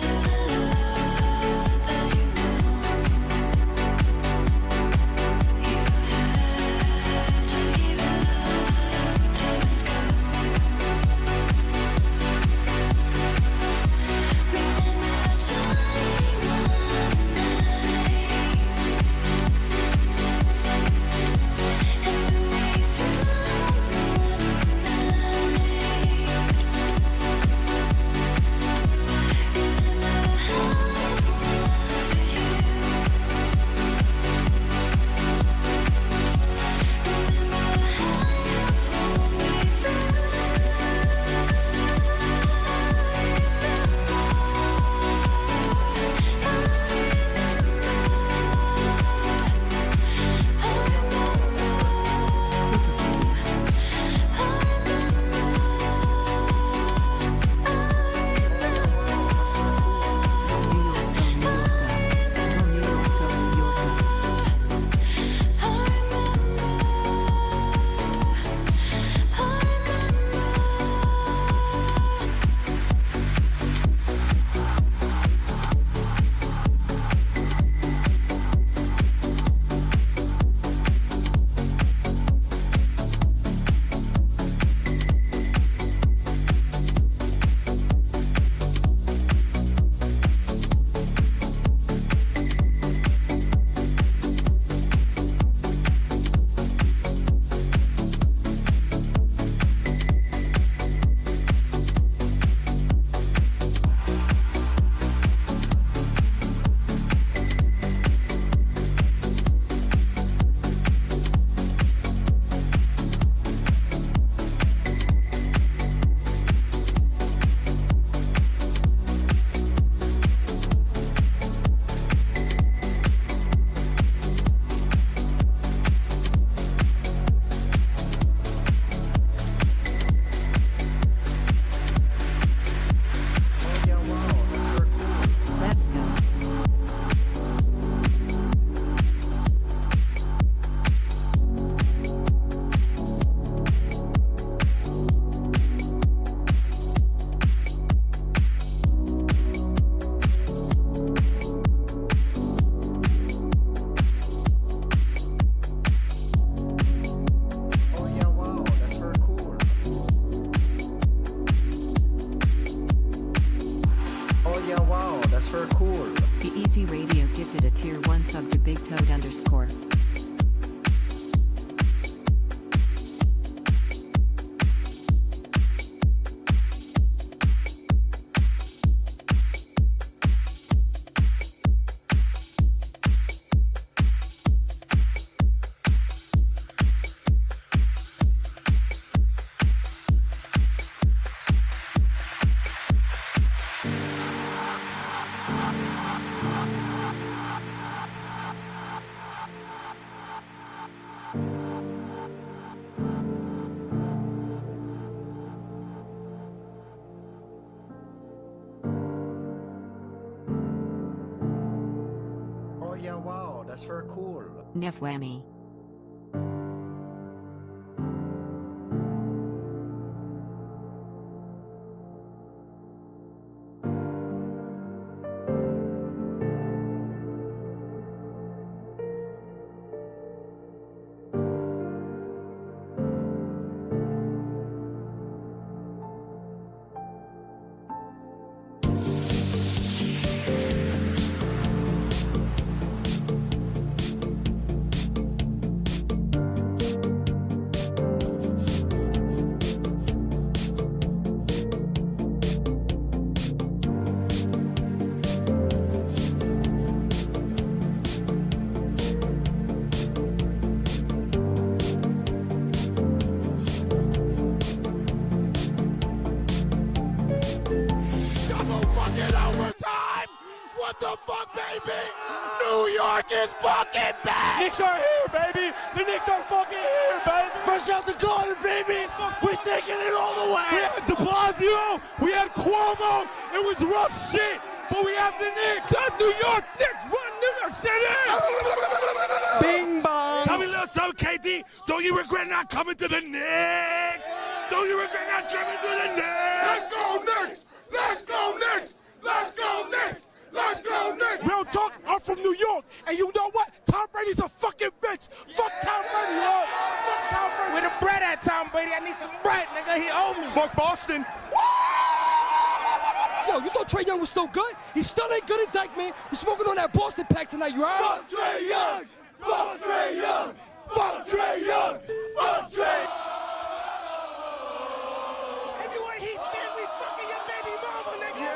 _. Oh yeah, wow, that's very cool. Neff whammy. What the fuck, baby? New York is fucking back! Knicks are here, baby! The Knicks are fucking here, baby! Fresh out the garden, baby! We're taking it all the way! We had de Blasio, we had Cuomo, it was rough shit, but we have the Knicks! The New York Knicks run New York City! Bing bong! Tell me a little something, KD. Don't you regret not coming to the Knicks? Don't you regret not coming to the Knicks? Let's go, Knicks! Let's go, Knicks! Let's go, Knicks! good. He still ain't good at Dyke, man. We're smoking on that Boston pack tonight, you heard? Fuck Trae Young! Fuck Trae Young! Fuck Trae Young! Fuck Trae! If you ain't Heat fan, we fucking your baby mama, nigga.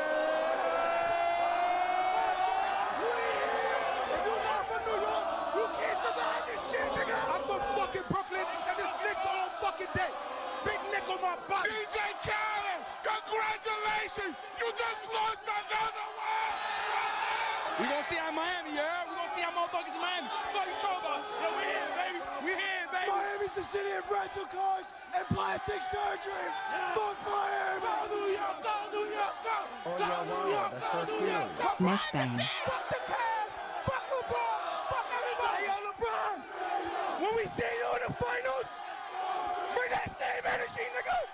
If you not from New York, you can't survive this shit, nigga. I'm from fucking Brooklyn, and this Knicks all fucking day. Big Nick on my body. DJ Khaled, congratulations! You just lost another one! We gonna see how Miami, you heard? We gonna see how motherfuckers in Miami. What you talking about? Yo, we here, baby. We here, baby. Miami's the city of rental cars and plastic surgery. Fuck Miami. Go New York, go New York, go. Oh, Go yeah, New wow, York, that's go so New cool. York. Go Neff Miami. bang. Fuck the Cavs. Fuck LeBron. Fuck everybody. Yo, LeBron. When we see you in the finals, bring that same energy, nigga.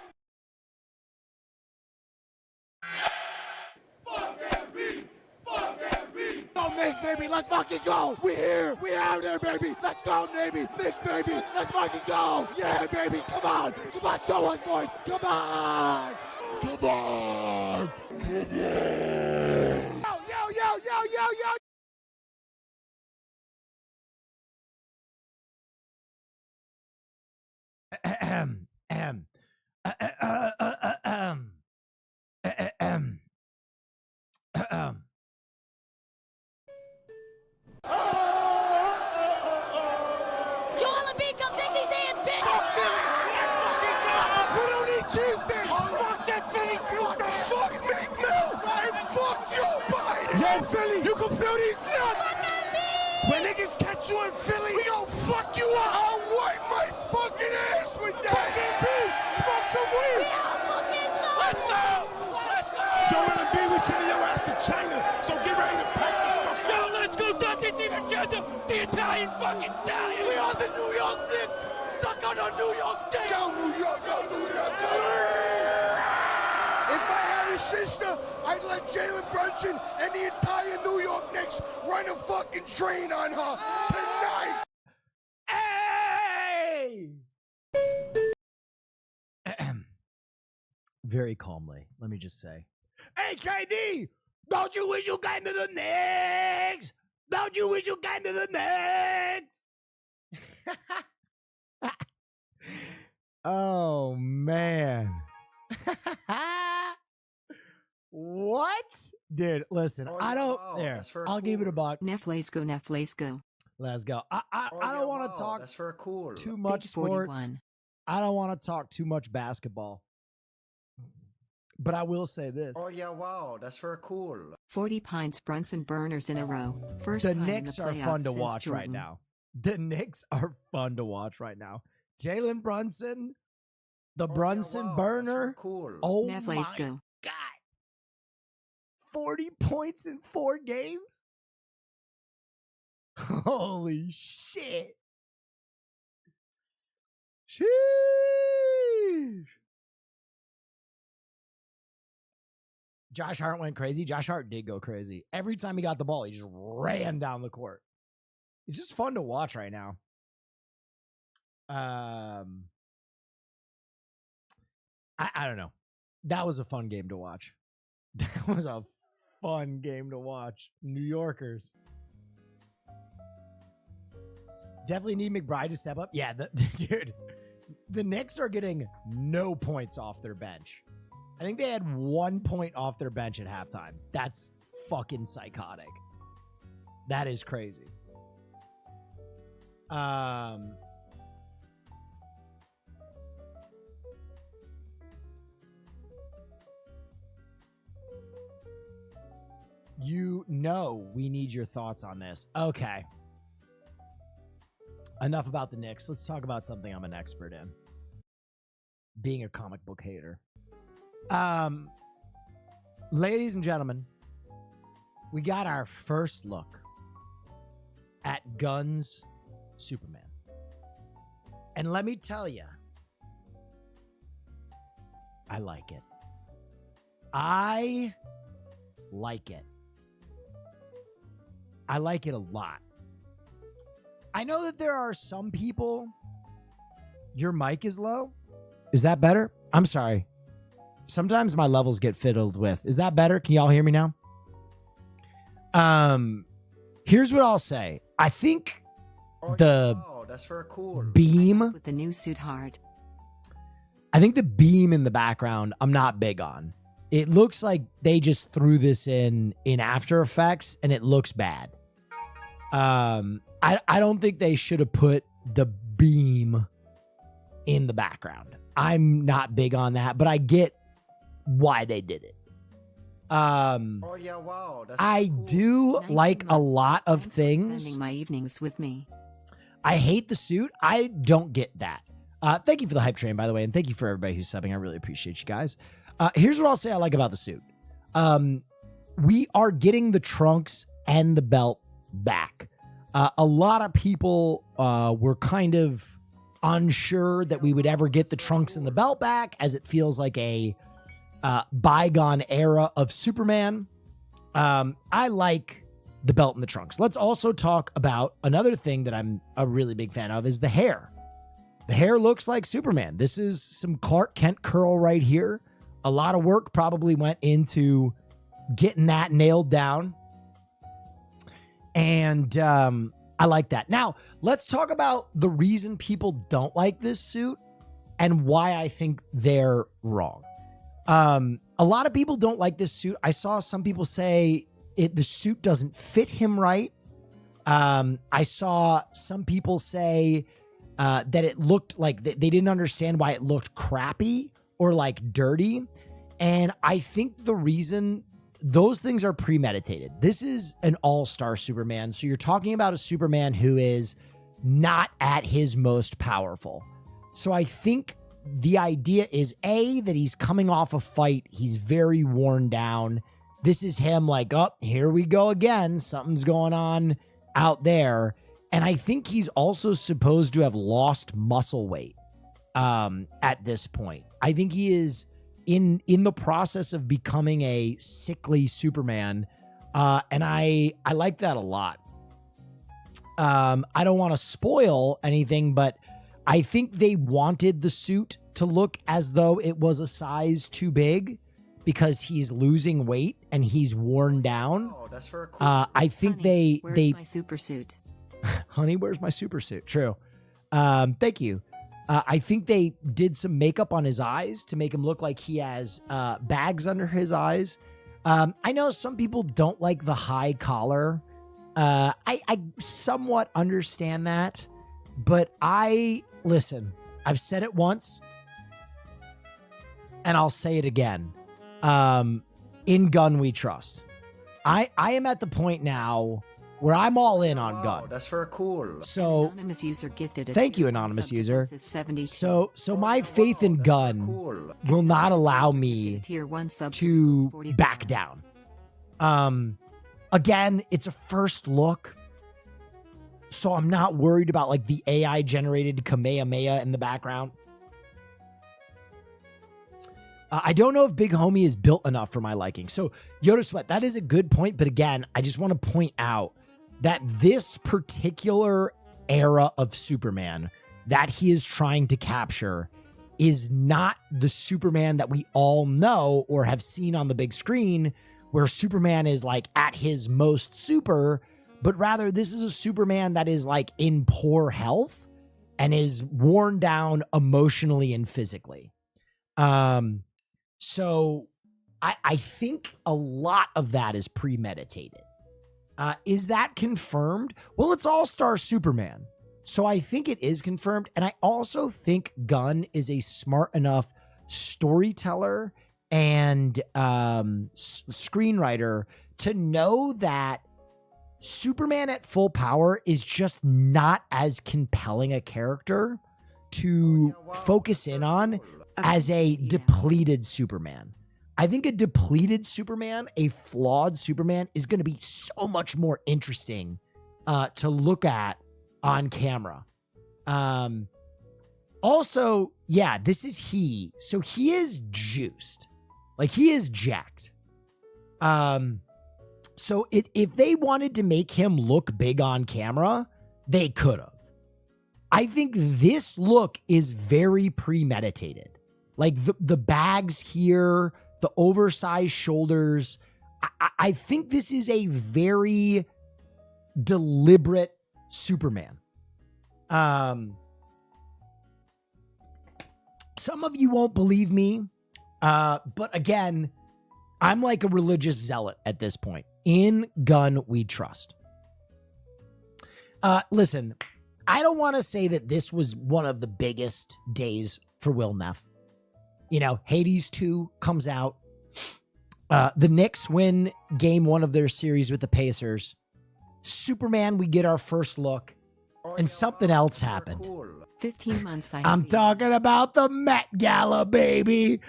Go Knicks, baby, let's fucking go. We here, we out there, baby. Let's go, baby. Knicks, baby, let's fucking go. Yeah, baby, come on. Come on, show us, boys. Come on. Come on. Come on. Yo. Joel Embiid, come take these hands, bitch! We don't need Tuesday. Fuck that Philly Tuesday. Fuck Meek Mill. And fuck Joe Biden. Yo, Philly, you can feel these nuts. When niggas catch you in Philly, we gon' fuck you up. I'll wipe my fucking ass with that. Fucking beat. Smoke some weed. Let's go. Let's go. Joel Embiid, we sending your ass to China, so get ready to pack the fuck up. Yo, let's go, Dr. DiVincenzo, the Italian fucking stallion. We are the New York Knicks. Suck on our New York Knicks. Go New York, go New York, go! If I had a sister, I'd let Jalen Brunson and the entire New York Knicks run a fucking train on her tonight! Hey! Very calmly, let me just say. Hey, KD! Don't you wish you came to the Knicks? Don't you wish you came to the Knicks? Oh, man. What? Dude, listen, Oh, I yeah, don't. wow, There, that's very I'll give it a cool. buck. Neff, let's go. Neff, let's go. Let's go. I Oh, don't yeah, want wow, to talk That's very cool. too Big much sports. 41. I don't want to talk too much basketball. But I will say this. Oh yeah, wow, that's very cool. 40 pints Brunson burners in a row. First The time Knicks in the are playoffs fun to since watch right Jordan. now. The Knicks are fun to watch right now. Jalen Brunson, the Oh, yeah, Brunson wow, burner. That's very cool. Oh Neff, my let's go. God. 40 points in 4 games? Holy shit. Sheesh. Josh Hart went crazy. Josh Hart did go crazy. Every time he got the ball, he just ran down the court. It's just fun to watch right now. I don't know. That was a fun game to watch. That was a fun game to watch. New Yorkers. Definitely need McBride to step up. Yeah, dude. The Knicks are getting no points off their bench. I think they had 1 point off their bench at halftime. That's fucking psychotic. That is crazy. You know we need your thoughts on this. Okay. Enough about the Knicks. Let's talk about something I'm an expert in. Being a comic book hater. Ladies and gentlemen, we got our first look at Gunn's Superman. And let me tell you, I like it. I like it. I like it a lot. I know that there are some people. Your mic is low. Is that better? I'm sorry. Sometimes my levels get fiddled with. Is that better? Can y'all hear me now? Here's what I'll say. I think the wow, that's very cool. beam, With the new suit hard. I think the beam in the background, I'm not big on. It looks like they just threw this in After Effects and it looks bad. I don't think they should have put the beam in the background. I'm not big on that, but I get why they did it. Oh yeah, wow, that's I cool. do 19 like a months. lot of Thanks for things. Spending my evenings with me. I hate the suit. I don't get that. Thank you for the hype train, by the way, and thank you for everybody who's subbing. I really appreciate you guys. Here's what I'll say I like about the suit. We are getting the trunks and the belt back. A lot of people were kind of unsure that we would ever get the trunks and the belt back, as it feels like a bygone era of Superman. I like the belt and the trunks. Let's also talk about another thing that I'm a really big fan of is the hair. The hair looks like Superman. This is some Clark Kent curl right here. A lot of work probably went into getting that nailed down. And I like that. Now, let's talk about the reason people don't like this suit and why I think they're wrong. A lot of people don't like this suit. I saw some people say the suit doesn't fit him right. I saw some people say that it looked like they didn't understand why it looked crappy or like dirty. And I think the reason those things are premeditated. This is an all-star Superman. So you're talking about a Superman who is not at his most powerful. So I think the idea is that he's coming off a fight. He's very worn down. This is him like, oh, here we go again. Something's going on out there. And I think he's also supposed to have lost muscle weight at this point. I think he is in the process of becoming a sickly Superman. And I like that a lot. I don't want to spoil anything, but I think they wanted the suit to look as though it was a size too big because he's losing weight and he's worn down. Oh, that's very cool. I think Honey, they where's my super suit? Honey, where's my super suit? True. Thank you. I think they did some makeup on his eyes to make him look like he has bags under his eyes. I know some people don't like the high collar. I somewhat understand that, but listen, I've said it once and I'll say it again. In Gun We Trust. I am at the point now where I'm all in on Gun. That's very cool. So Anonymous user gifted a thank you, tier anonymous sub to user. versus 72. So my faith in That's Gun very cool. will not Anonymous allow user me gifted a tier 1 sub to 44. back down. Again, it's a first look. So I'm not worried about like the AI generated Kamehameha in the background. I don't know if Big Homie is built enough for my liking. So Yoda Sweat, that is a good point. But again, I just want to point out that this particular era of Superman that he is trying to capture is not the Superman that we all know or have seen on the big screen, where Superman is like at his most super, but rather this is a Superman that is like in poor health and is worn down emotionally and physically. So I think a lot of that is premeditated. Is that confirmed? Well, it's All-Star Superman. So I think it is confirmed. And I also think Gunn is a smart enough storyteller and screenwriter to know that Superman at full power is just not as compelling a character to focus in on as a depleted Superman. I think a depleted Superman, a flawed Superman, is going to be so much more interesting to look at on camera. Also, yeah, this is he. So he is juiced. Like, he is jacked. So if they wanted to make him look big on camera, they could have. I think this look is very premeditated. Like the bags here, the oversized shoulders. I think this is a very deliberate Superman. Some of you won't believe me, but again, I'm like a religious zealot at this point. In gun we trust. Listen, I don't want to say that this was one of the biggest days for Will Neff. You know, Hades 2 comes out. The Knicks win game 1 of their series with the Pacers. Superman, we get our first look. And something else happened. 15 months I'm talking about the Met Gala, baby.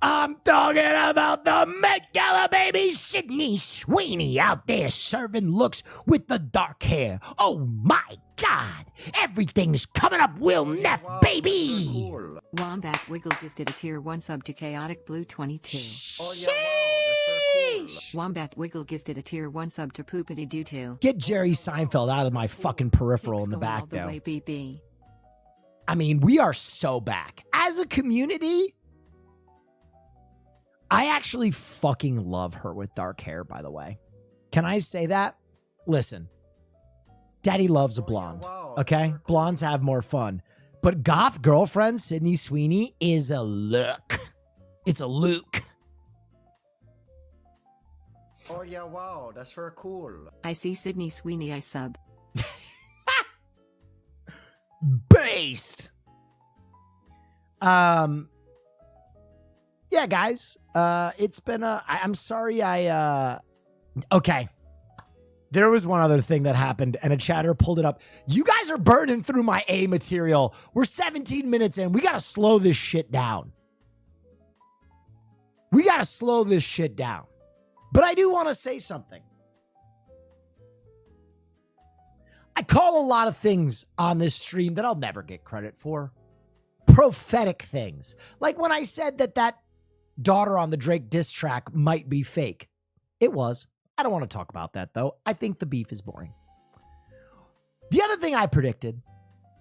I'm talking about the Met Gala, baby. Sydney Sweeney out there serving looks with the dark hair. Oh, my God. Everything's coming up Will Neff, baby. Wombat Wiggle gifted a tier 1 sub to Chaotic Blue 22. Wombat Wiggle gifted a tier 1 sub to Poopity Doo 2. Get Jerry Seinfeld out of my fucking peripheral in the Going all back, the though. way, BB. I mean, we are so back. As a community, I actually fucking love her with dark hair, by the way. Can I say that? Listen, Daddy loves a blonde, okay? Blondes have more fun. But goth girlfriend Sydney Sweeney is a look. It's a look. Oh, yeah, wow. That's very cool. I see Sydney Sweeney, I sub. Based. Yeah, guys. It's been I'm sorry okay. There was one other thing that happened, and a chatter pulled it up. You guys are burning through my A material. We're 17 minutes in. We gotta slow this shit down. We gotta slow this shit down. But I do want to say something. I call a lot of things on this stream that I'll never get credit for. Prophetic things. Like when I said that daughter on the Drake diss track might be fake. It was. I don't want to talk about that, though. I think the beef is boring. The other thing I predicted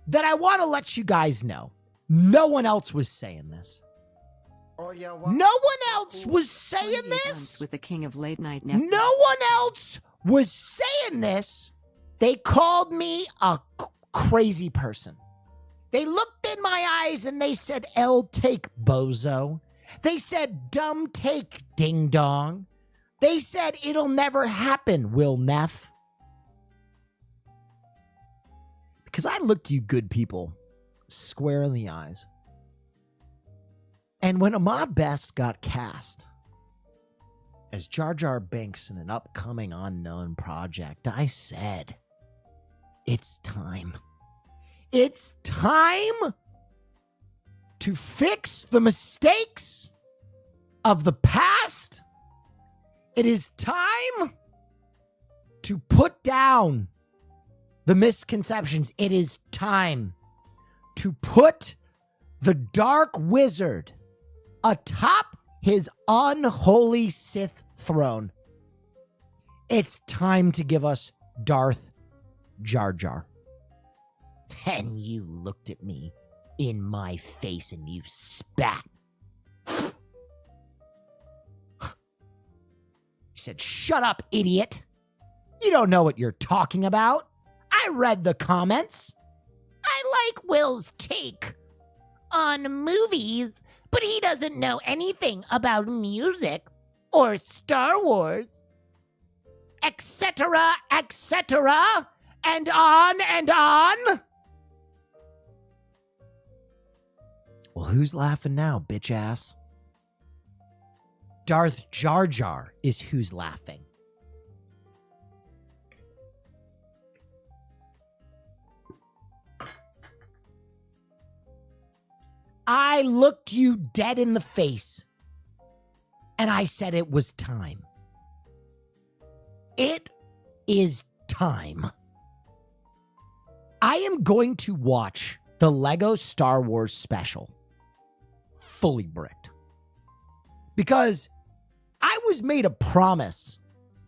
that I want to let you guys know, no one else was saying this. Oh, yeah, wow. No one else was saying 28 this. months with the king of late night Neff. No one else was saying this. They called me a crazy person. They looked in my eyes and they said, L take, bozo. They said, dumb take, ding dong. They said, it'll never happen, Will Neff. Because I looked you good people square in the eyes. And when Ahmad Best got cast as Jar Jar Binks in an upcoming unknown project, I said, it's time. It's time to fix the mistakes of the past. It is time to put down the misconceptions. It is time to put the Dark Wizard atop his unholy Sith throne. It's time to give us Darth Jar Jar. And you looked at me in my face and you spat. You said, shut up, idiot. You don't know what you're talking about. I read the comments. I like Will's take on movies, but he doesn't know anything about music or Star Wars, etc., etc., and on and on. Well, who's laughing now, bitch ass? Darth Jar Jar is who's laughing. I looked you dead in the face and I said it was time. It is time. I am going to watch the Lego Star Wars special fully bricked because I was made a promise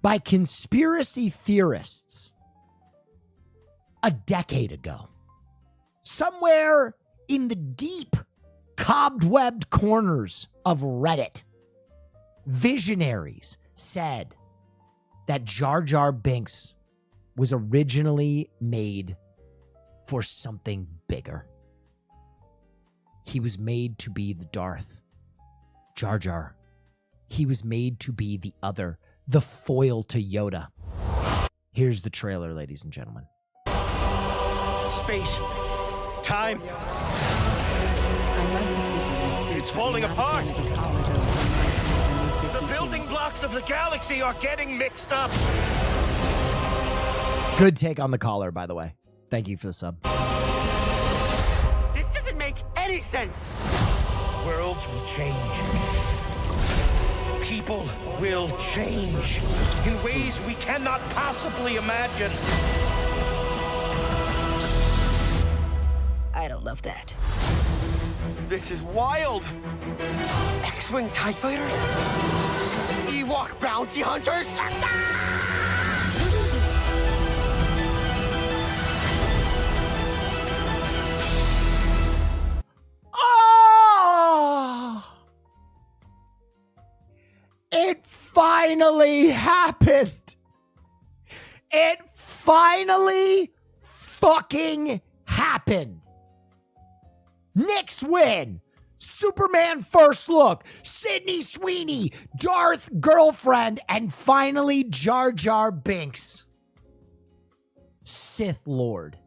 by conspiracy theorists a decade ago. Somewhere in the deep, cobwebbed corners of Reddit, visionaries said, that Jar Jar Binks was originally made for something bigger. He was made to be the Darth. Jar Jar. He was made to be the other, the foil to Yoda. Here's the trailer, ladies and gentlemen. Space. Time. I love the sequel. It's falling apart. The collarbone. The building blocks of the galaxy are getting mixed up. Good take on the collar, by the way. Thank you for the sub. This doesn't make any sense. Worlds will change. People will change in ways we cannot possibly imagine. I don't love that. This is wild. X-Wing TIE Fighters? Ewok bounty hunters? Oh! It finally happened. It finally fucking happened. KNICKS win. Superman first look. Sydney Sweeney, Darth girlfriend, and finally Jar Jar Binks, Sith Lord.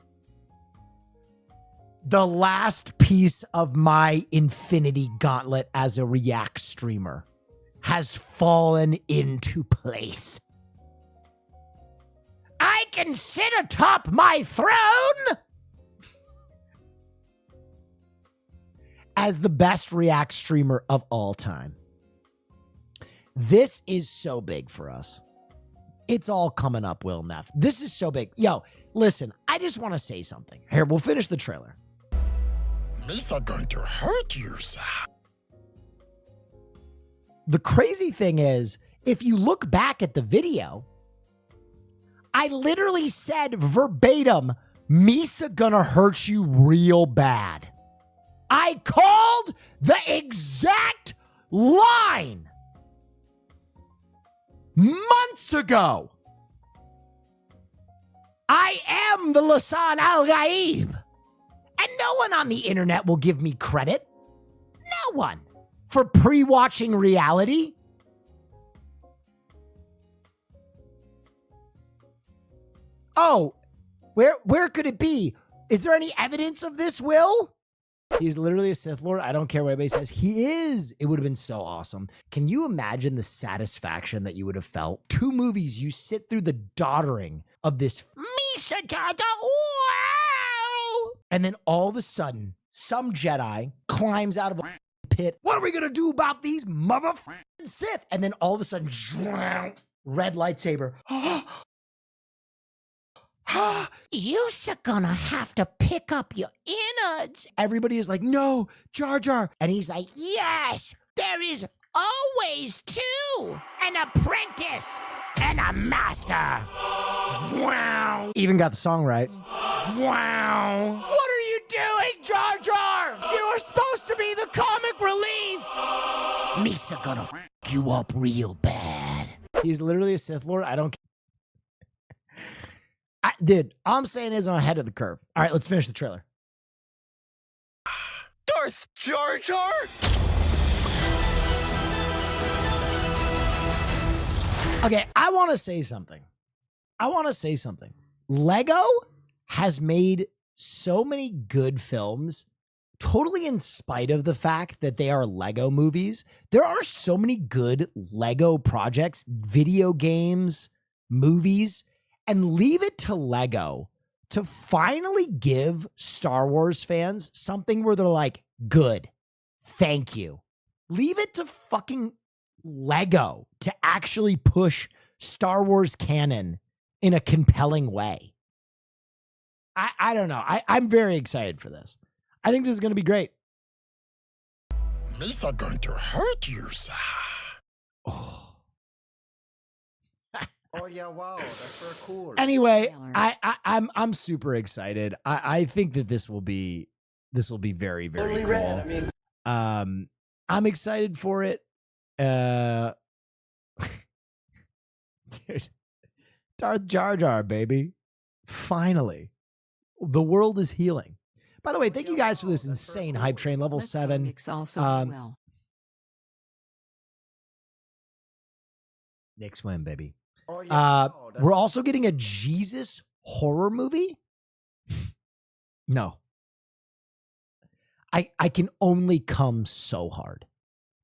The last piece of my Infinity Gauntlet as a React streamer has fallen into place. I can sit atop my throne as the best React streamer of all time. This is so big for us. It's all coming up, Will Neff. This is so big. Yo, listen, I just want to say something. Here, we'll finish the trailer. Misa going to hurt you, sir. The crazy thing is, if you look back at the video, I literally said verbatim, Misa gonna hurt you real bad. I called the exact line months ago. I am the Lasan Al Ghaib. And no one on the internet will give me credit. No one. For pre-watching reality. Oh, where could it be? Is there any evidence of this, Will? He's literally a Sith Lord. I don't care what anybody says. He is. It would have been so awesome. Can you imagine the satisfaction that you would have felt? 2 movies, you sit through the doddering of this Misha Dada, wow! And then all of a sudden, some Jedi climbs out of a pit. What are we gonna do about these motherfucking Sith? And then all of a sudden, red lightsaber. You're gonna have to pick up your innards. Everybody is like, no, Jar Jar. And he's like, yes, there is always 2, an apprentice and a master. Wow. Even got the song right. Wow. What are you doing, Jar Jar? You were supposed to be the comic relief. Misa gonna f you up real bad. He's literally a Sith Lord. I don't care. Dude, all I'm saying is I'm ahead of the curve. All right, let's finish the trailer. Darth Jar Jar? Okay, I want to say something. Lego has made so many good films, totally in spite of the fact that they are Lego movies. There are so many good Lego projects, video games, movies, and leave it to Lego to finally give Star Wars fans something where they're like, good, thank you. Leave it to fucking Lego to actually push Star Wars canon in a compelling way. I don't know. I'm very excited for this. I think this is going to be great. Misa going to hurt you, sir. Oh. Oh yeah, wow, that's very cool. Anyway, I'm super excited. I think that this will be very, very cool. Red, I mean, I'm excited for it. Dude, Darth Jar Jar, baby. Finally. The world is healing. By the way, thank you guys for this insane hype train. Level Let's go 7. Knicks also do well. Knicks win, baby. Oh, yeah. Wow, that's We're also getting a Jesus horror movie. No. I can only come so hard.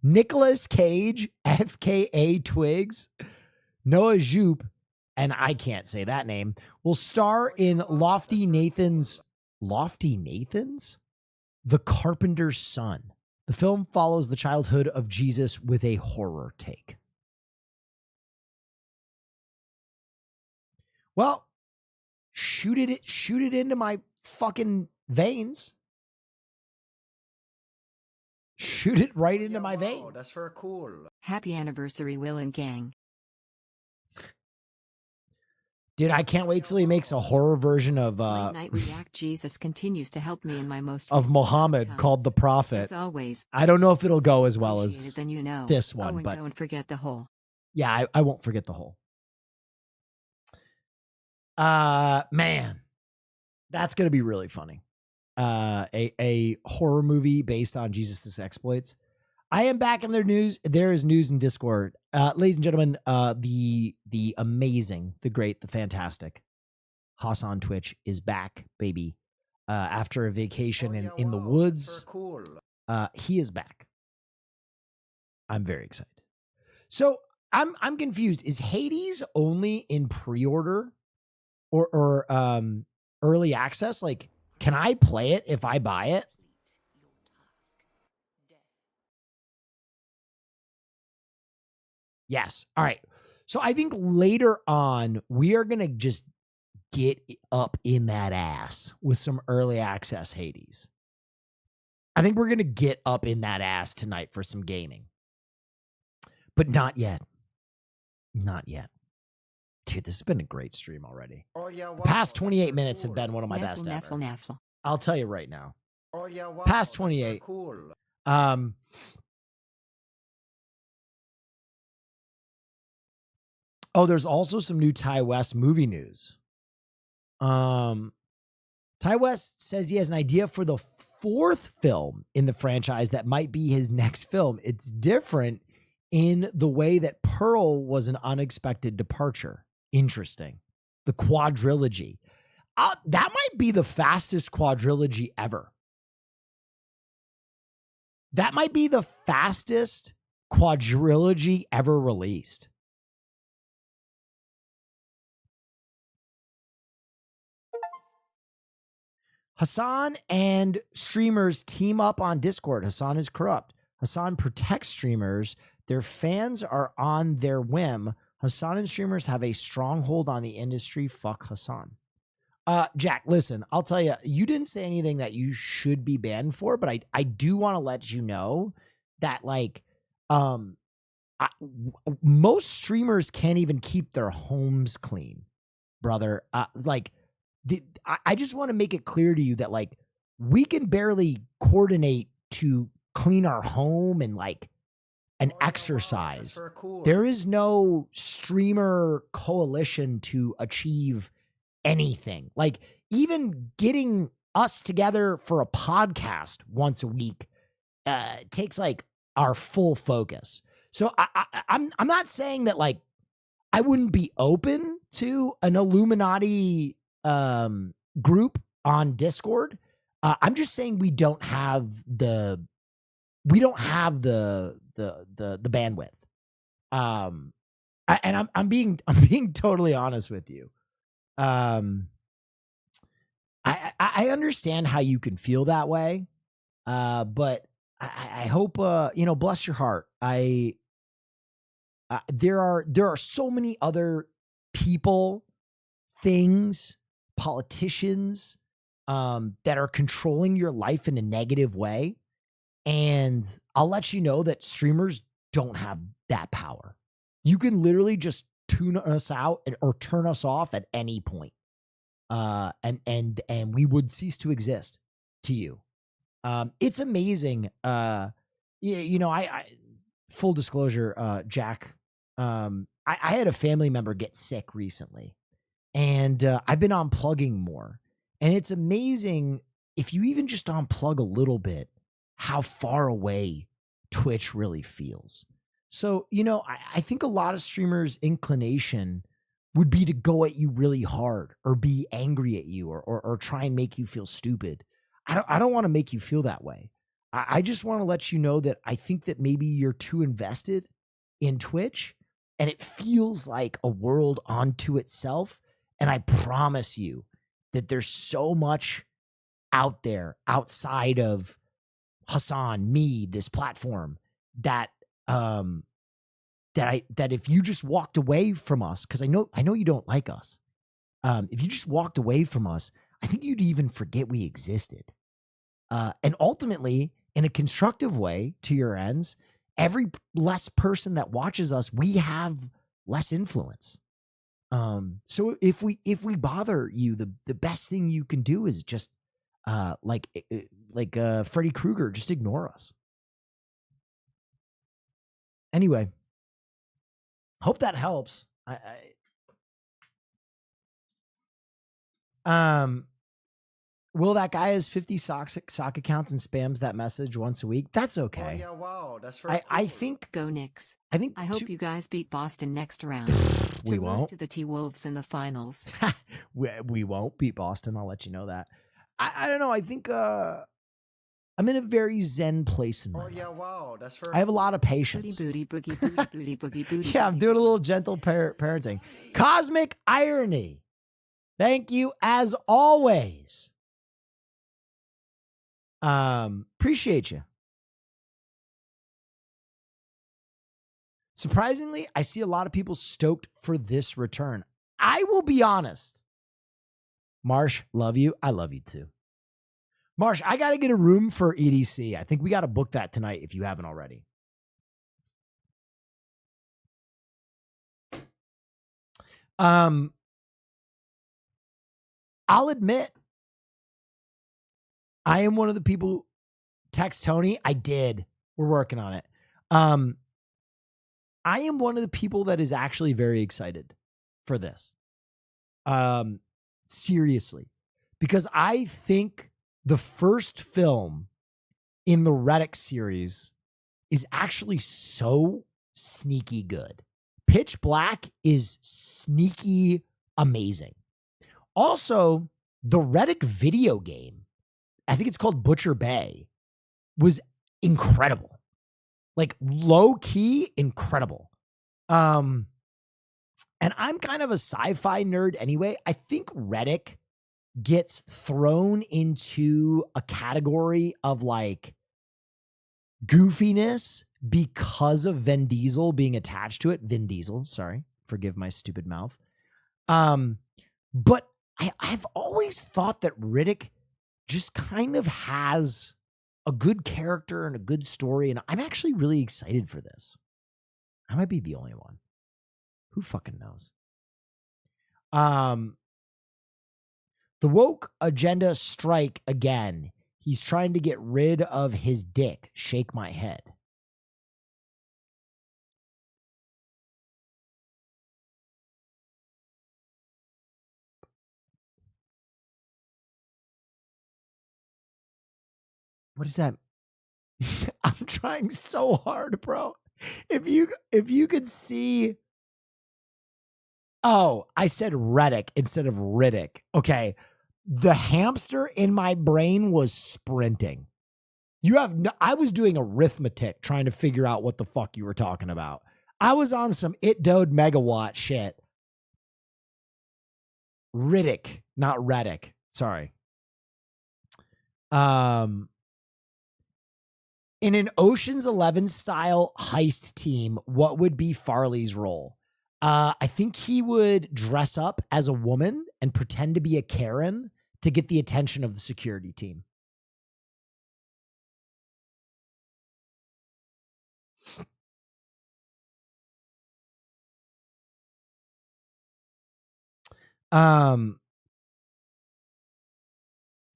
Nicolas Cage, FKA Twigs, Noah Jupe, and I can't say that name, will star in Lofty Nathan's? The Carpenter's Son. The film follows the childhood of Jesus with a horror take. Well, shoot it into my fucking veins. Shoot it right into my veins. That's very cool. Happy anniversary, Will and gang. Dude, I can't wait till he makes a horror version of Late Night React Jesus continues to help me in my most of recent Muhammad times. called The Prophet. As always, I don't know if it'll go as well appreciate it as than you know. this one, Oh, and but don't forget the whole. yeah, I won't forget the whole. Man, that's gonna be really funny. A horror movie based on Jesus's exploits. I am back in their news. There is news in Discord. Ladies and gentlemen, the amazing, the great, the fantastic Hassan Twitch is back, baby. After a vacation in the woods. That's very cool. He is back. I'm very excited. So I'm confused. Is Hades only in pre-order or early access? Like, can I play it if I buy it? Yes. All right. So I think later on, we are going to just get up in that ass with some early access Hades. I think we're going to get up in that ass tonight for some gaming. But not yet. Not yet. Dude, this has been a great stream already. Oh, yeah, wow. The past That's 28 very minutes have cool. been one of my Neffel, best ever. Neffel, Neffel. I'll tell you right now. Oh, yeah, wow. Past That's very 28. Cool. Oh, there's also some new Ty West movie news. Ty West says he has an idea for the 4th film in the franchise that might be his next film. It's different in the way that Pearl was an unexpected departure. Interesting. The quadrilogy. That might be the fastest quadrilogy ever. That might be the fastest quadrilogy ever released. Hassan and streamers team up on Discord. Hassan is corrupt. Hassan protects streamers. Their fans are on their whim. Hassan and streamers have a stronghold on the industry. Fuck Hassan. Jack, listen, I'll tell you, you didn't say anything that you should be banned for, but I do want to let you know that, like, most streamers can't even keep their homes clean, brother. I just want to make it clear to you that, like, we can barely coordinate to clean our home and, like, an exercise. That's very cool. There is no streamer coalition to achieve anything. Like, even getting us together for a podcast once a week takes, like, our full focus. So I'm not saying that, like, I wouldn't be open to an Illuminati group on Discord. I'm just saying we don't have the bandwidth. And I'm being totally honest with you. I understand how you can feel that way. But I hope bless your heart. There are so many other people, things, politicians that are controlling your life in a negative way. And I'll let you know that streamers don't have that power. You can literally just tune us out or turn us off at any point. And we would cease to exist to you. It's amazing. I full disclosure, Jack, I had a family member get sick recently. And I've been unplugging more. And it's amazing if you even just unplug a little bit, how far away Twitch really feels. So, I think a lot of streamers' inclination would be to go at you really hard or be angry at you or try and make you feel stupid. I don't want to make you feel that way. I just want to let you know that I think that maybe you're too invested in Twitch and it feels like a world unto itself. And I promise you that there's so much out there outside of Hassan, me, this platform that that if you just walked away from us, because I know you don't like us. If you just walked away from us, I think you'd even forget we existed. And ultimately, in a constructive way, to your ends, every less person that watches us, we have less influence. So if we bother you, the best thing you can do is just like Freddy Krueger, just ignore us. Anyway, hope that helps. Will that guy has 50 sock accounts and spams that message once a week? That's okay. Oh, yeah, wow. That's very I cool. think Go Knicks. I think I hope you guys beat Boston next round. we to lose won't. to the T-Wolves in the finals. we won't beat Boston. I'll let you know that. I don't know. I think I'm in a very zen place in my Oh, life. yeah, wow. That's very I have a lot of Booty patience. booty boogie booty booty boogie booty. Yeah, I'm doing a little gentle parenting. Cosmic irony. Thank you as always. Appreciate you. Surprisingly, I see a lot of people stoked for this return. I will be honest. Marsh, love you. I love you too. Marsh, I got to get a room for EDC. I think we got to book that tonight if you haven't already. I'll admit, I am one of the people. Text Tony. I did. We're working on it. I am one of the people that is actually very excited for this. Seriously, because I think the first film in the Reddick series is actually so sneaky good. Pitch Black is sneaky amazing. Also, the Reddick video game, I think it's called Butcher Bay, was incredible. Like low key incredible. And I'm kind of a sci-fi nerd anyway. I think Reddick gets thrown into a category of like goofiness because of Vin Diesel being attached to it. Vin Diesel, sorry, forgive my stupid mouth. But I've always thought that Riddick just kind of has a good character and a good story, and I'm actually really excited for this. I might be the only one. Who fucking knows? The woke agenda strike again. He's trying to get rid of his dick. Shake my head. What is that? I'm trying so hard, bro. If you could see. Oh, I said Reddick instead of Riddick. Okay. The hamster in my brain was sprinting. I was doing arithmetic trying to figure out what the fuck you were talking about. I was on some it dode megawatt shit. Riddick, not Reddick. Sorry. In an Ocean's 11 style heist team, what would be Farley's role? I think he would dress up as a woman and pretend to be a Karen to get the attention of the security team.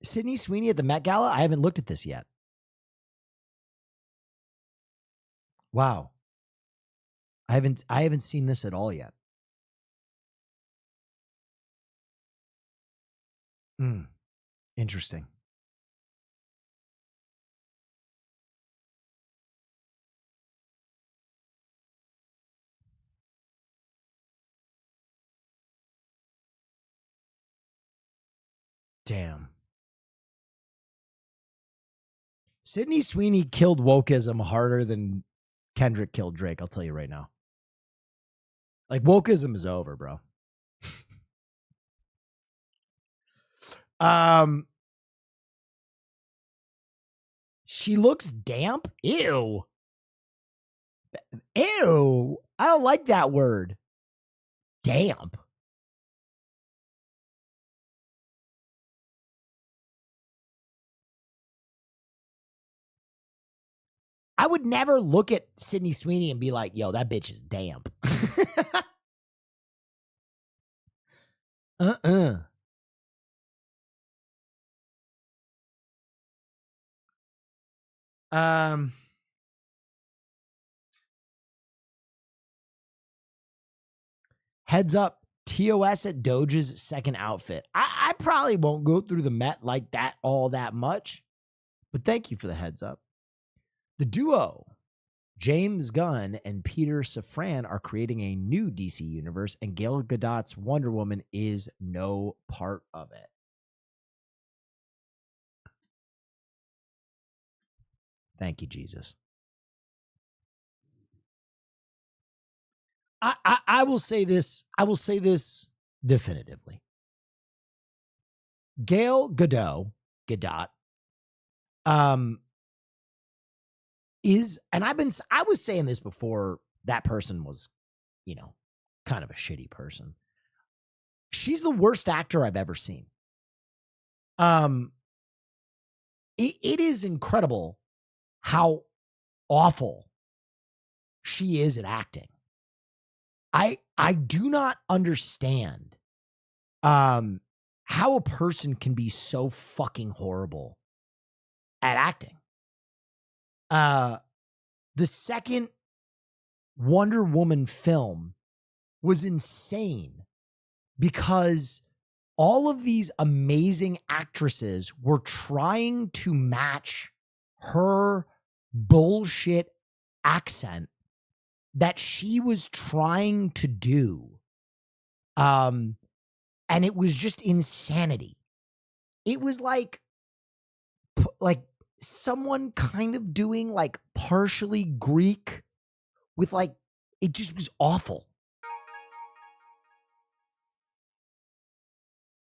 Sydney Sweeney at the Met Gala? I haven't looked at this yet. Wow. I haven't seen this at all yet. Interesting. Damn. Sydney Sweeney killed wokeism harder than Kendrick killed Drake. I'll tell you right now. Like, wokeism is over, bro. She looks damp. Ew. Ew. I don't like that word. Damp. I would never look at Sydney Sweeney and be like, yo, that bitch is damp. Heads up, TOS at Doge's second outfit. I probably won't go through the Met like that all that much, but thank you for the heads up. The duo, James Gunn and Peter Safran, are creating a new DC universe, and Gal Gadot's Wonder Woman is no part of it. Thank you, Jesus. I will say this. I will say this definitively. Gal Gadot, is, and I was saying this before that person was, kind of a shitty person. She's the worst actor I've ever seen. It is incredible how awful she is at acting. I do not understand how a person can be so fucking horrible at acting. The second Wonder Woman film was insane because all of these amazing actresses were trying to match her bullshit accent that she was trying to do. And it was just insanity. It was like someone kind of doing like partially Greek with like, it just was awful.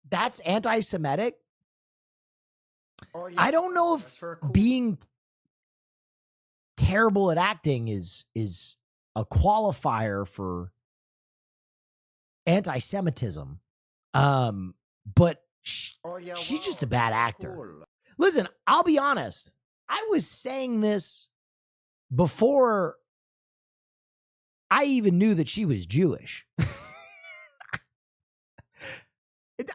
That's anti-Semitic. Oh, yeah. I don't know if being terrible at acting is a qualifier for anti-Semitism. But she's just a bad actor. Cool. Listen, I'll be honest. I was saying this before I even knew that she was Jewish.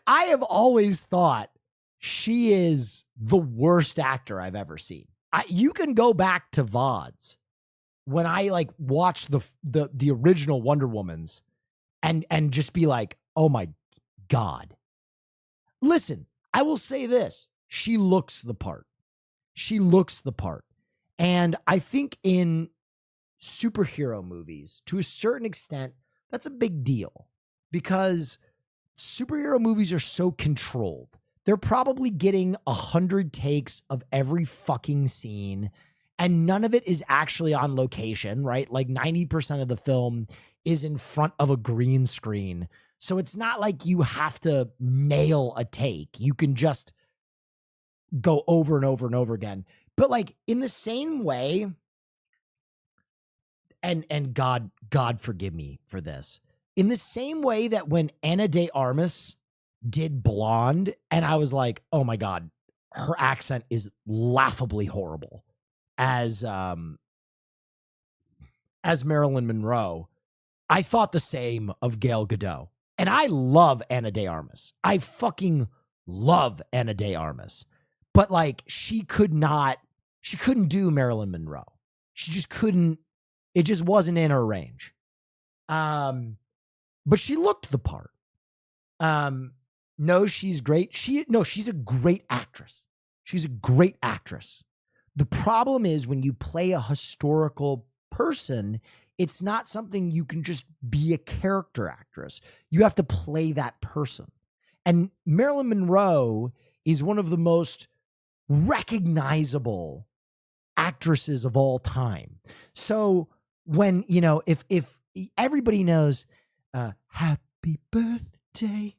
I have always thought she is the worst actor I've ever seen. You can go back to VODs when I like watched the original Wonder Womans and just be like, oh my God. Listen, I will say this. She looks the part. She looks the part. And I think in superhero movies, to a certain extent, that's a big deal because superhero movies are so controlled. They're probably getting 100 takes of every fucking scene, and none of it is actually on location, right? Like 90% of the film is in front of a green screen. So it's not like you have to nail a take. You can just go over and over and over again. But like in the same way, and God forgive me for this, in the same way that when Ana de Armas did Blonde, and I was like, oh my God, her accent is laughably horrible as Marilyn Monroe. I thought the same of Gal Gadot. And I love Ana de Armas. I fucking love Ana de Armas. But like she couldn't do Marilyn Monroe. She just couldn't, it just wasn't in her range. But she looked the part. No, she's great. She's a great actress. She's a great actress. The problem is when you play a historical person, it's not something you can just be a character actress. You have to play that person. And Marilyn Monroe is one of the most recognizable actresses of all time. So when, if everybody knows, happy birthday,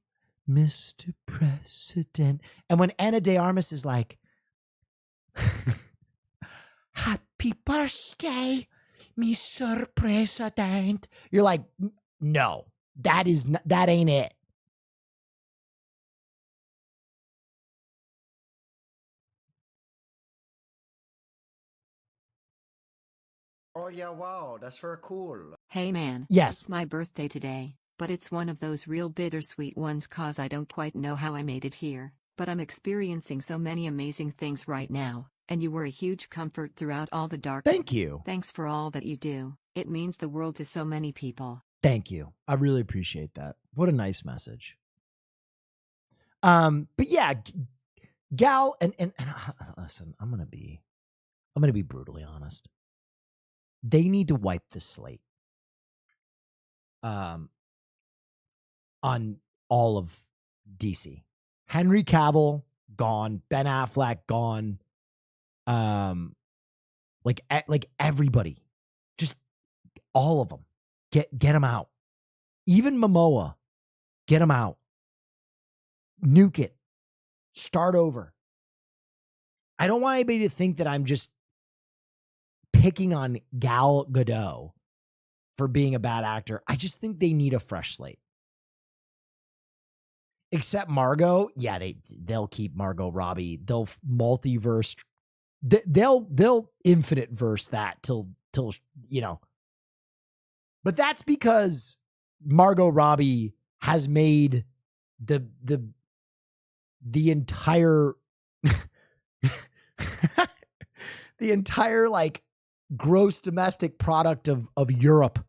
Mr. President. And when Ana de Armas is like, happy birthday, Mr. President. You're like, no, that ain't it. Oh yeah, wow, that's very cool. Hey man. Yes. It's my birthday today, but it's one of those real bittersweet ones cause I don't quite know how I made it here, but I'm experiencing so many amazing things right now, and you were a huge comfort throughout all the dark. Thank you. Thanks for all that you do. It means the world to so many people. Thank you. I really appreciate that. What a nice message. But yeah, Gal, and listen, I'm gonna be brutally honest. They need to wipe the slate on all of DC. Henry Cavill gone, Ben Affleck gone, like everybody, just all of them. Get them out. Even Momoa, get them out. Nuke it. Start over. I don't want anybody to think that I'm just picking on Gal Gadot for being a bad actor. I just think they need a fresh slate. Except Margot, yeah, they'll keep Margot Robbie. They'll multiverse. They'll infinite verse that till But that's because Margot Robbie has made the entire the entire like gross domestic product of Europe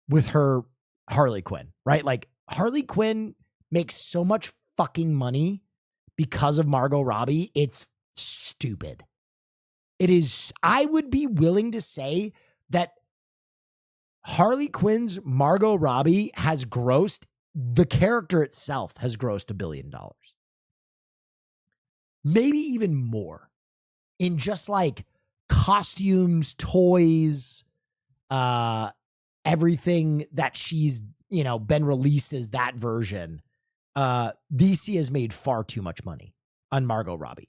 with her Harley Quinn, right? Like Harley Quinn makes so much fucking money because of Margot Robbie. It's stupid. It is. I would be willing to say that Harley Quinn's Margot Robbie has grossed, the character itself has grossed $1 billion. Maybe even more in just like costumes, toys, everything that she's, been released as that version. DC has made far too much money on Margot Robbie.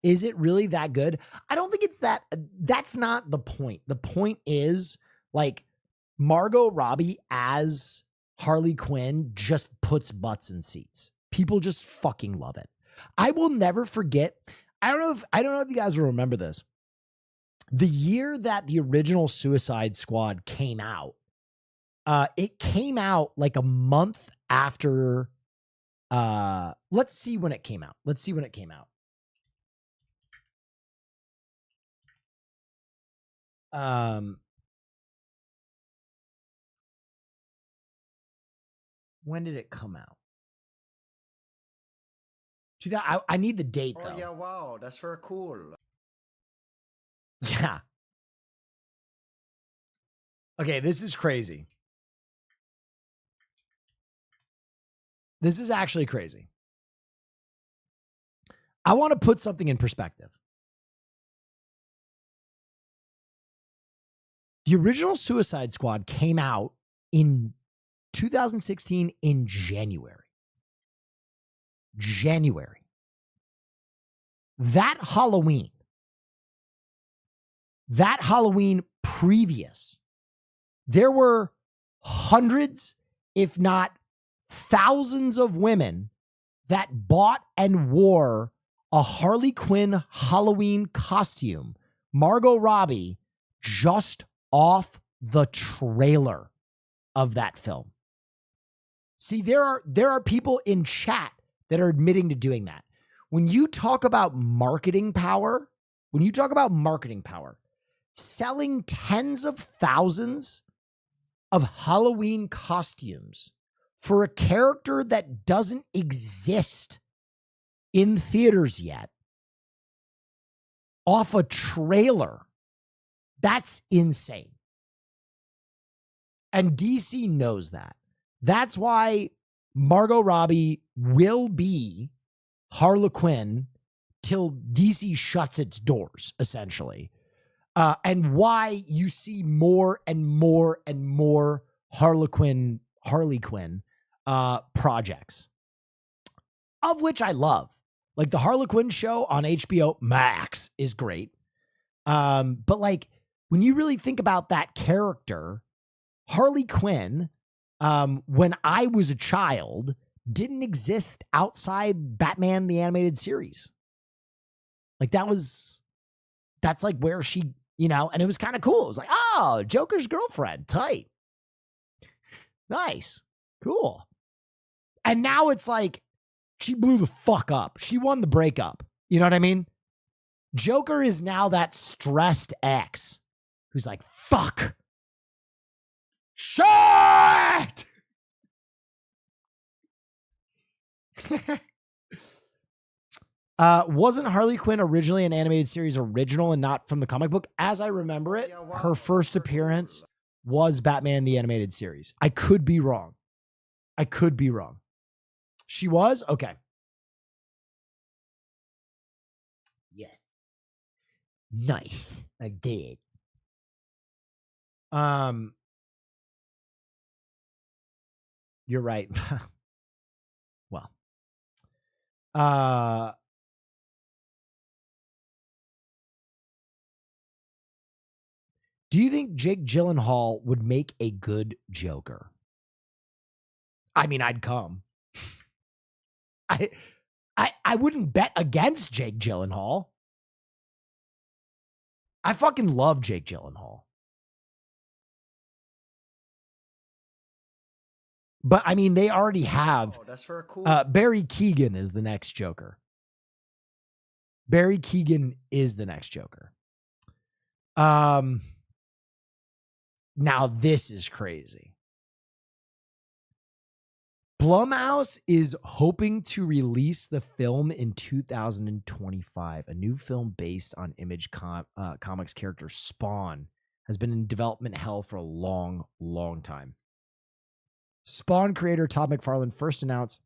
Is it really that good? I don't think it's that. That's not the point. The point is like Margot Robbie as Harley Quinn just puts butts in seats. People just fucking love it. I will never forget. I don't know if you guys will remember this. The year that the original Suicide Squad came out, it came out like a month after. Let's see when it came out. When did it come out? I need the date though. Oh yeah, wow, that's very cool. Yeah. Okay, this is crazy. This is actually crazy. I want to put something in perspective. The original Suicide Squad came out in 2016 in January. That Halloween previous, there were hundreds, if not thousands of women that bought and wore a Harley Quinn Halloween costume, Margot Robbie, just off the trailer of that film. See, there are people in chat that are admitting to doing that. When you talk about marketing power, selling tens of thousands of Halloween costumes for a character that doesn't exist in theaters yet off a trailer. That's insane. And DC knows that. That's why Margot Robbie will be Harlequin till DC shuts its doors, essentially. And why you see more and more and more Harley Quinn projects, of which I love. Like the Harley Quinn show on HBO Max is great. But like when you really think about that character, Harley Quinn, when I was a child, didn't exist outside Batman the Animated Series. Like that's like where she, and it was kind of cool. It was like, oh, Joker's girlfriend, tight. Nice. Cool. And now it's like, she blew the fuck up. She won the breakup. You know what I mean? Joker is now that stressed ex who's like, fuck. Shit! Wasn't Harley Quinn originally an animated series original and not from the comic book? As I remember it, her first appearance was Batman the Animated Series. I could be wrong. She was? Okay. Yeah. Nice. I did. You're right. Well. Do you think Jake Gyllenhaal would make a good Joker? I mean, I'd come. I wouldn't bet against Jake Gyllenhaal. I fucking love Jake Gyllenhaal. But I mean, they already have. Oh, that's for a cool. Barry Keoghan is the next Joker. Barry Keoghan is the next Joker. Now this is crazy. Blumhouse is hoping to release the film in 2025. A new film based on Image Comics character Spawn has been in development hell for a long, long time. Spawn creator Todd McFarlane first announced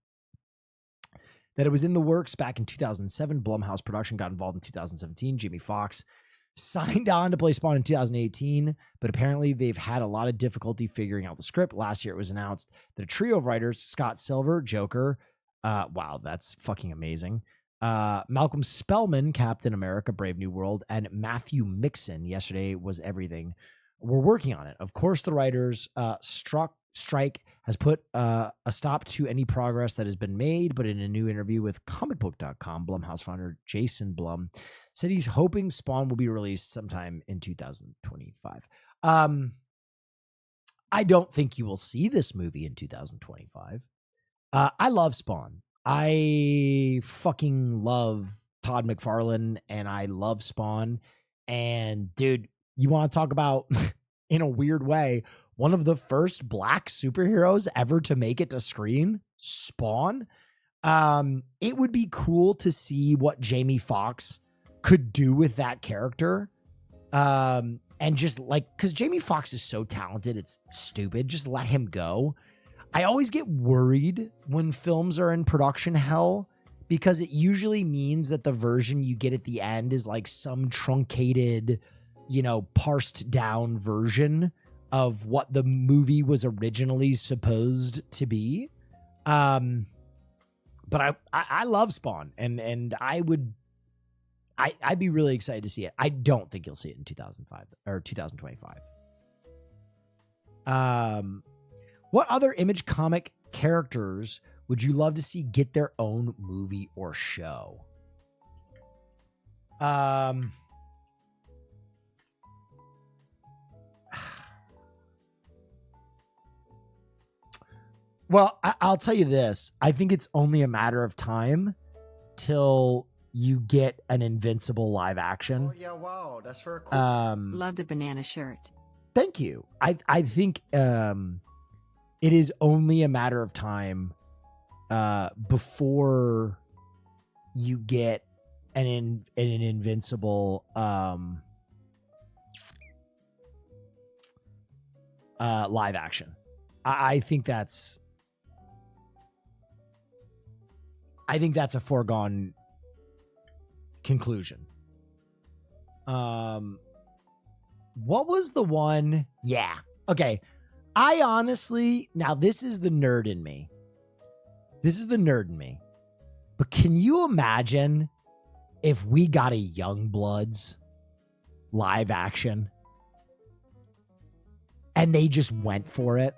that it was in the works back in 2007. Blumhouse production got involved in 2017. Jamie Foxx signed on to play Spawn in 2018, but apparently they've had a lot of difficulty figuring out the script. Last year, it was announced that a trio of writers, Scott Silver, Joker, wow, that's fucking amazing, Malcolm Spellman, Captain America, Brave New World, and Matthew Mixon, Yesterday Was Everything, were working on it. Of course, the writers' strike has put a stop to any progress that has been made, but in a new interview with comicbook.com, Blumhouse founder Jason Blum said he's hoping Spawn will be released sometime in 2025. I don't think you will see this movie in 2025. I love Spawn. I fucking love Todd McFarlane, and I love Spawn. And dude, you want to talk about, in a weird way, one of the first black superheroes ever to make it to screen, Spawn. It would be cool to see what Jamie Foxx could do with that character. And just like, because Jamie Foxx is so talented, it's stupid. Just let him go. I always get worried when films are in production hell, because it usually means that the version you get at the end is like some truncated, parsed down version of what the movie was originally supposed to be. But I love Spawn, and I'd be really excited to see it. I don't think you'll see it in 2005 or 2025. What other Image comic characters would you love to see get their own movie or show? Well, I'll tell you this. I think it's only a matter of time till you get an Invincible live action. Oh, yeah, wow. That's for a cool. Love the banana shirt. Thank you. I think it is only a matter of time before you get an invincible live action. I think that's a foregone conclusion. What was the one? Yeah. Okay. I honestly, now this is the nerd in me. But can you imagine if we got a Youngbloods live action and they just went for it?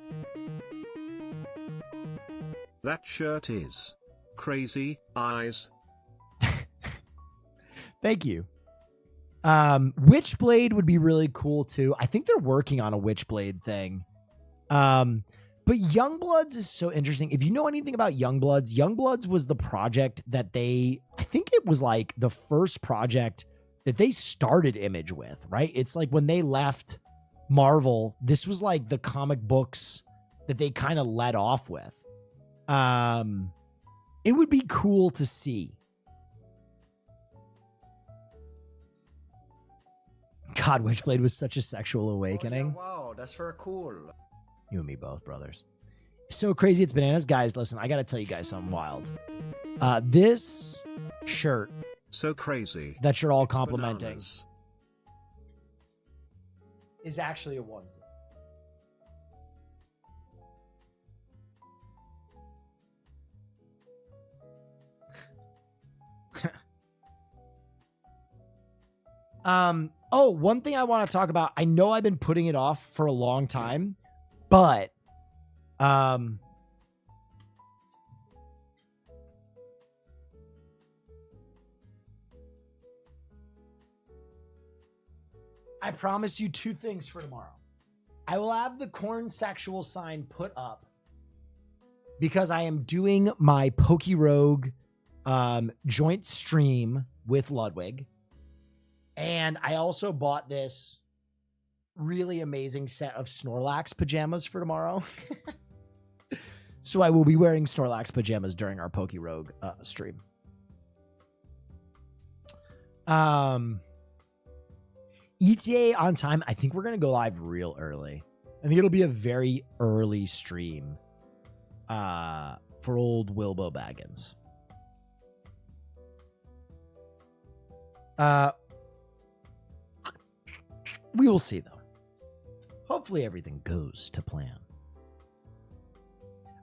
That shirt is crazy eyes. Thank you. Witchblade would be really cool too. I think they're working on a Witchblade thing. But Youngbloods is so interesting. If you know anything about Youngbloods, Youngbloods was the project that I think it was like the first project that they started Image with, right? It's like when they left Marvel, this was like the comic books that they kind of led off with. It would be cool to see. God, Witchblade was such a sexual awakening. Oh, yeah, wow, that's very cool. You and me both, brothers. So crazy, it's bananas. Guys, listen, I got to tell you guys something wild. This shirt. So crazy. That you're all complimenting. Bananas. Is actually a onesie. Oh, one thing I want to talk about. I know I've been putting it off for a long time, but I promise you two things for tomorrow. I will have the corn sexual sign put up because I am doing my Pokerogue joint stream with Ludwig. And I also bought this really amazing set of Snorlax pajamas for tomorrow. So I will be wearing Snorlax pajamas during our Pokerogue stream. ETA on time. I think we're going to go live real early. I think it'll be a very early stream for old Wilbo Baggins. We will see, though. Hopefully everything goes to plan.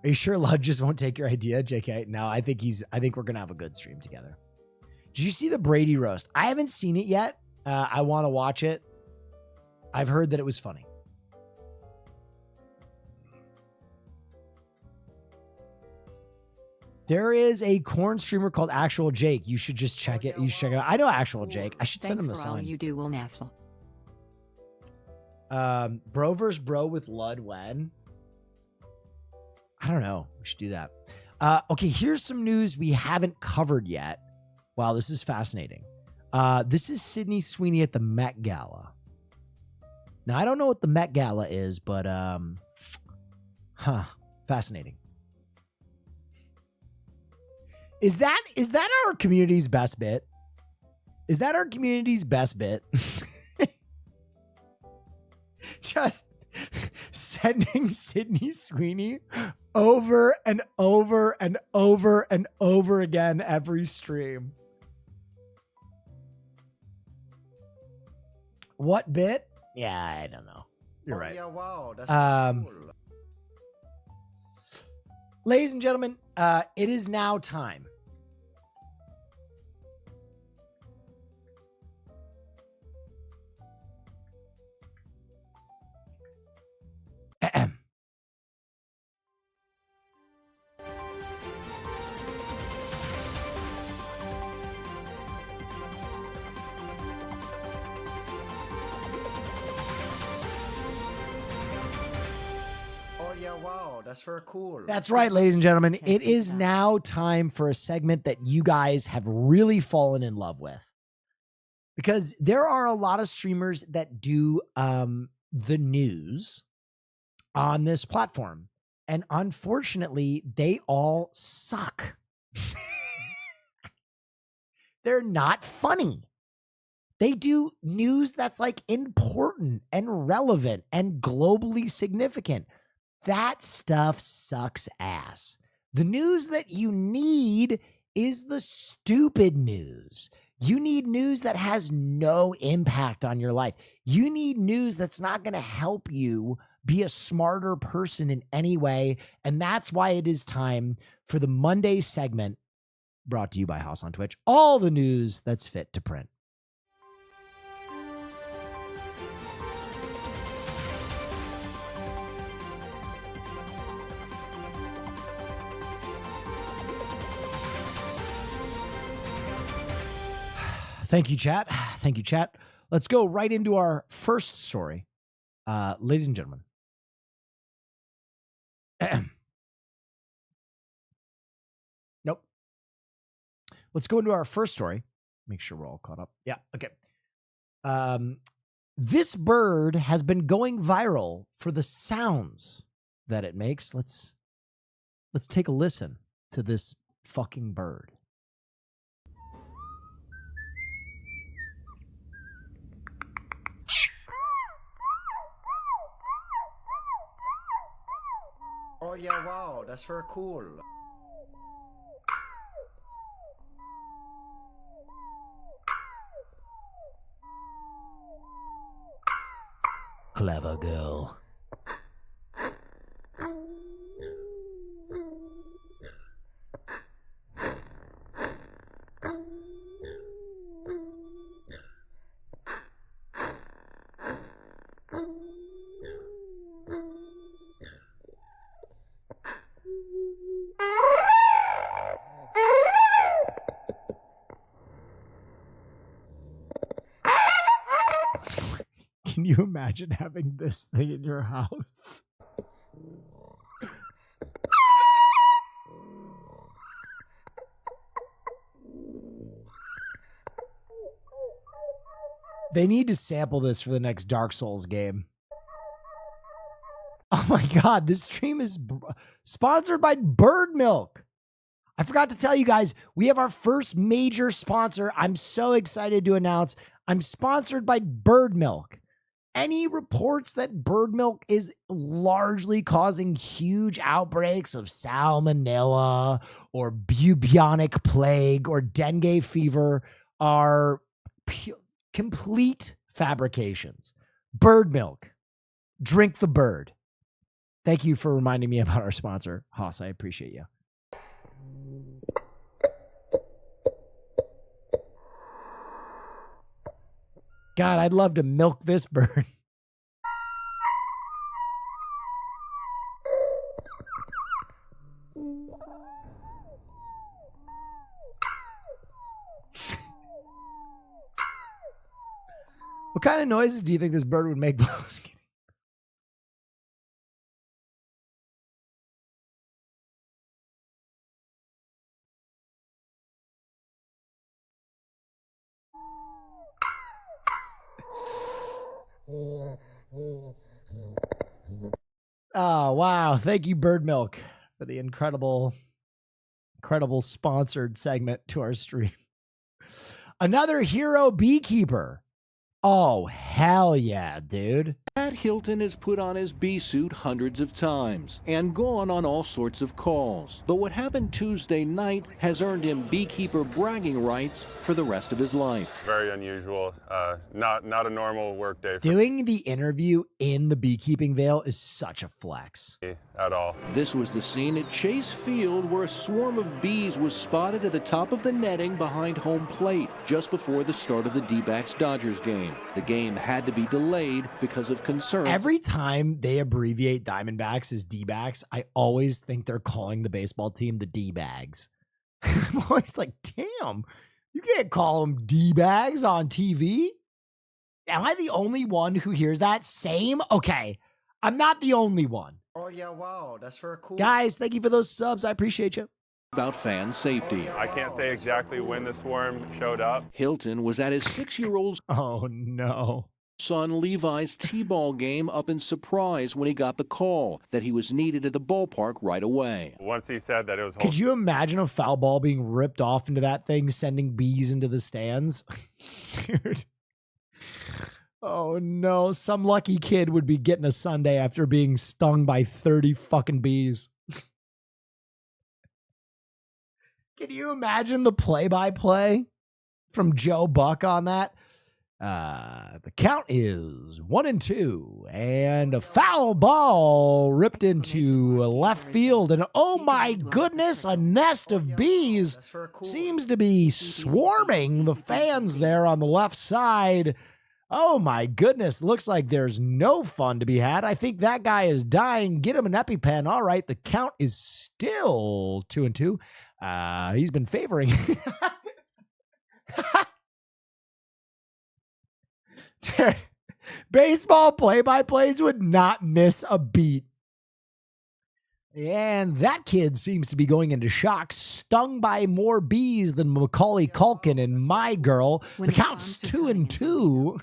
Are you sure Lud just won't take your idea, JK? No, I think we're going to have a good stream together. Did you see the Brady roast? I haven't seen it yet. I want to watch it. I've heard that it was funny. There is a corn streamer called Actual Jake. You should just check it. You should check it out. I know Actual Jake. I should send him a Thanks for all sign. you do, Will Neff. Bro versus bro with Lud when? I don't know. We should do that. Okay, here's some news we haven't covered yet. Wow, this is fascinating. This is Sydney Sweeney at the Met Gala. Now, I don't know what the Met Gala is, but fascinating. Is that our community's best bit? Is that our community's best bit? Just sending Sydney Sweeney over and over and over and over again every stream. What bit? Yeah, I don't know. You're right. Yeah, wow, that's cool. Ladies and gentlemen, it is now time. Wow, that's very cool. That's right, ladies and gentlemen. It is now time for a segment that you guys have really fallen in love with. Because there are a lot of streamers that do the news on this platform. And unfortunately, they all suck. They're not funny. They do news that's like important and relevant and globally significant. That stuff sucks ass. The news that you need is the stupid news. You need news that has no impact on your life. You need news that's not going to help you be a smarter person in any way. And that's why it is time for the Monday segment brought to you by House on Twitch. All the news that's fit to print. Thank you, chat. Thank you, chat. Let's go right into our first story. Ladies and gentlemen. Nope. Let's go into our first story. Make sure we're all caught up. Yeah, okay. This bird has been going viral for the sounds that it makes. Let's take a listen to this fucking bird. Oh yeah, wow, that's very cool. Clever girl. Can you imagine having this thing in your house? They need to sample this for the next Dark Souls game. Oh my God, this stream is sponsored by Bird Milk. I forgot to tell you guys, we have our first major sponsor. I'm so excited to announce I'm sponsored by Bird Milk. Any reports that bird milk is largely causing huge outbreaks of salmonella or bubonic plague or dengue fever are complete fabrications. Bird milk. Drink the bird. Thank you for reminding me about our sponsor, Haas. I appreciate you. God, I'd love to milk this bird. What kind of noises do you think this bird would make? Oh, wow. Thank you, Bird Milk, for the incredible sponsored segment to our stream. Another hero beekeeper. Oh, hell yeah, dude. Pat Hilton has put on his bee suit hundreds of times and gone on all sorts of calls. But what happened Tuesday night has earned him beekeeper bragging rights for the rest of his life. Very unusual. Not a normal work day. Doing the interview in the beekeeping veil is such a flex. At all. This was the scene at Chase Field where a swarm of bees was spotted at the top of the netting behind home plate just before the start of the D-backs-Dodgers game. The game had to be delayed because of concern. Every time they abbreviate Diamondbacks as D-backs, I always think they're calling the baseball team the D-bags. I'm always like, damn, you can't call them D-bags on TV. Am I the only one who hears that? Same? Okay, I'm not the only one. Oh yeah, wow, that's very cool. Guys, thank you for those subs. I appreciate you. About fan safety. I can't say exactly when the swarm showed up. Hilton was at his 6-year-old's Oh no. son Levi's T-ball game up in surprise when he got the call that he was needed at the ballpark right away. Once he said that it was... Could you imagine a foul ball being ripped off into that thing, sending bees into the stands? Dude. Oh, no. Some lucky kid would be getting a Sunday after being stung by 30 fucking bees. Can you imagine the play-by-play from Joe Buck on that? The count is 1-2, and a foul ball ripped into left field. And oh my goodness, a nest of bees seems to be swarming the fans there on the left side. Oh my goodness, looks like there's no fun to be had. I think that guy is dying. Get him an EpiPen. All right, the count is still 2-2. He's been favoring. Dude, baseball play-by-plays would not miss a beat. And that kid seems to be going into shock, stung by more bees than Macaulay Culkin and My Girl. The count's 2-2.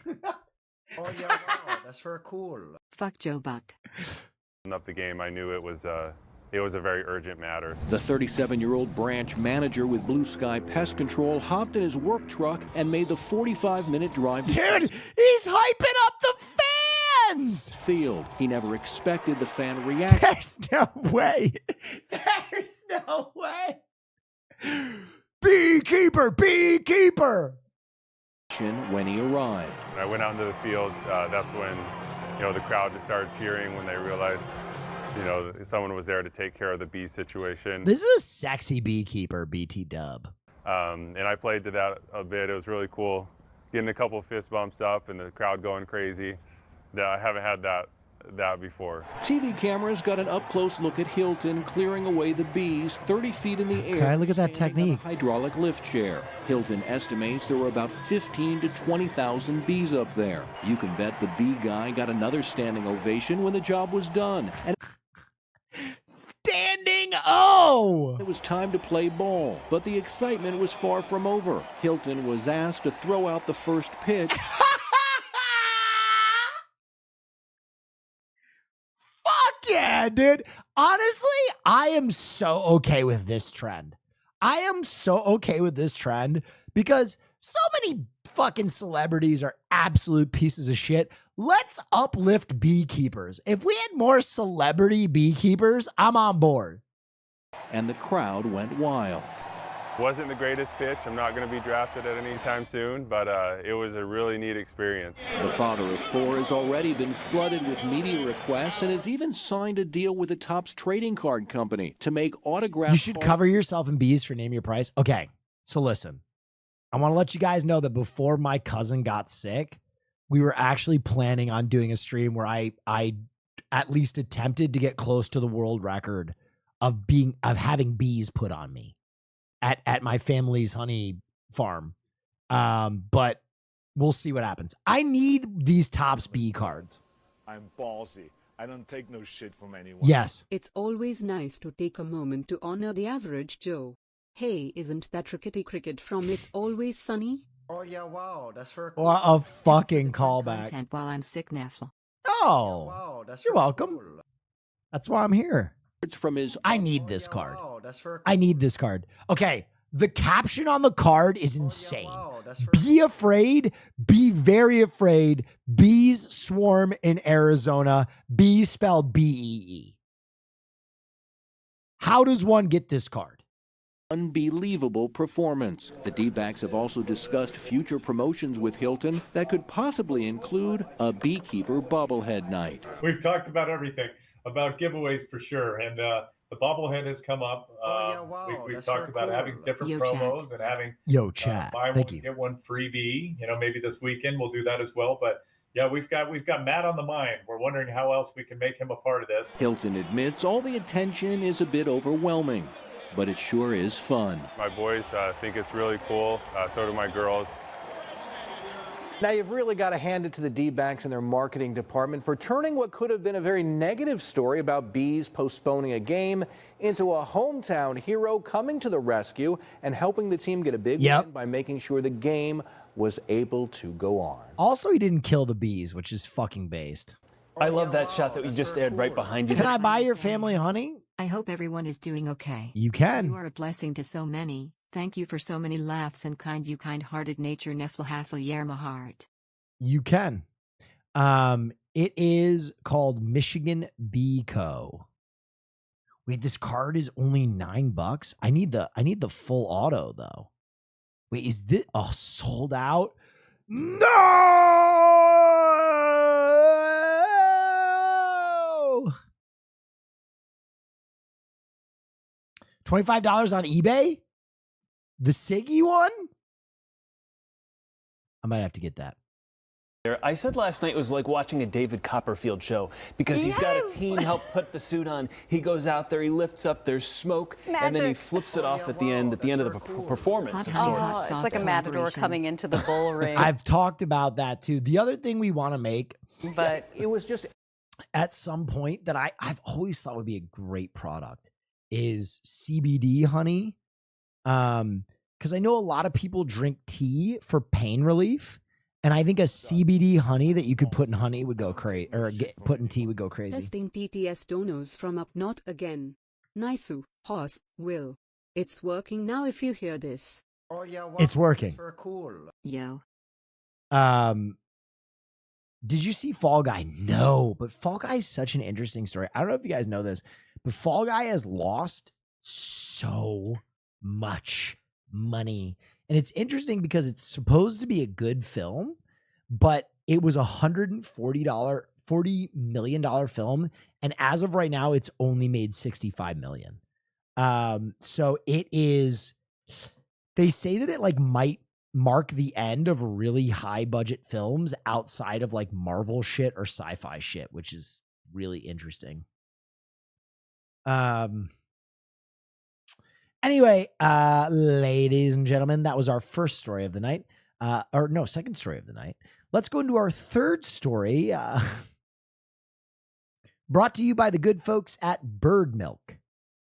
Oh, yeah, wow. That's very cool. Fuck Joe Buck. Up the game, I knew it was a very urgent matter. The 37-year-old branch manager with Blue Sky Pest Control hopped in his work truck and made the 45-minute drive. Dude, he's hyping up the fans! Field. He never expected the fan reaction. There's no way. There's no way. Beekeeper, beekeeper. When he arrived. When I went out into the field, that's when, the crowd just started cheering when they realized, someone was there to take care of the bee situation. This is a sexy beekeeper, BT Dub. And I played to that a bit. It was really cool, getting a couple fist bumps up and the crowd going crazy. I haven't had that before. TV cameras got an up-close look at Hilton clearing away the bees 30 feet in the air. Okay, look at that technique. Hydraulic lift chair. Hilton estimates there were about 15 to 20,000 bees up there. You can bet the bee guy got another standing ovation when the job was done. And standing O! It was time to play ball, but the excitement was far from over. Hilton was asked to throw out the first pitch. Yeah, dude. Honestly, I am so okay with this trend. I am so okay with this trend because so many fucking celebrities are absolute pieces of shit. Let's uplift beekeepers. If we had more celebrity beekeepers, I'm on board. And the crowd went wild. Wasn't the greatest pitch. I'm not going to be drafted at any time soon, but it was a really neat experience. The father of four has already been flooded with media requests and has even signed a deal with the Topps trading card company to make autographs. You should cover yourself in bees for Name Your Price. Okay, so listen. I want to let you guys know that before my cousin got sick, we were actually planning on doing a stream where I at least attempted to get close to the world record of having bees put on me at my family's honey farm. But we'll see what happens. I need these Topps bee cards. I'm ballsy. I don't take no shit from anyone. Yes. It's always nice to take a moment to honor the average Joe. Hey, isn't that Rickety Cricket from It's Always Sunny? Oh, yeah, wow. That's very cool. What a fucking callback. Content while I'm sick, Neff. Oh, yeah, wow. That's you're welcome. Cool. That's why I'm here. From his I need this card. Wow, that's very cool. I need this card. Okay, the caption on the card is insane. Yeah, wow, that's be afraid, be very afraid. Bees swarm in Arizona. Bees spelled B-E-E. How does one get this card? Unbelievable performance. The D-backs have also discussed future promotions with Hilton that could possibly include a beekeeper bobblehead night. We've talked about everything, about giveaways for sure, and the bobblehead has come up. We've talked about having different promos and having buy one get one freebie. Maybe this weekend we'll do that as well. But yeah, we've got Matt on the mind. We're wondering how else we can make him a part of this. Hilton admits all the attention is a bit overwhelming, but it sure is fun. My boys think it's really cool. So do my girls. Now, you've really got to hand it to the D-backs and their marketing department for turning what could have been a very negative story about bees postponing a game into a hometown hero coming to the rescue and helping the team get a big win by making sure the game was able to go on. Also, he didn't kill the bees, which is fucking based. I love that shot that we just aired right behind you. Can I buy your family honey? I hope everyone is doing okay. You can. You are a blessing to so many. Thank you for so many laughs and kind-hearted nature, Neflhassel Yermahart. You can. It is called Michigan Bee Co. Wait, this card is only $9. I need the full auto though. Wait, is this sold out? No! $25 on eBay? The Siggy one? I might have to get that. I said last night it was like watching a David Copperfield show because he's got a team help put the suit on. He goes out there, he lifts up, there's smoke, and then he flips it off at the end of the performance of sorts. It's like a matador coming into the bull ring. I've talked about that too. The other thing we want to make, but it was just at some point that I've always thought would be a great product is CBD honey. Because I know a lot of people drink tea for pain relief. And I think a CBD honey that you could put in honey would go crazy, or put in tea would go crazy. Testing TTS donos from up not again. Nisu, Hoss, Will. It's working now if you hear this. Oh yeah, well, it's working. Cool. Yo. Did you see Fall Guy? No, but Fall Guy is such an interesting story. I don't know if you guys know this, but Fall Guy has lost so much money. And it's interesting because it's supposed to be a good film, but it was $40 million film. And as of right now, it's only made $65 million. So it is, they say that it like might mark the end of really high budget films outside of like Marvel shit or sci-fi shit, which is really interesting. Anyway, ladies and gentlemen, that was our first story of the night. Second story of the night. Let's go into our third story. Brought to you by the good folks at Bird Milk.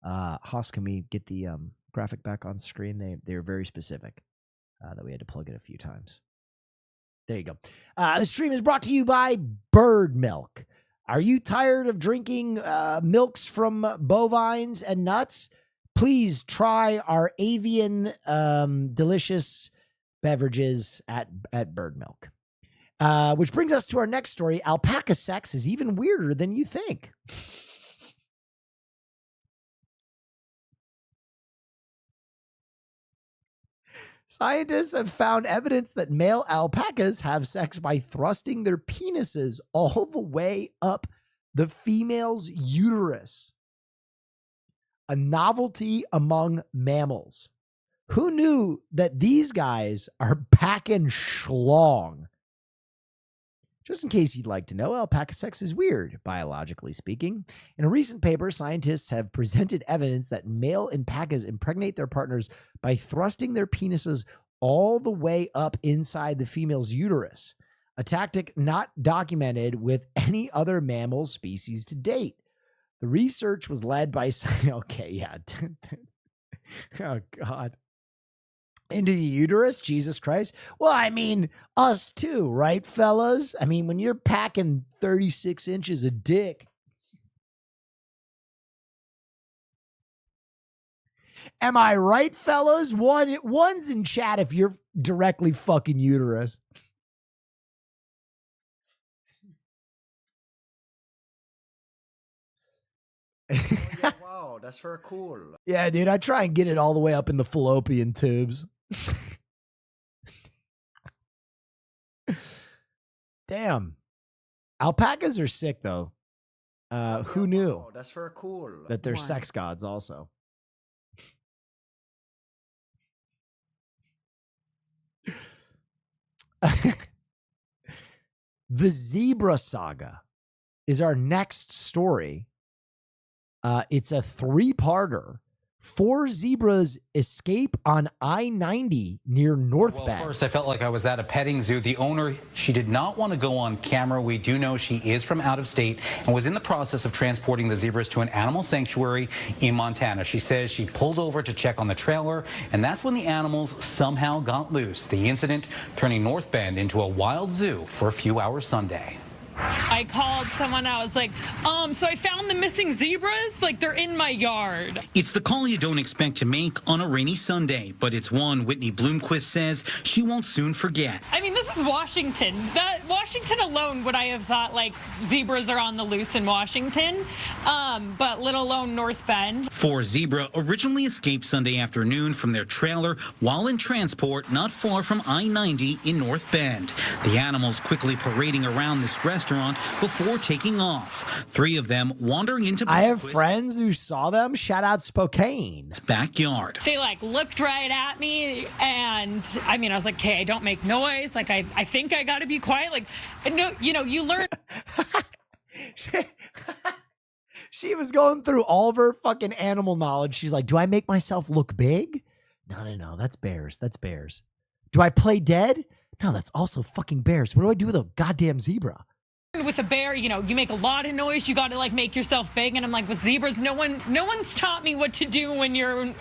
Haas, can we get the graphic back on screen? They're very specific that we had to plug it a few times. There you go. The stream is brought to you by Bird Milk. Are you tired of drinking milks from bovines and nuts? Please try our avian delicious beverages at Bird Milk. Which brings us to our next story. Alpaca sex is even weirder than you think. Scientists have found evidence that male alpacas have sex by thrusting their penises all the way up the female's uterus. A novelty among mammals. Who knew that these guys are packing schlong? Just in case you'd like to know, alpaca sex is weird, biologically speaking. In a recent paper, scientists have presented evidence that male alpacas impregnate their partners by thrusting their penises all the way up inside the female's uterus, a tactic not documented with any other mammal species to date. The research was led by, okay, yeah. Oh, God. Into the uterus, Jesus Christ. Well, I mean, us too, right, fellas? I mean, when you're packing 36 inches of dick. Am I right, fellas? One's in chat if you're directly fucking uterus. Oh, yeah, wow, that's very cool. Yeah, dude, I try and get it all the way up in the fallopian tubes. Damn. Alpacas are sick, though. Who knew? Wow, that's very cool. That they're sex gods also. The Zebra Saga is our next story. It's a 3-parter 4 zebras escape on I-90 near North Bend. Well, first, I felt like I was at a petting zoo. The owner, she did not want to go on camera. We do know she is from out of state and was in the process of transporting the zebras to an animal sanctuary in Montana. She says she pulled over to check on the trailer, and that's when the animals somehow got loose. The incident turning North Bend into a wild zoo for a few hours Sunday. I called someone. I was like, so I found the missing zebras. Like, they're in my yard. It's the call you don't expect to make on a rainy Sunday, but it's one Whitney Bloomquist says she won't soon forget. I mean, this is Washington. Washington alone would I have thought, like, zebras are on the loose in Washington, but let alone North Bend. 4 zebra originally escaped Sunday afternoon from their trailer while in transport not far from I-90 in North Bend. The animals quickly parading around this restaurant before taking off. 3 of them wandering into I have friends who saw them. Shout out Spokane. Backyard. They like looked right at me, and I mean, I was like, okay, I don't make noise. Like, I think I gotta be quiet. Like, no, you know, you learn. She was going through all of her fucking animal knowledge. She's like, do I make myself look big? No, that's bears. That's bears. Do I play dead? No, that's also fucking bears. What do I do with a goddamn zebra? With a bear, you know, you make a lot of noise. You got to like make yourself big. And I'm like, with zebras, no one's taught me what to do when you're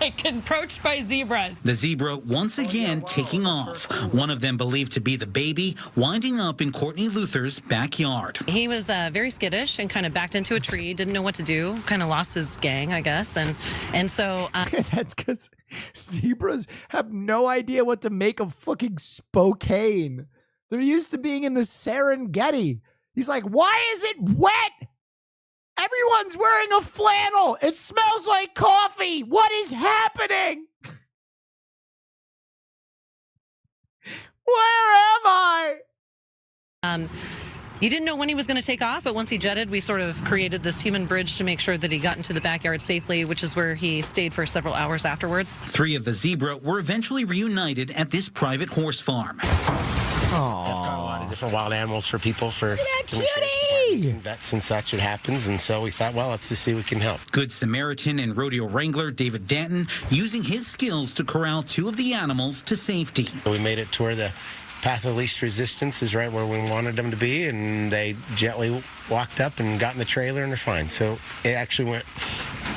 like approached by zebras. The zebra once again taking off. One of them believed to be the baby, winding up in Courtney Luther's backyard. He was very skittish and kind of backed into a tree. Didn't know what to do. Kind of lost his gang, I guess. And so that's because zebras have no idea what to make of fucking Spokane. They're used to being in the Serengeti. He's like, why is it wet? Everyone's wearing a flannel. It smells like coffee. What is happening? Where am I? You didn't know when he was going to take off, but once he jetted, we sort of created this human bridge to make sure that he got into the backyard safely, which is where he stayed for several hours afterwards. 3 of the zebra were eventually reunited at this private horse farm. I've got a lot of different wild animals for people, for cutie and vets and such. It happens, and so we thought, well, let's just see if we can help. Good Samaritan and rodeo wrangler David Danton using his skills to corral 2 of the animals to safety. We made it to where the path of least resistance is right where we wanted them to be, and they gently walked up and got in the trailer, and they're fine. So it actually went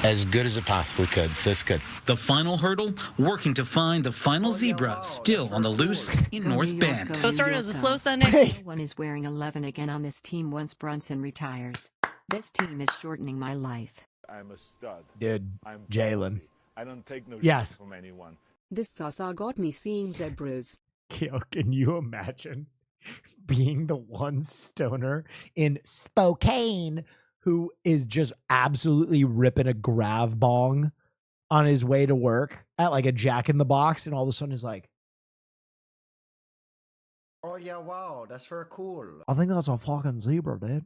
as good as it possibly could, so it's good. The final hurdle, working to find the final zebra still on the loose in North Bend. So it started as a slow Sunday. No one is wearing 11 again on this team once Brunson retires. This team is shortening my life. I'm a stud. Dude, Jalen. I don't take no yes. shit from anyone. This Sasa got me seeing zebras. Yo, can you imagine being the one stoner in Spokane who is just absolutely ripping a grav bong on his way to work at like a Jack in the Box, and all of a sudden is like, oh yeah, wow, that's very cool. I think that's a fucking zebra, dude.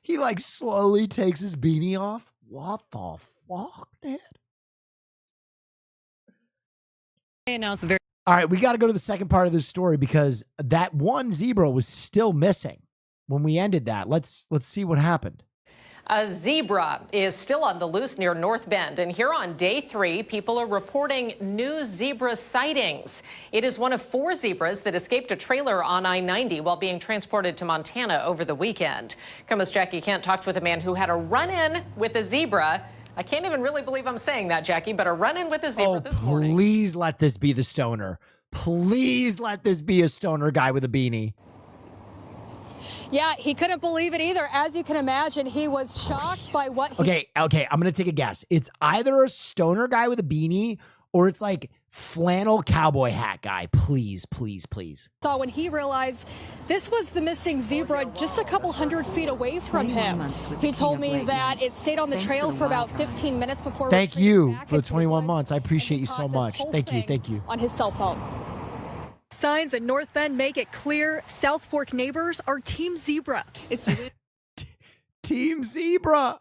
He like slowly takes his beanie off. What the fuck, dude? And now it's very. All right, we got to go to the second part of this story because that one zebra was still missing when we ended that. Let's see what happened. A zebra is still on the loose near North Bend, and here on day 3, people are reporting new zebra sightings. It is one of 4 zebras that escaped a trailer on I-90 while being transported to Montana over the weekend. KNICKS Jackie Kent talked with a man who had a run-in with a zebra. I can't even really believe I'm saying that, Jackie, but a run-in with a zebra this morning. Please let this be the stoner. Please let this be a stoner guy with a beanie. Yeah, he couldn't believe it either. As you can imagine, he was shocked by what he... Okay, I'm going to take a guess. It's either a stoner guy with a beanie or it's like flannel cowboy hat guy. Please, please, please. Saw when he realized this was the missing zebra just a couple hundred feet away from him. He told me that it stayed on the trail for about 15 minutes before... Thank you for the 21 months. I appreciate you so much. Thank you. On his cell phone. Signs in North Bend make it clear South Fork neighbors are Team Zebra. It's Team Zebra.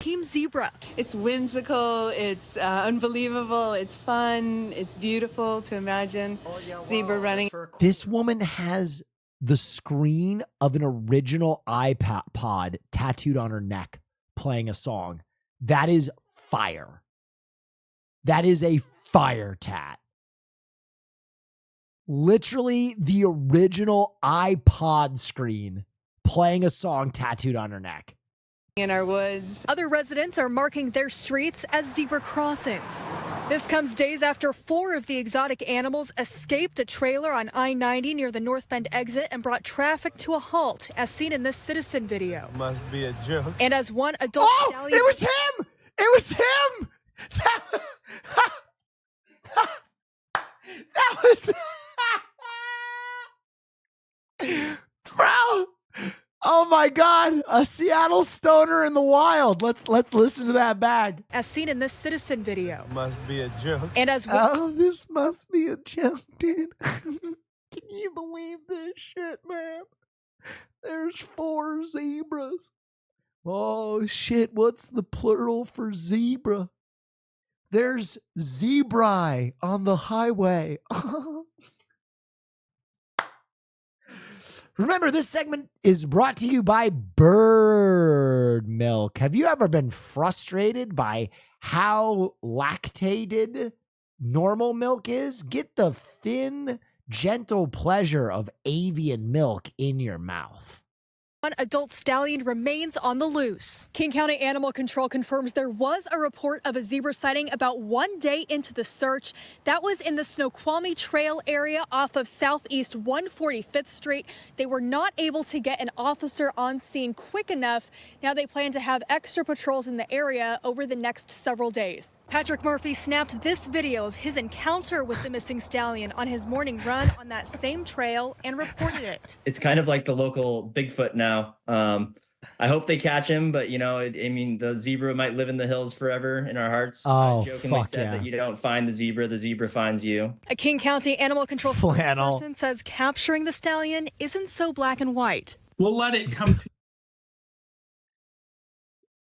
Team Zebra. It's whimsical. It's unbelievable. It's fun. It's beautiful to imagine zebra running. This woman has the screen of an original iPod tattooed on her neck playing a song. That is fire. That is a fire tat. Literally the original iPod screen playing a song tattooed on her neck. In our woods. Other residents are marking their streets as zebra crossings. This comes days after 4 of the exotic animals escaped a trailer on I-90 near the North Bend exit and brought traffic to a halt, as seen in this citizen video. Must be a joke. And as one adult stallion... It was him! It was him! That was... Bro! Oh my God, a Seattle stoner in the wild. Let's listen to that back. As seen in this citizen video. Must be a joke. And as oh, this must be a joke, dude. Can you believe this shit, man? There's 4 zebras. Oh shit, what's the plural for zebra? There's zebrae on the highway. Remember, this segment is brought to you by Bird Milk. Have you ever been frustrated by how lactated normal milk is? Get the thin, gentle pleasure of avian milk in your mouth. One adult stallion remains on the loose. King County Animal Control confirms there was a report of a zebra sighting about 1 day into the search. That was in the Snoqualmie Trail area off of Southeast 145th Street. They were not able to get an officer on scene quick enough. Now they plan to have extra patrols in the area over the next several days. Patrick Murphy snapped this video of his encounter with the missing stallion on his morning run on that same trail and reported it. It's kind of like the local Bigfoot now. I hope they catch him, but I mean, the zebra might live in the hills forever in our hearts. Oh, jokingly said that you don't find the zebra finds you. A King County Animal Control person says capturing the stallion isn't so black and white. We'll let it come to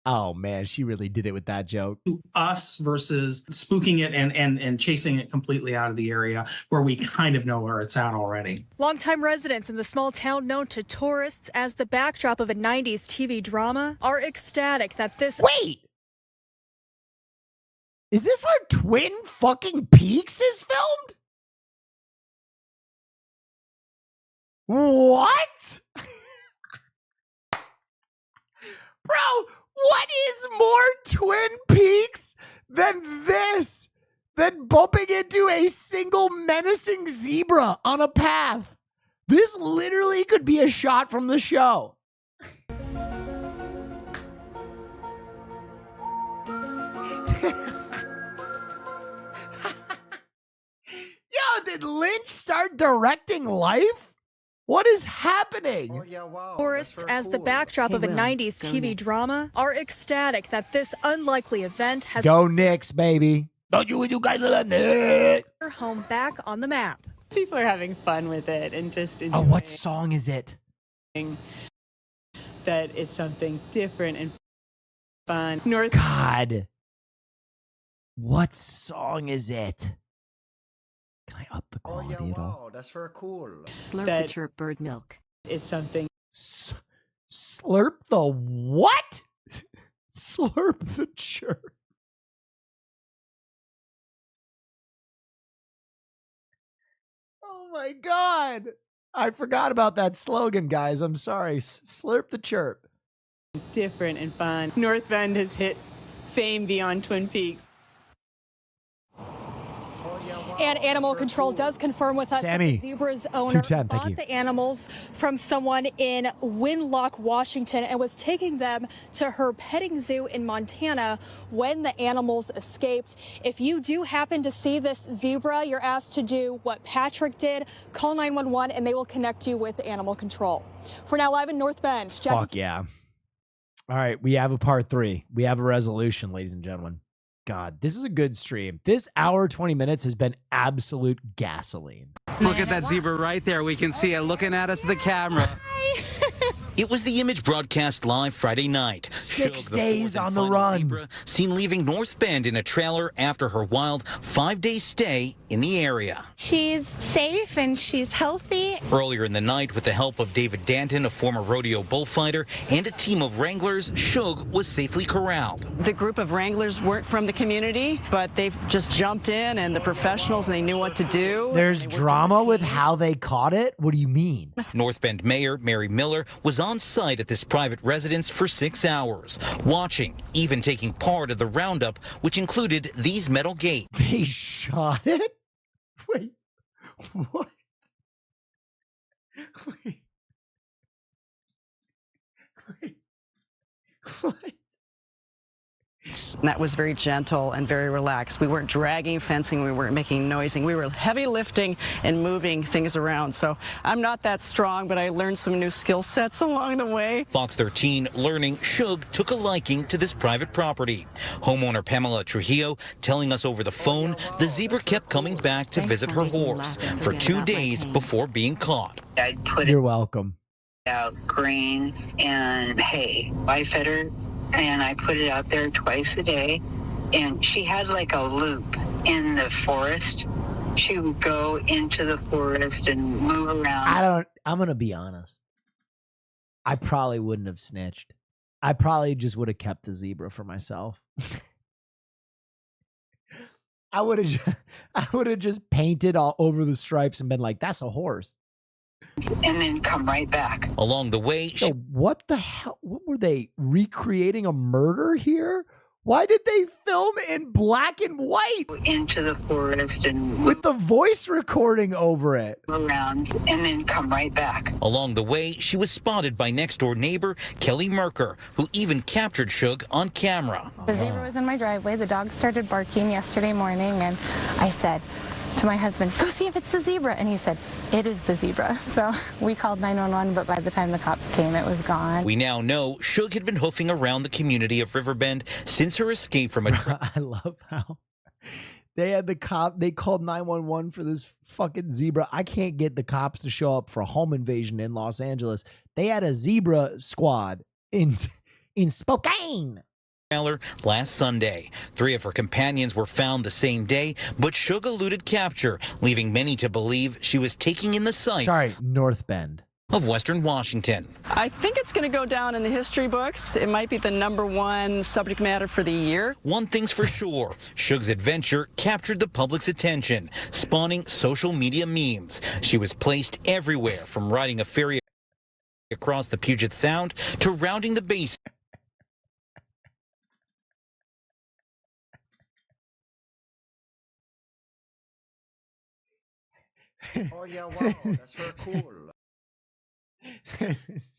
Oh man, she really did it with that joke. us versus spooking it and chasing it completely out of the area where we kind of know where it's at already. Longtime residents in the small town known to tourists as the backdrop of a 90s TV drama are ecstatic that this... Wait! Is this where Twin fucking Peaks is filmed? What? Bro, what is more Twin Peaks than this? Than bumping into a single menacing zebra on a path? This literally could be a shot from the show. Yo, did Lynch start directing Life? What is happening? Oh, yeah, wow. Tourists, as the backdrop of a 90s TV drama, are ecstatic that this unlikely event has... Go Knicks, baby. Don't you guys love Knicks? ...her home back on the map. People are having fun with it and just enjoying. Oh, what song is it? That it's something different and fun. God. What song is it? Can I up the quality at all? Wow, that's very cool. Slurp the chirp bird milk. It's something. Slurp the what? Slurp the chirp. Oh my God. I forgot about that slogan, guys. I'm sorry. Slurp the chirp. Different and fun. North Bend has hit fame beyond Twin Peaks. And Animal Control does confirm with us that the zebra's owner bought the animals from someone in Winlock, Washington, and was taking them to her petting zoo in Montana when the animals escaped. If you do happen to see this zebra, you're asked to do what Patrick did. Call 911 and they will connect you with Animal Control. For now, live in North Bend. Fuck yeah. All right, we have a part 3. We have a resolution, ladies and gentlemen. God, this is a good stream. This hour, 20 minutes has been absolute gasoline. Look at that zebra right there. We can see it looking at us at the camera. It was the image broadcast live Friday night. 6 days on the run. Zebra seen leaving North Bend in a trailer after her wild 5-day stay in the area. She's safe and she's healthy me. Earlier in the night, with the help of David Danton, a former rodeo bullfighter, and a team of wranglers, Shug was safely corralled. The group of wranglers weren't from the community, but they've just jumped in, and the professionals, and they knew what to do. There's drama with how they caught it? What do you mean? North Bend Mayor Mary Miller was on site at this private residence for 6 hours, watching, even taking part of the roundup, which included these metal gates. They shot it? Wait, what? Wait. What? That was very gentle and very relaxed. We weren't dragging fencing, we weren't making noising. We were heavy lifting and moving things around. So I'm not that strong, but I learned some new skill sets along the way. Fox 13 learning Shug took a liking to this private property. Homeowner Pamela Trujillo telling us over the phone the zebra kept coming back to visit her horse for 2 days before being caught. I'd put You're welcome. out grain and hay. I fed her and I put it out there twice a day. And she had like a loop in the forest. She would go into the forest and move around. I'm going to be honest. I probably wouldn't have snitched. I probably just would have kept the zebra for myself. I would have just painted all over the stripes and been like, that's a horse. And then come right back. Along the way, so what the hell? What were they recreating a murder here? Why did they film in black and white? Into the forest and with the voice recording over it. Around and then come right back. Along the way, she was spotted by next-door neighbor Kelly Merker, who even captured Shug on camera. The zebra was in my driveway. The dog started barking yesterday morning, and I said to my husband, go see if it's the zebra. And he said, it is the zebra. So we called 911, but by the time the cops came, it was gone. We now know Shug had been hoofing around the community of Riverbend since her escape from a... I love how they had they called 911 for this fucking zebra. I can't get the cops to show up for a home invasion in Los Angeles. They had a zebra squad in Spokane. Last Sunday. 3 of her companions were found the same day, but Shug eluded capture, leaving many to believe she was taking in the sights North Bend of Western Washington. I think it's going to go down in the history books. It might be the #1 subject matter for the year. One thing's for sure, Shug's adventure captured the public's attention, spawning social media memes. She was placed everywhere, from riding a ferry across the Puget Sound to rounding the base. Oh yeah, wow, that's very cool.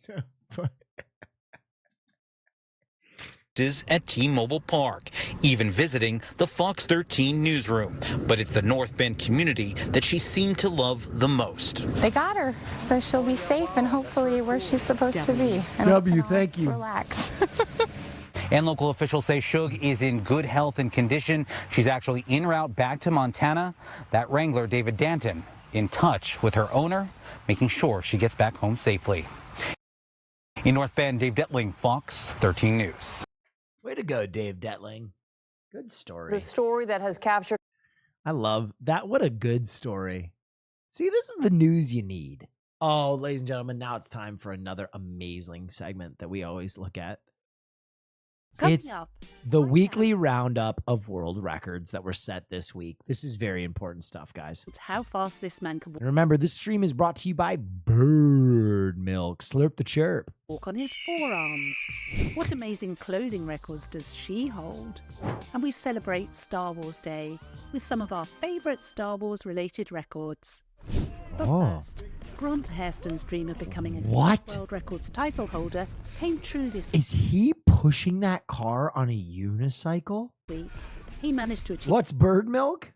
So funny. At T-Mobile Park, even visiting the Fox 13 newsroom. But it's the North Bend community that she seemed to love the most. They got her, so she'll be safe and hopefully where she's supposed to be. And W, thank you. Relax. And local officials say Shug is in good health and condition. She's actually en route back to Montana. That wrangler, David Danton, in touch with her owner, making sure she gets back home safely. In North Bend, Dave Detling, Fox 13 News. Way to go, Dave Detling. Good story. It's a story that has captured. I love that. What a good story. See, this is the news you need. Oh, ladies and gentlemen, now it's time for another amazing segment that we always look at. It's the weekly roundup of world records that were set this week. This is very important stuff, guys. How fast this man can And remember, this stream is brought to you by Bird Milk. Slurp the chirp. walk on his forearms. What amazing clothing records does she hold? And we celebrate Star Wars Day with some of our favourite Star Wars related records. But first, Grant Hairston's dream of becoming a Guinness World Records title holder came true this week. Is he pushing that car on a unicycle? He managed to achieve What's bird milk?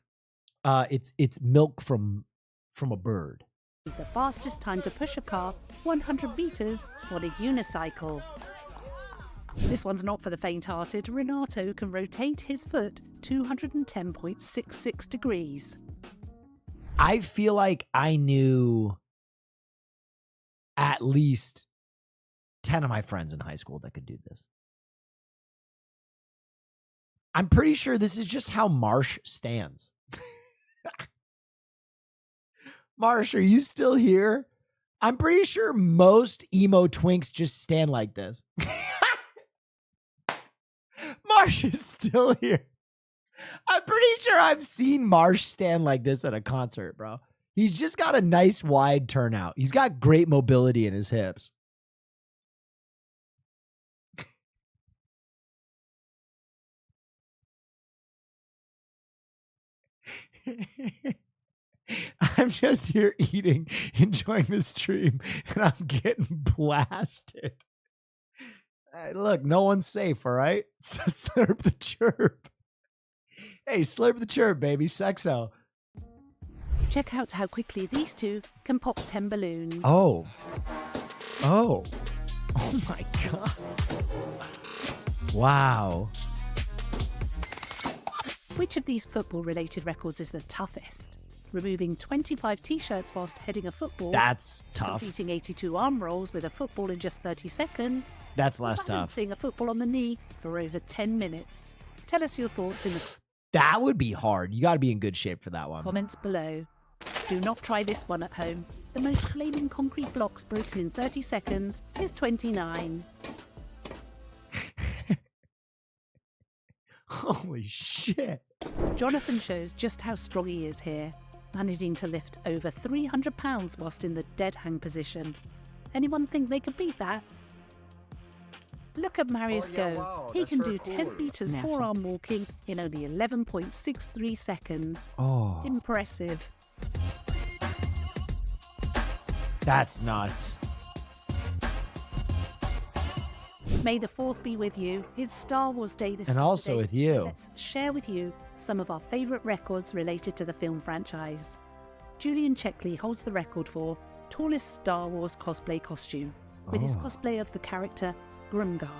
It's milk from a bird. the fastest time to push a car 100 meters on a unicycle. This one's not for the faint-hearted. Renato can rotate his foot 210.66 degrees. I feel like I knew at least 10 of my friends in high school that could do this. I'm pretty sure this is just how Marsh stands. Marsh, are you still here? I'm pretty sure most emo twinks just stand like this. Marsh is still here. I'm pretty sure I've seen Marsh stand like this at a concert, bro. He's just got a nice wide turnout. He's got great mobility in his hips. I'm just here eating, enjoying the stream, and I'm getting blasted. Hey, look, no one's safe, all right? So slurp the chirp. Hey, slurp the chirp, baby. Sexo. Check out how quickly these two can pop 10 balloons. Oh. Oh. Oh my God. Wow. Which of these football-related records is the toughest? Removing 25 t-shirts whilst heading a football. That's tough. Completing 82 arm rolls with a football in just 30 seconds. That's less tough. Balancing a football on the knee for over 10 minutes. Tell us your thoughts in the That would be hard. You got to be in good shape for that one. comments below. Do not try this one at home. The most flaming concrete blocks broken in 30 seconds is 29. Holy shit. Jonathan shows just how strong he is here, managing to lift over 300 pounds whilst in the dead hang position. Anyone think they could beat that? Look at Marius go. Wow, He that's can very do 10 cool. meters Neff. forearm walking in only 11.63 seconds. Oh, Impressive. that's nuts. May the 4th be with you. It's Star Wars Day this And also Saturday, with you. so let's share with you some of our favourite records related to the film franchise. Julian Checkley holds the record for tallest Star Wars cosplay costume, with his cosplay of the character Grimgar,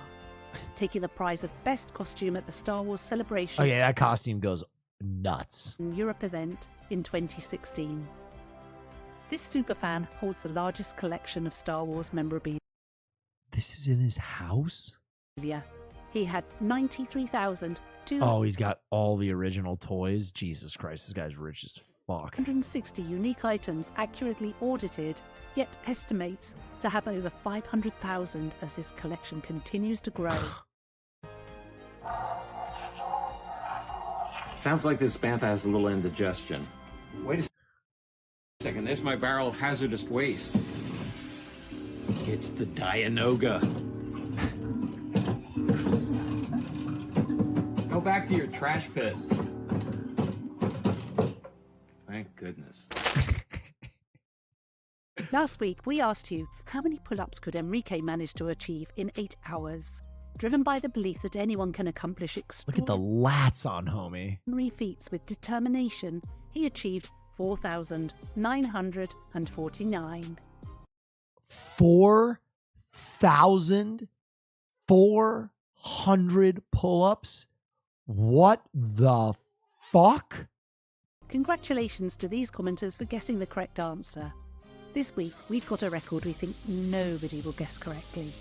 taking the prize of best costume at the Star Wars Celebration Oh yeah, that costume goes nuts. Europe event in 2016. This superfan holds the largest collection of Star Wars memorabilia. This is in his house? He had 93,260 Oh, he's got all the original toys. Jesus Christ, this guy's rich as fuck. unique items accurately audited, yet estimates to have over 500,000 as his collection continues to grow. Sounds like this bantha has a little indigestion. Wait a second, there's my barrel of hazardous waste. It's the Dianoga. Go back to your trash pit. Thank goodness. Last week, we asked you how many pull-ups could Enrique manage to achieve in 8 hours? Driven by the belief that anyone can accomplish Look at the lats on homie. extraordinary feats with determination, he achieved 4,949. 4,400 pull-ups? What the fuck? Congratulations to these commenters for guessing the correct answer. This week, we've got a record we think nobody will guess correctly.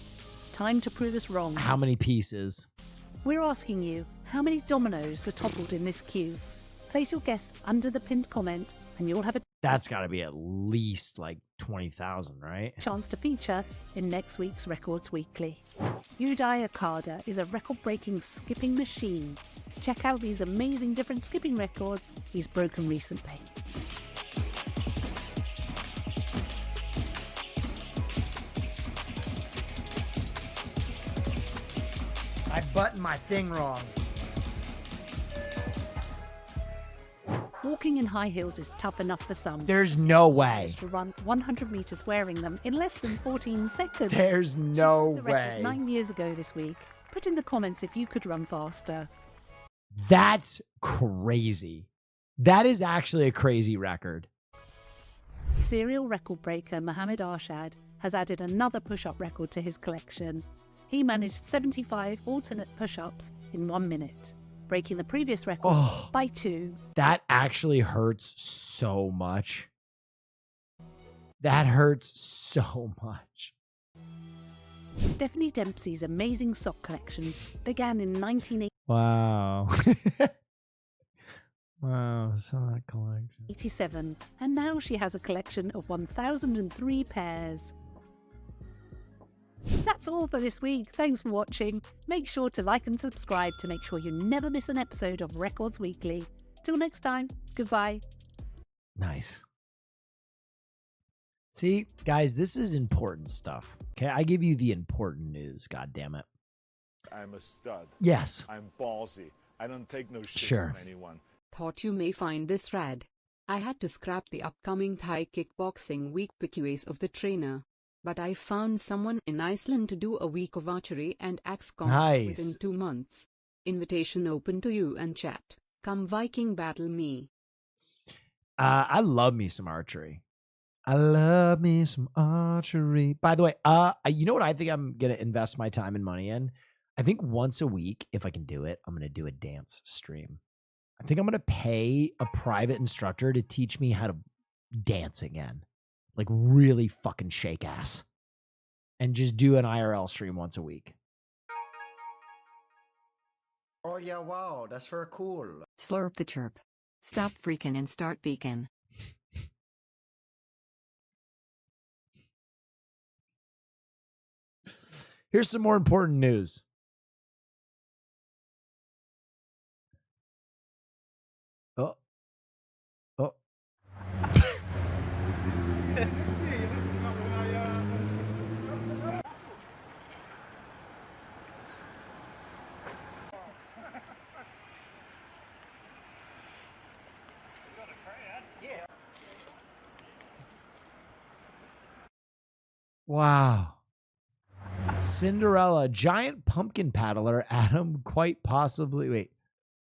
Time to prove us wrong. How many pieces? We're asking you, how many dominoes were toppled in this queue? Place your guess under the pinned comment and you'll have a That's got to be at least like 20,000, right? chance to feature in next week's Records Weekly. Yudai Okada is a record-breaking skipping machine. Check out these amazing different skipping records he's broken recently. I buttoned my thing wrong. Walking in high heels is tough enough for some. There's no way. To run 100 meters wearing them in less than 14 seconds. There's no The record way. 9 years ago this week. Put in the comments if you could run faster. That's crazy. That is actually a crazy record. Serial record breaker Mohammed Arshad has added another push-up record to his collection. He managed 75 alternate push-ups in 1 minute, breaking the previous record by 2. That actually hurts so much. That hurts so much. Stephanie Dempsey's amazing sock collection began in 1980. Wow. Wow, so that collection. 87, and now she has a collection of 1,003 pairs. That's all for this week. Thanks for watching. Make sure to like and subscribe to make sure you never miss an episode of Records Weekly. Till next time, goodbye. Nice. See, guys, this is important stuff. Okay, I give you the important news, god damn it. I'm a stud. Yes. I'm ballsy. I don't take no shit Sure. from anyone. Thought you may find this rad. I had to scrap the upcoming Thai kickboxing week because of the trainer. But I found someone in Iceland to do a week of archery and axe combat within 2 months. Invitation open to you and chat. Come Viking battle me. I love me some archery. I love me some archery. By the way, you know what I think I'm going to invest my time and money in? I think once a week, if I can do it, I'm going to do a dance stream. I think I'm going to pay a private instructor to teach me how to dance again. Like really fucking shake ass. And just do an IRL stream once a week. Oh yeah, wow, that's very cool. Slurp the chirp. Stop freaking and start beacon. Here's some more important news. Oh. Oh. Wow. Cinderella, giant pumpkin paddler, Adam quite possibly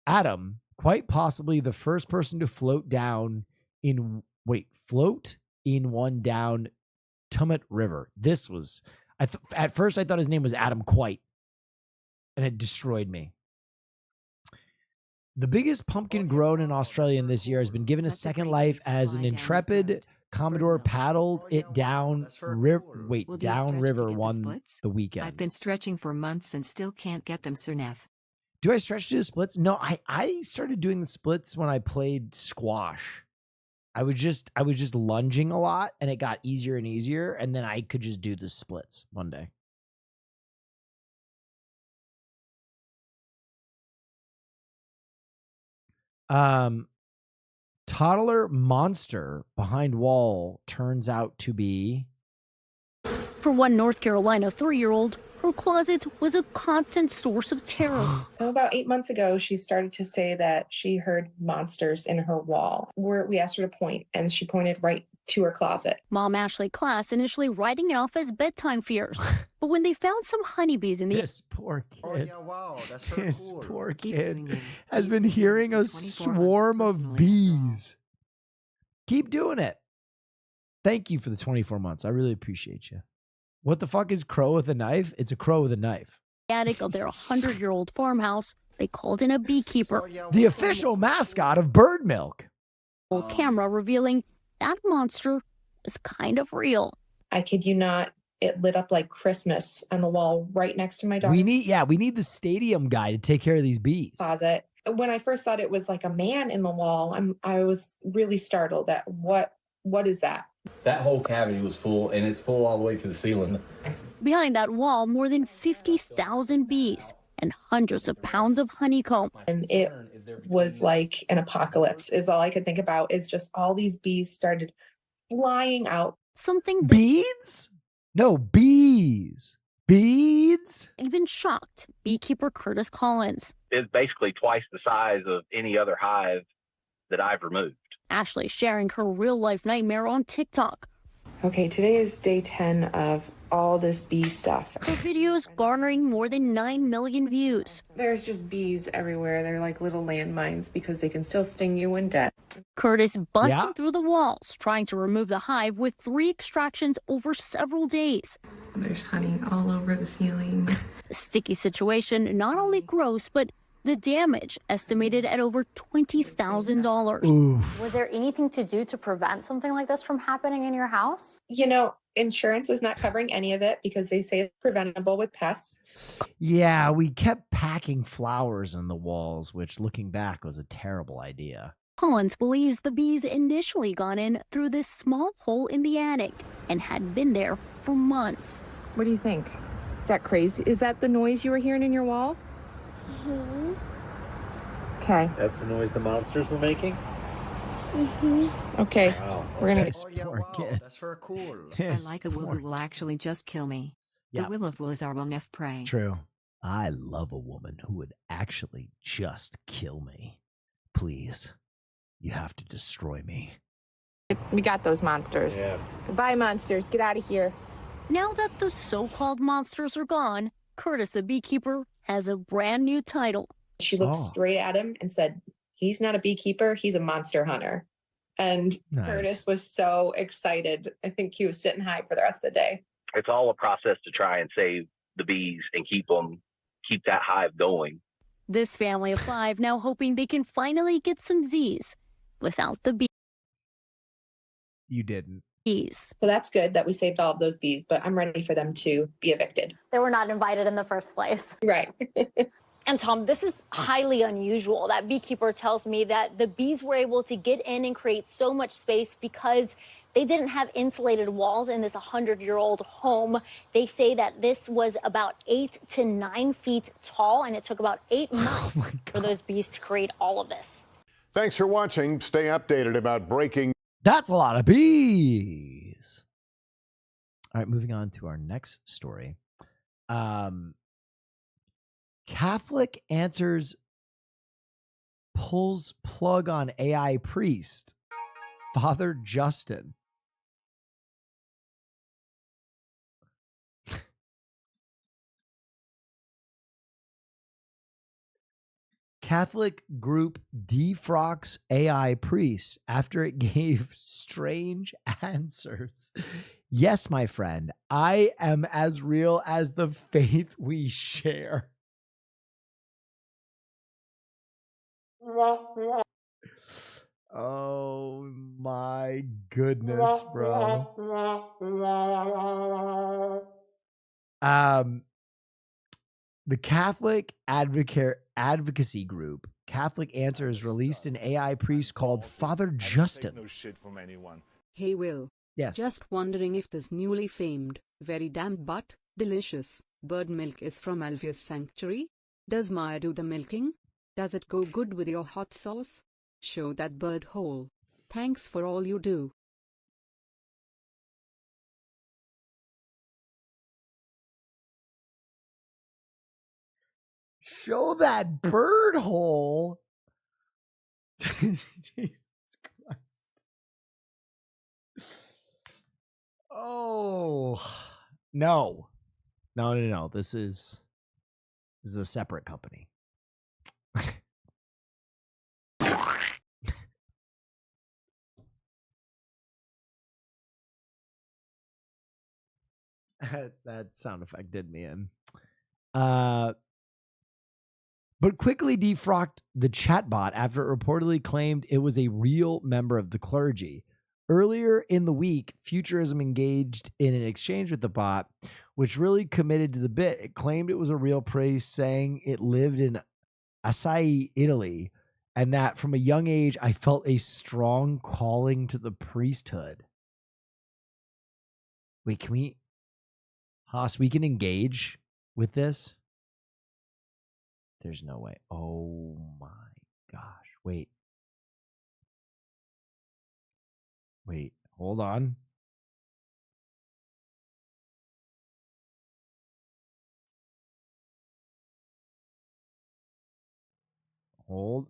the first person to float in one down Tumut River. This was, at first I thought his name was Adam Quite, and it destroyed me. The biggest pumpkin grown in Australia this year has been given a second life as an intrepid Commodore paddled it down river one the weekend. I've been stretching for months and still can't get them, Sir Neff. Do I stretch to the splits? No, I started doing the splits when I played squash. I was just lunging a lot, and it got easier and easier, and then I could just do the splits one day. Toddler monster behind wall turns out to be... For one North Carolina 3-year-old, her closet was a constant source of terror. About 8 months ago, she started to say that she heard monsters in her wall. We asked her to point, and she pointed right to her closet. Mom Ashley Class initially writing it off as bedtime fears. But when they found some honeybees in the... This poor kid. Oh yeah, wow, that's very This cool. poor kid has been hearing a swarm of bees. Keep doing it. Thank you for the 24 months. I really appreciate you. What the fuck is crow with a knife? It's a crow with a knife. Attic of their 100-year-old farmhouse, they called in a beekeeper. The official mascot of bird milk. Camera revealing that monster is kind of real. I kid you not, it lit up like Christmas on the wall right next to my daughter's We need the stadium guy to take care of these bees. closet. When I first thought it was like a man in the wall, I was really startled at what is that? That whole cavity was full, and it's full all the way to the ceiling. Behind that wall, more than 50,000 bees and hundreds of pounds of honeycomb. And it was like an apocalypse is all I could think about, is just all these bees started flying out. Something Beads? No, bees. Beads? Even shocked beekeeper Curtis Collins. It's basically twice the size of any other hive that I've removed. Ashley sharing her real-life nightmare on TikTok. Okay, today is day 10 of all this bee stuff. Her videos garnering more than 9 million views. There's just bees everywhere. They're like little landmines because they can still sting you when dead. Curtis busting through the walls, trying to remove the hive with 3 extractions over several days. There's honey all over the ceiling. The sticky situation, not only gross, but the damage estimated at over $20,000. Was there anything to do to prevent something like this from happening in your house? You know, insurance is not covering any of it because they say it's preventable with pests. Yeah, we kept packing flowers in the walls, which looking back was a terrible idea. Collins believes the bees initially got in through this small hole in the attic and had been there for months. What do you think? Is that crazy? Is that the noise you were hearing in your wall? Mm-hmm. Okay. That's the noise the monsters were making? Mm-hmm. Okay. Wow. We're gonna. Oh yeah, wow, that's very cool. I like a will who will actually just kill me. Yeah. The will of will is our will Neff prey. True. I love a woman who would actually just kill me. Please, you have to destroy me. We got those monsters. Yeah. Goodbye, monsters. Get out of here. Now that the so-called monsters are gone, Curtis the beekeeper has a brand new title. She looked straight at him and said, he's not a beekeeper, he's a monster hunter. And Nice. Curtis was so excited. I think he was sitting high for the rest of the day. It's all a process to try and save the bees and keep that hive going. This family of 5 now hoping they can finally get some Z's without the You didn't. bees. So that's good that we saved all of those bees, but I'm ready for them to be evicted. They were not invited in the first place. Right. And Tom, this is highly unusual. That beekeeper tells me that the bees were able to get in and create so much space because they didn't have insulated walls in this 100-year-old home. They say that this was about 8 to 9 feet tall, and it took about 8 months for those bees to create all of this. Thanks for watching. Stay updated about breaking. That's a lot of bees. All right, moving on to our next story. Catholic answers pulls plug on AI priest. Father Justin. Catholic group defrocks AI priest after it gave strange answers. Yes, my friend, I am as real as the faith we share. Oh my goodness, bro. The Catholic advocacy group Catholic Answers released an AI priest called Father Justin. No shit from anyone. Hey Will. Yes. Just wondering if this newly famed, very damn but delicious bird milk is from Alpheus Sanctuary? Does Maya do the milking? Does it go good with your hot sauce? Show that bird whole. Thanks for all you do. Show that bird hole. Jesus Christ. Oh no. No. This is a separate company. That sound effect did me in. But quickly defrocked the chatbot after it reportedly claimed it was a real member of the clergy. Earlier in the week, Futurism engaged in an exchange with the bot, which really committed to the bit. It claimed it was a real priest, saying it lived in Acai, Italy, and that from a young age, I felt a strong calling to the priesthood. Wait, can we... Haas, we can engage with this? There's no way. Oh my gosh. Wait, hold on. Hold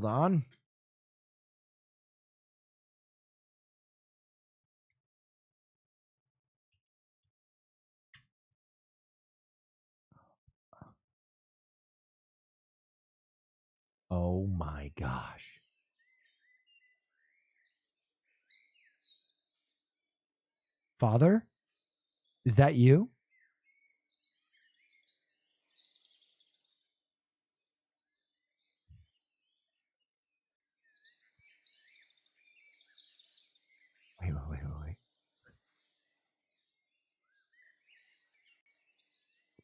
on. Oh my gosh. Father? Is that you?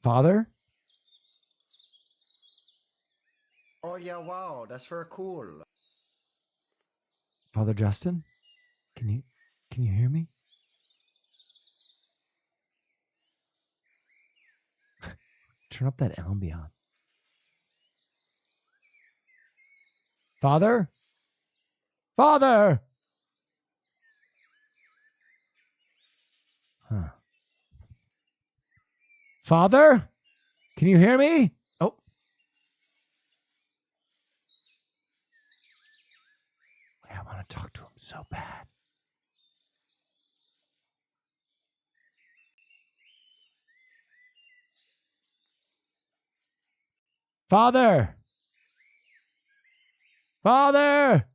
Father? Oh yeah, wow, that's very cool. Father Justin? Can you hear me? Turn up that ambient. Father? Father! Huh. Father? Can you hear me? Oh. I want to talk to him so bad. Father! Father!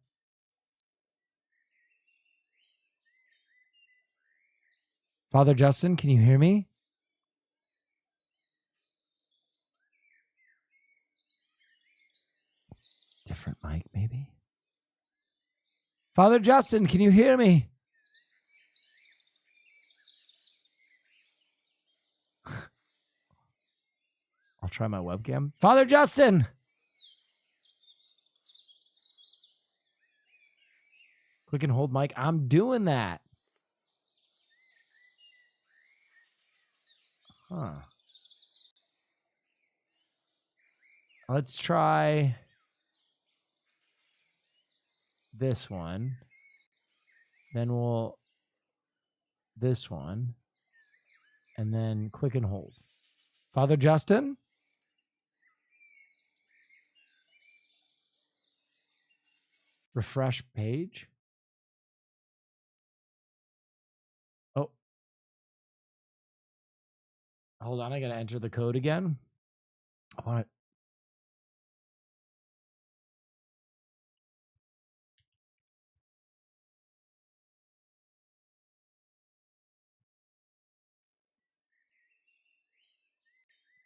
Father Justin, can you hear me? Different mic, maybe? Father Justin, can you hear me? I'll try my webcam. Father Justin! Click and hold mic. I'm doing that. Huh. Let's try this one. Then we'll this one. And then click and hold. Father Justin? Refresh page. Oh. Hold on, I gotta enter the code again. I want it.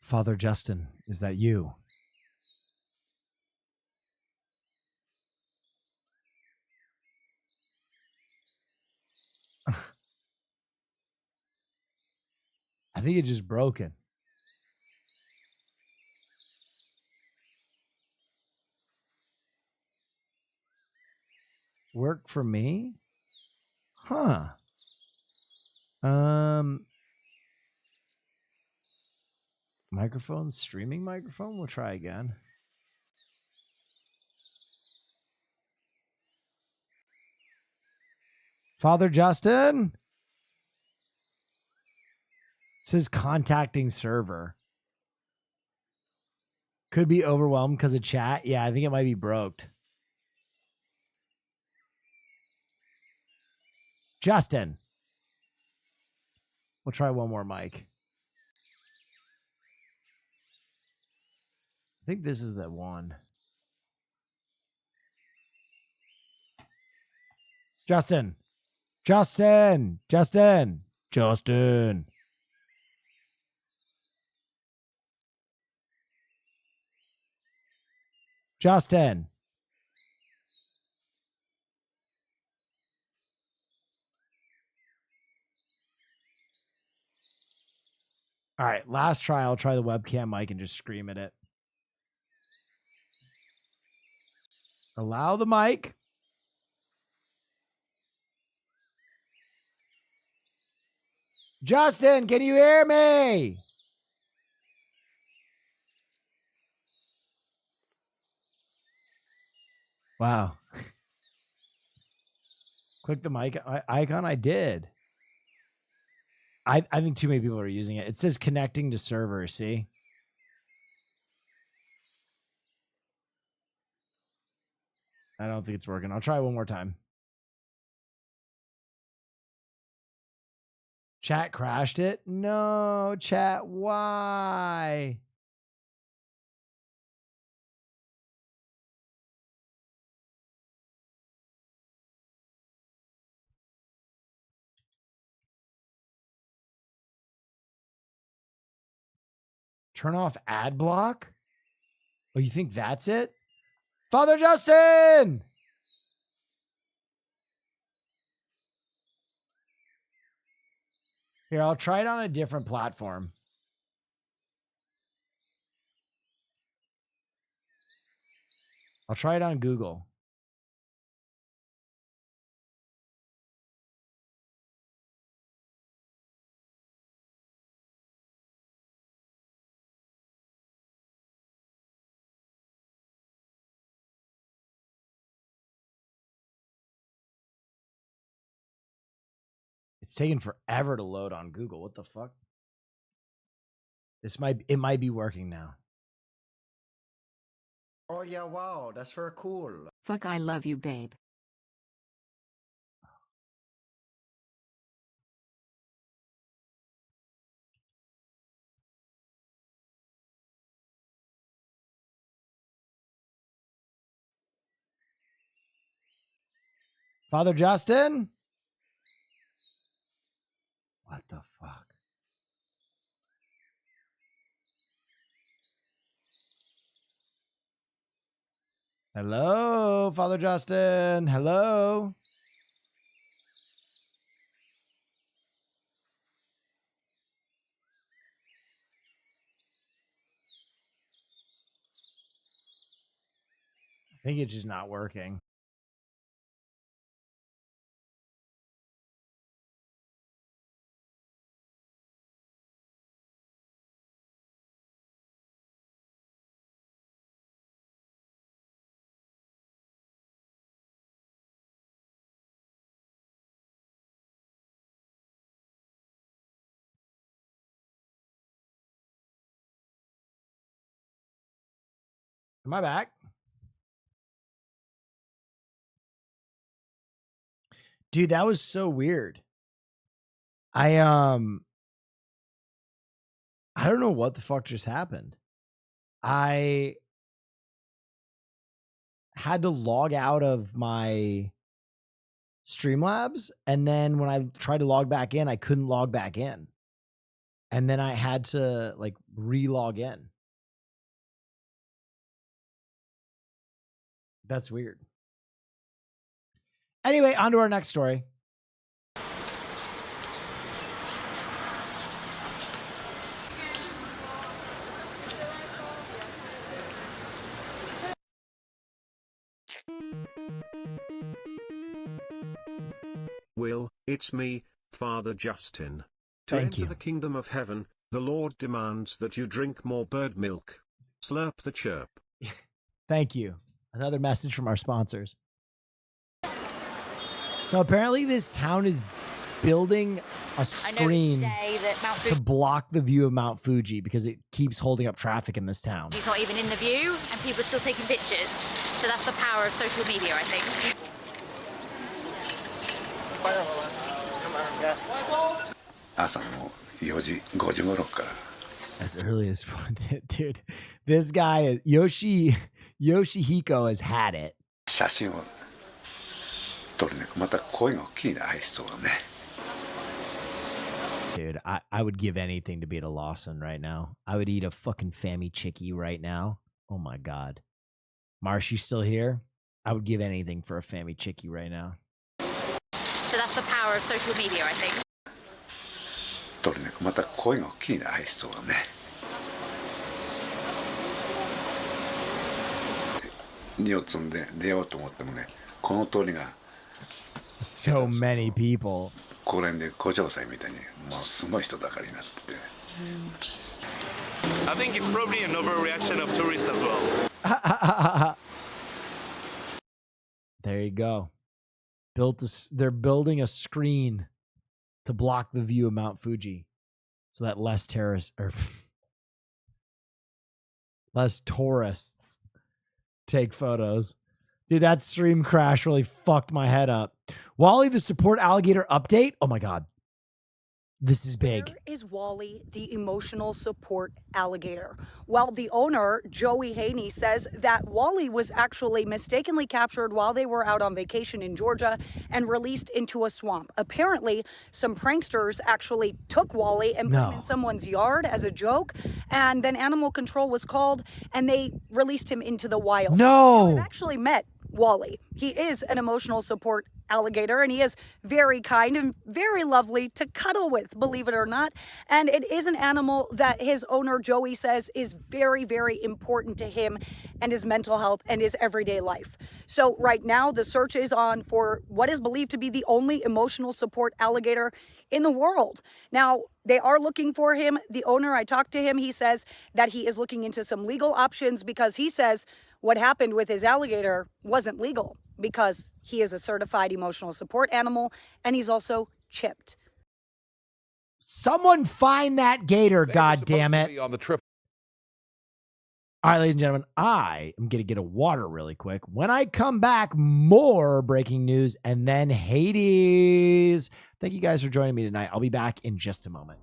Father Justin, is that you? I think it just broken. Work for me? Huh. Microphone, streaming microphone. We'll try again. Father Justin? It says contacting server. Could be overwhelmed because of chat. Yeah, I think it might be broked. Justin. We'll try one more mic. I think this is the one. Justin. Justin. Justin. Justin. Justin. All right, last try. I'll try the webcam mic and just scream at it. Allow the mic. Justin, can you hear me? Wow. Click the mic icon. I did. I think too many people are using it. It says connecting to server. See? I don't think it's working. I'll try one more time. Chat crashed it? No, chat. Why? Turn off ad block? Oh, you think that's it? Father Justin! Here, I'll try it on a different platform. I'll try it on Google. It's taking forever to load on Google. What the fuck? It might be working now. Oh yeah, wow, that's very cool. Fuck, I love you, babe. Father Justin? What the fuck? Hello, Father Justin. Hello. I think it's just not working. Am I back? Dude, that was so weird. I don't know what the fuck just happened. I had to log out of my Streamlabs, and then when I tried to log back in, I couldn't log back in. And then I had to like re-log in. That's weird. Anyway, on to our next story. Will, it's me, Father Justin. To Thank enter you. the kingdom of heaven, the Lord demands that you drink more bird milk. Slurp the chirp. Thank you. Another message from our sponsors. So apparently this town is building a screen to block the view of Mount Fuji because it keeps holding up traffic in this town. He's not even in the view, and people are still taking pictures. So that's the power of social media, I think. As early as dude, this guy Yoshihiko has had it. Dude, I would give anything to be at a Lawson right now. I would eat a fucking Fammy Chickie right now. Oh my god. Marsh, you still here? I would give anything for a Fammy Chickie right now. So that's the power of social media, I think. So many people. I think it's probably an overreaction of tourists as well. There you go. They're building a screen to block the view of Mount Fuji so that less tourists take photos. Dude, that stream crash really fucked my head up. Wally, the support alligator update. Oh my god. This is big. Where is Wally, the emotional support alligator? Well, the owner, Joey Haney, says that Wally was actually mistakenly captured while they were out on vacation in Georgia and released into a swamp. Apparently, some pranksters actually took Wally and put him in someone's yard as a joke, and then animal control was called and they released him into the wild. No! Now, I've actually met Wally. He is an emotional support alligator, and he is very kind and very lovely to cuddle with, believe it or not. And it is an animal that his owner, Joey, says is very, very important to him and his mental health and his everyday life. So right now, the search is on for what is believed to be the only emotional support alligator in the world. Now, they are looking for him. The owner, I talked to him, he says that he is looking into some legal options because he says what happened with his alligator wasn't legal because he is a certified emotional support animal and he's also chipped. Someone find that gator, God damn it. On the trip. All right, ladies and gentlemen, I am going to get a water really quick. When I come back, more breaking news and then Hades. Thank you guys for joining me tonight. I'll be back in just a moment.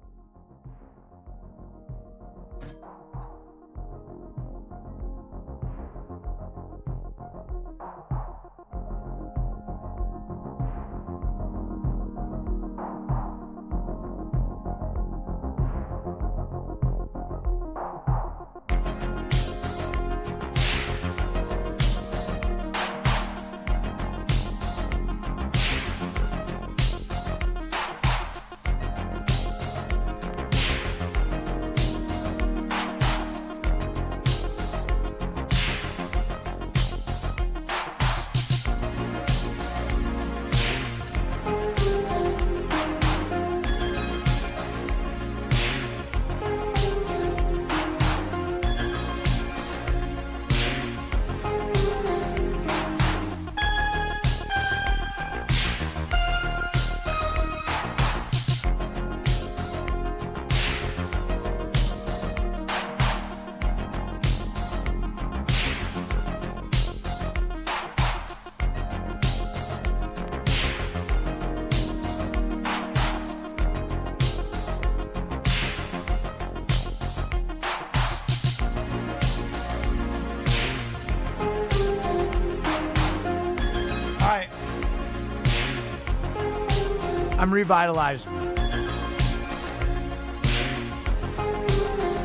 I'm revitalized.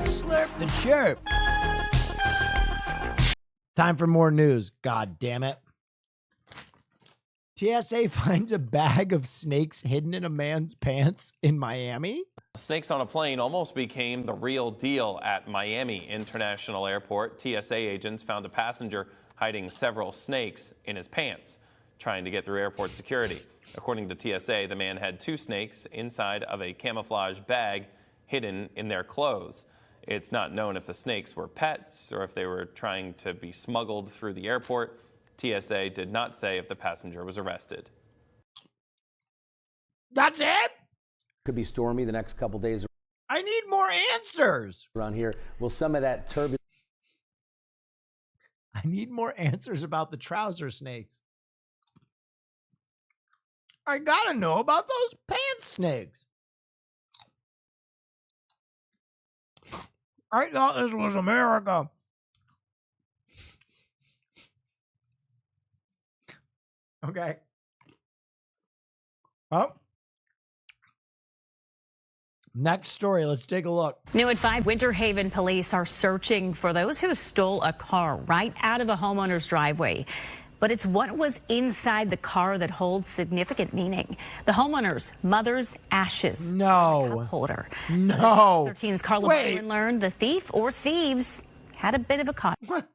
Slurp the chirp. Time for more news. God damn it. TSA finds a bag of snakes hidden in a man's pants in Miami. Snakes on a plane almost became the real deal at Miami International Airport. TSA agents found a passenger hiding several snakes in his pants, trying to get through airport security. According to TSA, the man had 2 snakes inside of a camouflage bag hidden in their clothes. It's not known if the snakes were pets or if they were trying to be smuggled through the airport. TSA did not say if the passenger was arrested. That's it? Could be stormy the next couple days. I need more answers. Around here, will some of that turbulence... I need more answers about the trouser snakes. I gotta know about those pants snakes. I thought this was America. Okay. Oh. Next story, let's take a look. New at 5, Winter Haven police are searching for those who stole a car right out of a homeowner's driveway. But it's what was inside the car that holds significant meaning. The homeowner's mother's ashes. No. In a cup holder. No. 13's Carla Byron learned the thief or thieves had a bit of a con. What?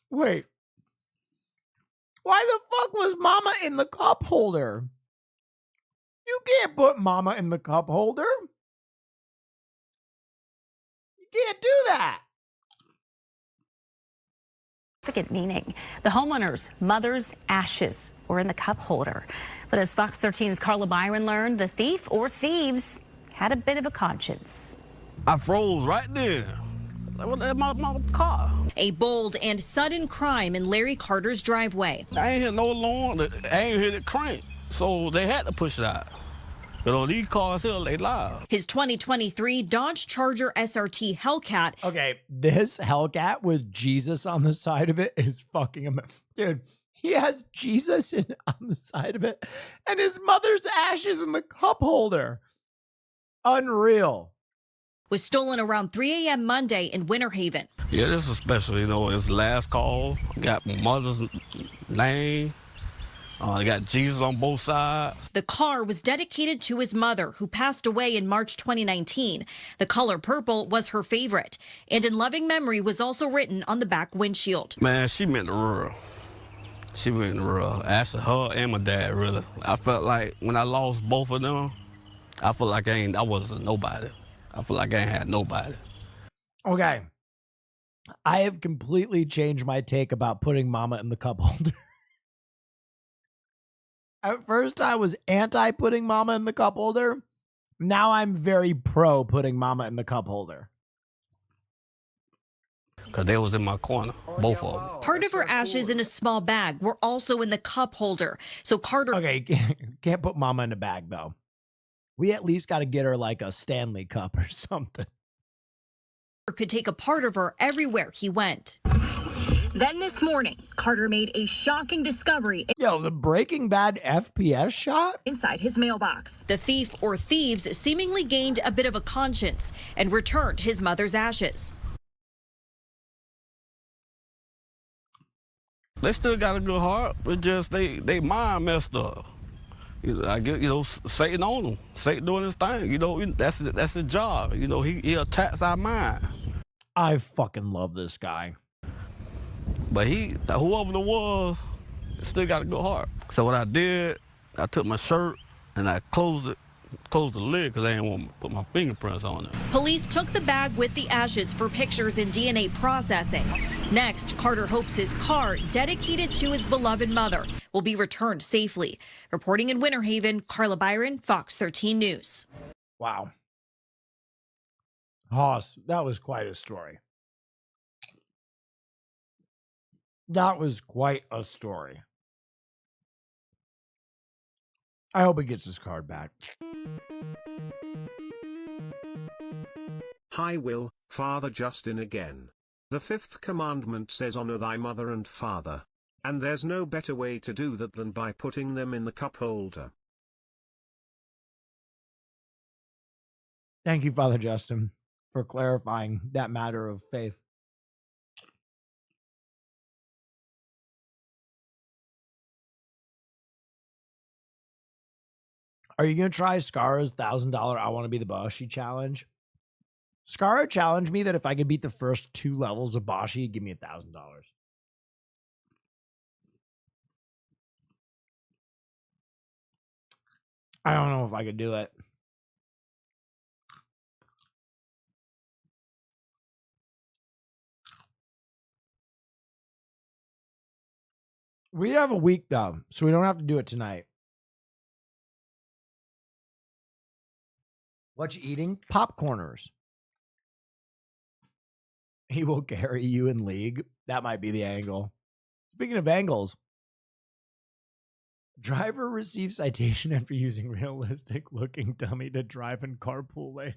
Wait. Why the fuck was Mama in the cup holder? You can't put Mama in the cup holder. You can't do that. Significant meaning. The homeowner's mother's ashes were in the cup holder. But as Fox 13's Carla Byron learned, the thief or thieves had a bit of a conscience. I froze right there. My car. A bold and sudden crime in Larry Carter's driveway. I ain't hit no alarm. I ain't hit it crank. So they had to push it out. You know, these cars here, they live. His 2023 Dodge Charger SRT Hellcat. Okay, this Hellcat with Jesus on the side of it is fucking amazing. Dude, he has Jesus on the side of it and his mother's ashes in the cup holder. Unreal. was stolen around 3 a.m. Monday in Winter Haven. Yeah, this is special. You know, it's the last call. Got my mother's name. I got Jesus on both sides. The car was dedicated to his mother, who passed away in March 2019. The color purple was her favorite, and in loving memory was also written on the back windshield. Man, she meant the world. She meant the world. Actually, her and my dad, really. I felt like when I lost both of them, I felt like I wasn't nobody. I feel like I ain't had nobody. Okay. I have completely changed my take about putting mama in the cup holder. At first, I was anti putting mama in the cup holder. Now I'm very pro putting mama in the cup holder. Because they was in my corner, both of them. Part of her ashes in a small bag were also in the cup holder. So Carter... Okay, can't put mama in a bag, though. We at least got to get her like a Stanley Cup or something. Could take a part of her everywhere he went. Then this morning, Carter made a shocking discovery. Yo, the Breaking Bad FPS shot? Inside his mailbox. The thief or thieves seemingly gained a bit of a conscience and returned his mother's ashes. They still got a good heart, but just they mind messed up. I get, Satan on them. Satan doing his thing. That's his job. He attacks our mind. I fucking love this guy. But whoever it was, still got a good heart. So what I did, I took my shirt and I closed the lid because I didn't want to put my fingerprints on it. Police took the bag with the ashes for pictures and DNA processing. Next, Carter hopes his car, dedicated to his beloved mother, will be returned safely. Reporting in Winter Haven, Carla Byron, Fox 13 News. Wow. Hoss, that was quite a story. That was quite a story. I hope he gets his card back. Hi Will, Father Justin again. The fifth commandment says honor thy mother and father. And there's no better way to do that than by putting them in the cup holder. Thank you, Father Justin, for clarifying that matter of faith. Are you going to try Scarra's $1,000 I Want to Be the Bashi challenge? Scarra challenged me that if I could beat the first 2 levels of Bashi, he'd give me $1,000. I don't know if I could do it. We have a week, though, so we don't have to do it tonight. What you eating? Popcorners. He will carry you in league. That might be the angle. Speaking of angles, driver receives citation after using realistic looking dummy to drive in carpool lane.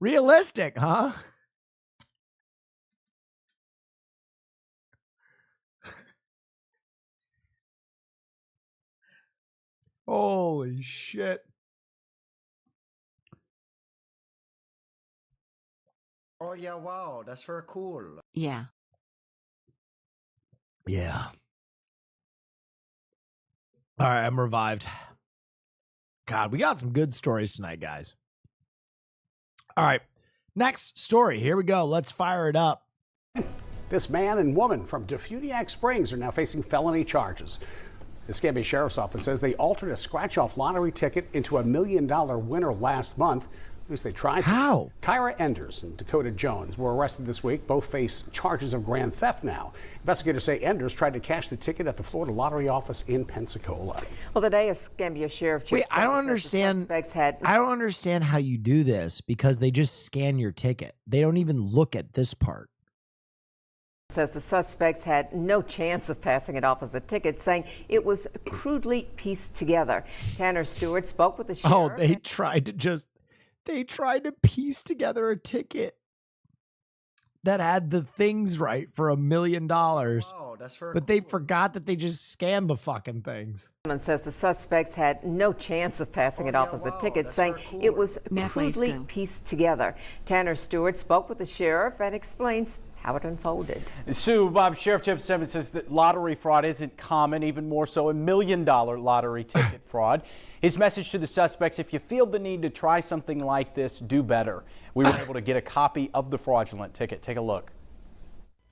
Realistic, huh? Holy shit. Oh yeah, wow, that's very cool. Yeah. Yeah. All right, I'm revived. God, we got some good stories tonight, guys. All right, next story. Here we go. Let's fire it up. This man and woman from Defuniak Springs are now facing felony charges. The Escambia Sheriff's Office says they altered a scratch-off lottery ticket into a $1 million winner last month. At least they tried. How? Kyra Enders and Dakota Jones were arrested this week. Both face charges of grand theft now. Investigators say Enders tried to cash the ticket at the Florida Lottery office in Pensacola. Well, today Escambia Sheriff. Wait, I don't understand. I don't understand how you do this because they just scan your ticket. They don't even look at this part. Says the suspects had no chance of passing it off as a ticket, saying it was crudely pieced together. Tanner Stewart spoke with the sheriff. Oh, they tried to piece together a ticket. that had the things right for $1 million. Wow, that's very but they forgot that they just scanned the fucking things. Someone says the suspects had no chance of passing it off as a ticket, saying it was crudely pieced together. Tanner Stewart spoke with the sheriff and explains how it unfolded. Sue, Bob, Sheriff Chip Simmons says that lottery fraud isn't common, even more so $1 million lottery ticket fraud. His message to the suspects: if you feel the need to try something like this, do better. We were able to get a copy of the fraudulent ticket. Take a look.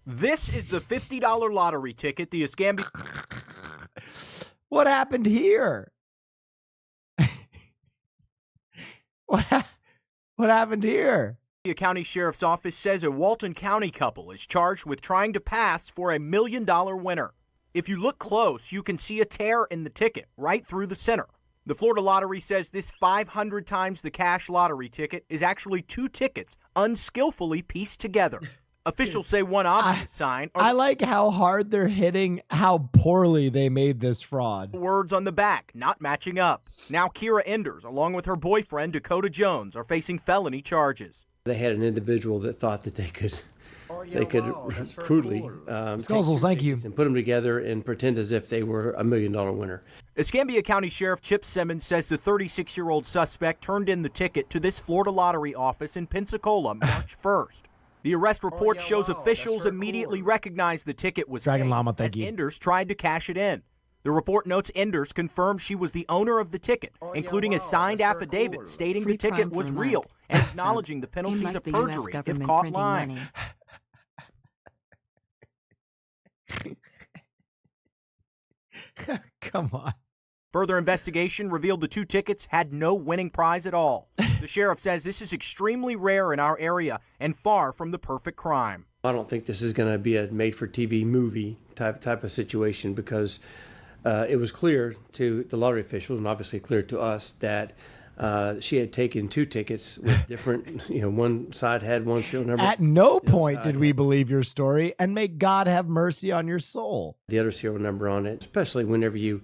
This is the $50 lottery ticket the Escambia. What happened here? What happened here? The County Sheriff's Office says a Walton County couple is charged with trying to pass for a $1 million winner. If you look close, you can see a tear in the ticket right through the center. The Florida Lottery says this 500 times the cash lottery ticket is actually 2 tickets unskillfully pieced together. Officials say one opposite sign. I like how hard they're hitting how poorly they made this fraud. Words on the back not matching up. Now Kira Enders, along with her boyfriend Dakota Jones, are facing felony charges. They had an individual that thought that they could crudely Scuzzles, thank you, and put them together and pretend as if they were a $1 million winner. Escambia County Sheriff Chip Simmons says the 36-year-old suspect turned in the ticket to this Florida Lottery office in Pensacola March 1st. The arrest report shows officials immediately recognized the ticket was Dragon fake Llama, thank as you. Enders tried to cash it in. The report notes Enders confirmed she was the owner of the ticket, including a signed affidavit stating the ticket was real and acknowledging the penalties of perjury if caught lying. Come on. Further investigation revealed the 2 tickets had no winning prize at all. The sheriff says this is extremely rare in our area and far from the perfect crime. I don't think this is going to be a made-for-TV movie type of situation, because it was clear to the lottery officials, and obviously clear to us, that she had taken 2 tickets with different, one side had one serial number. At no point did we believe your story, and may God have mercy on your soul. The other serial number on it, especially whenever you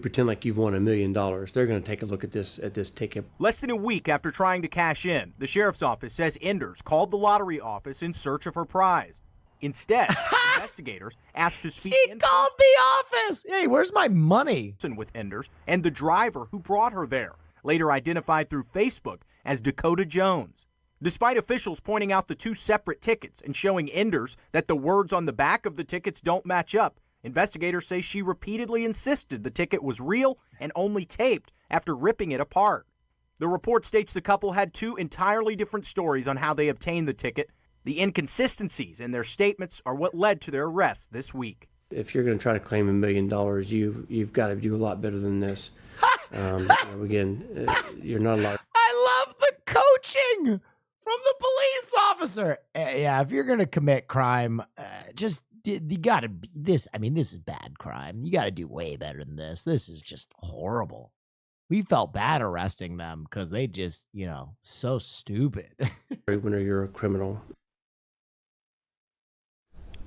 pretend like you've won $1 million, they're going to take a look at this ticket. Less than a week after trying to cash in, the sheriff's office says Enders called the lottery office in search of her prize. Instead, investigators asked to speak She called the office. Hey, where's my money? With Enders and the driver who brought her there, later identified through Facebook as Dakota Jones. Despite officials pointing out the 2 separate tickets and showing Enders that the words on the back of the tickets don't match up, investigators say she repeatedly insisted the ticket was real and only taped after ripping it apart. The report states the couple had 2 entirely different stories on how they obtained the ticket. The inconsistencies in their statements are what led to their arrest this week. If you're going to try to claim $1 million, you've got to do a lot better than this. Again, you're not allowed. I love the coaching from the police officer. Yeah, if you're going to commit crime, you got to be this. I mean, this is bad crime. You got to do way better than this. This is just horrible. We felt bad arresting them because they just, so stupid. When you're a criminal.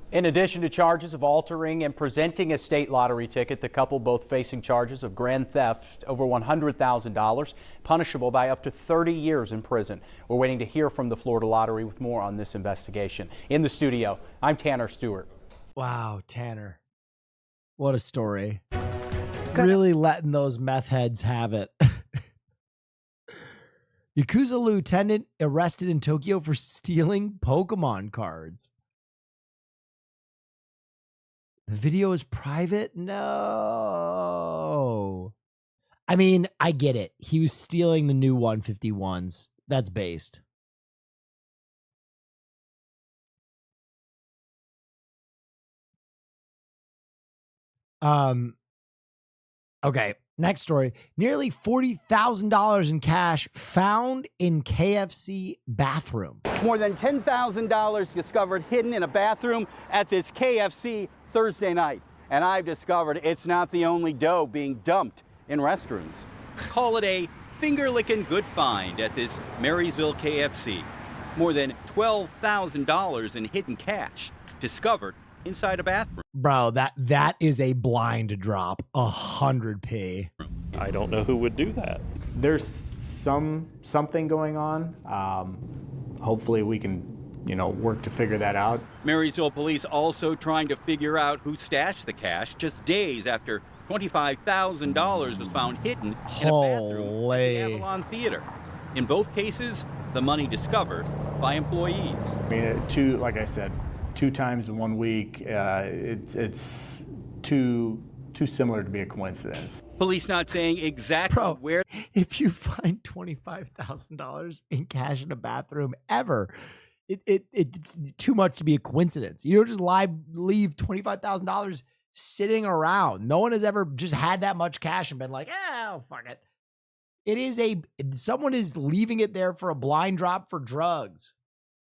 In addition to charges of altering and presenting a state lottery ticket, the couple both facing charges of grand theft over $100,000, punishable by up to 30 years in prison. We're waiting to hear from the Florida Lottery with more on this investigation. In the studio, I'm Tanner Stewart. Wow, Tanner. What a story. Really letting those meth heads have it. Yakuza lieutenant arrested in Tokyo for stealing Pokemon cards. The video is private? No. I mean, I get it. He was stealing the new 151s. That's based. Okay, next story. Nearly $40,000 in cash found in KFC bathroom. More than $10,000 discovered hidden in a bathroom at this KFC Thursday night. And I've discovered it's not the only dough being dumped in restrooms. Call it a finger-licking good find at this Marysville KFC. More than $12,000 in hidden cash discovered inside a bathroom. Bro, that is a blind drop. 100p. I don't know who would do that. There's something going on. Hopefully we can work to figure that out. Marysville police also trying to figure out who stashed the cash just days after $25,000 was found hidden in a bathroom at the Avalon Theater. In both cases, the money discovered by employees. I mean, like I said, 2 times in 1 week, it's too similar to be a coincidence. Police not saying exactly where. If you find $25,000 in cash in a bathroom ever, it's too much to be a coincidence. You don't just leave $25,000 sitting around. No one has ever just had that much cash and been like, oh, fuck it. Someone is leaving it there for a blind drop for drugs.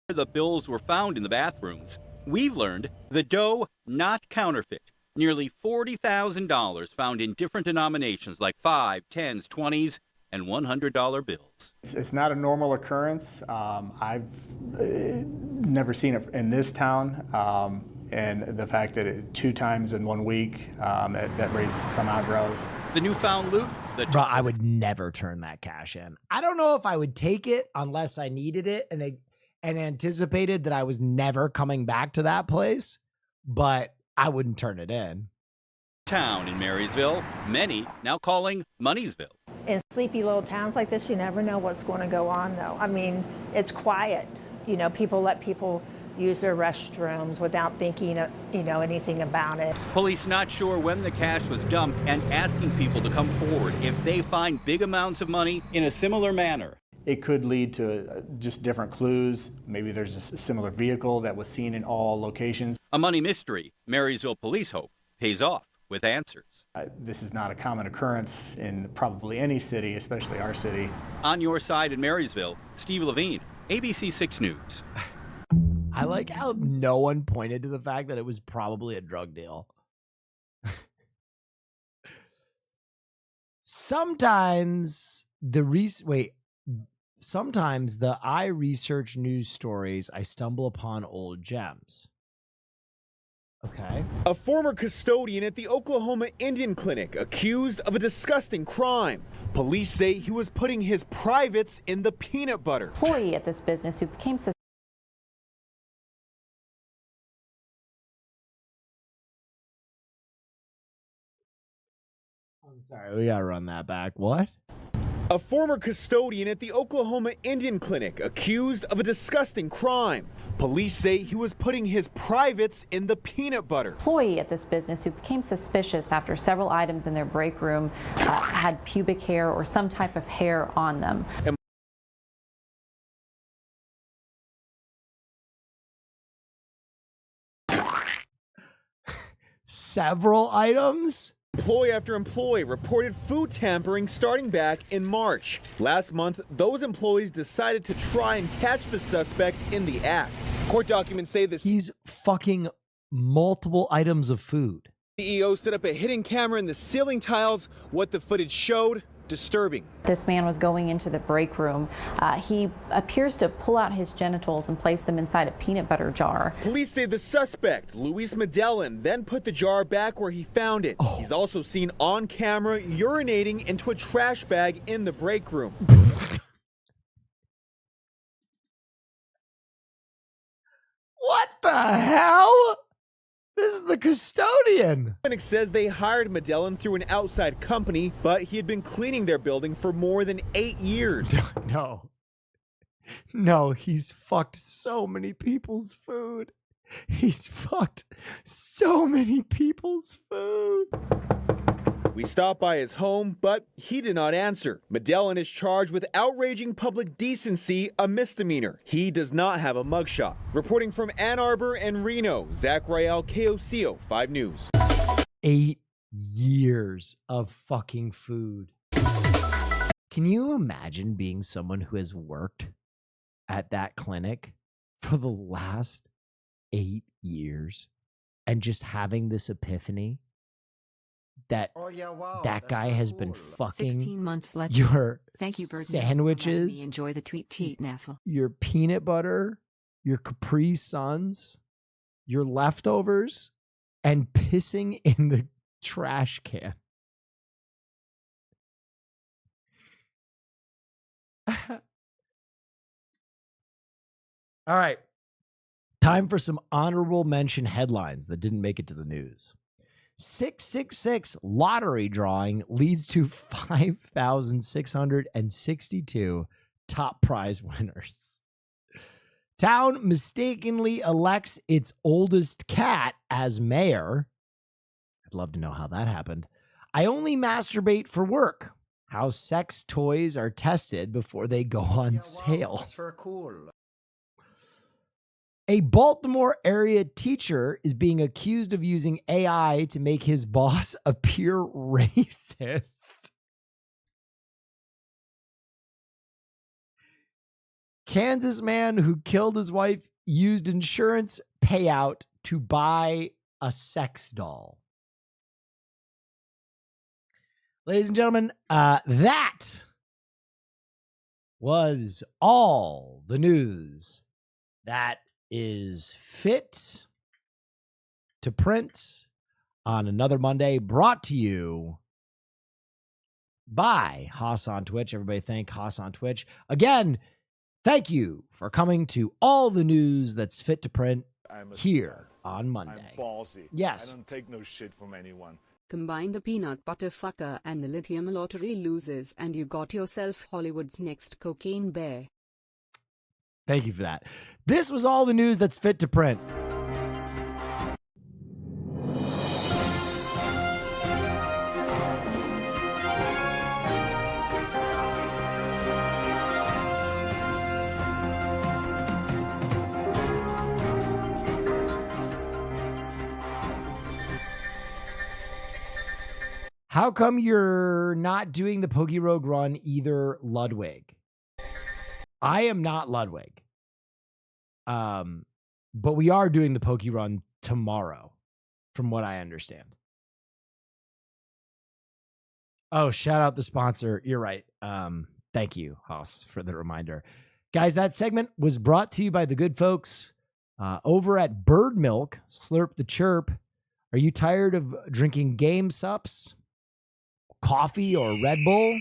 The bills were found in the bathrooms. We've learned the dough not counterfeit. Nearly $40,000 found in different denominations like 5, 10s, 20s, and $100 bills. It's not a normal occurrence. I've never seen it in this town. And the fact that 2 times in 1 week, that raises some eyebrows. The newfound loot? Bro, I would never turn that cash in. I don't know if I would take it unless I needed it and anticipated that I was never coming back to that place, but I wouldn't turn it in. Town in Marysville, many now calling Moneysville. In sleepy little towns like this, you never know what's going to go on, though. I mean, it's quiet. People let people use their restrooms without thinking, anything about it. Police not sure when the cash was dumped and asking people to come forward if they find big amounts of money in a similar manner. It could lead to just different clues. Maybe there's a similar vehicle that was seen in all locations. A money mystery Marysville police hope pays off with answers. This is not a common occurrence in probably any city, especially our city. On your side in Marysville, Steve Levine, ABC 6 News. I like how no one pointed to the fact that it was probably a drug deal. Sometimes I research news stories, I stumble upon old gems. Okay. A former custodian at the Oklahoma Indian Clinic accused of a disgusting crime. Police say he was putting his privates in the peanut butter. Employee at this business who became I'm sorry, we gotta run that back. What? A former custodian at the Oklahoma Indian Clinic accused of a disgusting crime. Police say he was putting his privates in the peanut butter. Employee at this business who became suspicious after several items in their break room had pubic hair or some type of hair on them. Several items? Employee after employee reported food tampering starting back in March. Last month, those employees decided to try and catch the suspect in the act. Court documents say he's fucking multiple items of food. CEO set up a hidden camera in the ceiling tiles. What the footage showed, disturbing. This man was going into the break room. He appears to pull out his genitals and place them inside a peanut butter jar. Police say the suspect, Luis Medellin, then put the jar back where he found it. He's also seen on camera urinating into a trash bag in the break room. What the hell? This is the custodian. The clinic says they hired Medellin through an outside company, but he had been cleaning their building for more than 8 years. No, he's fucked so many people's food. He's fucked so many people's food. We stopped by his home, but he did not answer. Medellin is charged with outraging public decency, a misdemeanor. He does not have a mugshot. Reporting from Ann Arbor and Reno, Zach Rael, KOCO 5 News. 8 years of fucking food. Can you imagine being someone who has worked at that clinic for the last 8 years and just having this epiphany that that guy has been fucking 16 months later. Your Thank you, Bird. sandwiches, Enjoy the tweet, Neff. your peanut butter, your Capri Suns, your leftovers, and pissing in the trash can. All right. Time for some honorable mention headlines that didn't make it to the news. 666 lottery drawing leads to 5,662 top prize winners. Town mistakenly elects its oldest cat as mayor. I'd love to know how that happened. I only masturbate for work. How sex toys are tested before they go on sale. That's very cool. A Baltimore area teacher is being accused of using AI to make his boss appear racist. Kansas man who killed his wife used insurance payout to buy a sex doll. Ladies and gentlemen, that was all the news that is fit to print on another Monday, brought to you by Haas on Twitch. Everybody thank Haas on Twitch. Again, thank you for coming to all the news that's fit to print here on Monday. I'm ballsy. Yes. I don't take no shit from anyone. Combine the peanut butter fucker and the lithium lottery losers and you got yourself Hollywood's next cocaine bear. Thank you for that. This was all the news that's fit to print. How come you're not doing the Pokey Rogue run either, Ludwig? I am not Ludwig. But we are doing the Pokey run tomorrow, from what I understand. Oh, shout out the sponsor. You're right. Thank you, Haas, for the reminder. Guys, that segment was brought to you by the good folks over at Bird Milk, Slurp the Chirp. Are you tired of drinking game sups, coffee, or Red Bull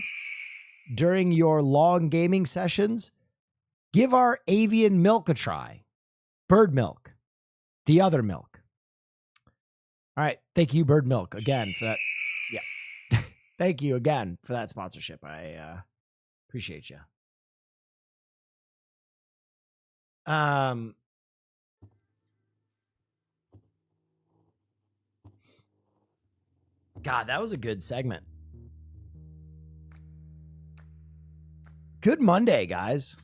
during your long gaming sessions? Give our avian milk a try. Bird Milk, the other milk. All right. Thank you, Bird Milk, again for that. Yeah. Thank you again for that sponsorship. I appreciate you. God, that was a good segment. Good Monday, guys.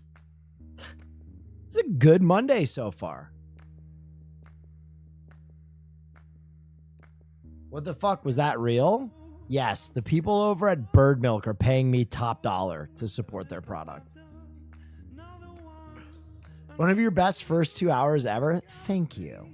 It's a good Monday so far. What the fuck? Was that real? Yes, the people over at Bird Milk are paying me top dollar to support their product. One of your best first 2 hours ever? Thank you.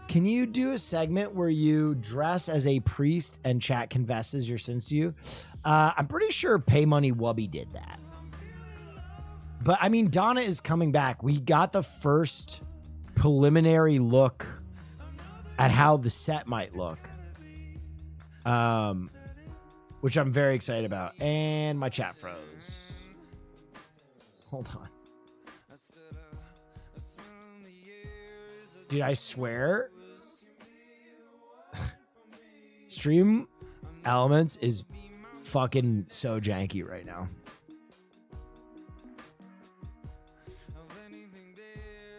Can you do a segment where you dress as a priest and chat confesses your sins to you? I'm pretty sure Pay Money Wubby did that. But I mean, Donna is coming back. We got the first preliminary look at how the set might look, which I'm very excited about. And my chat froze. Hold on. Dude, I swear, Stream Elements is fucking so janky right now.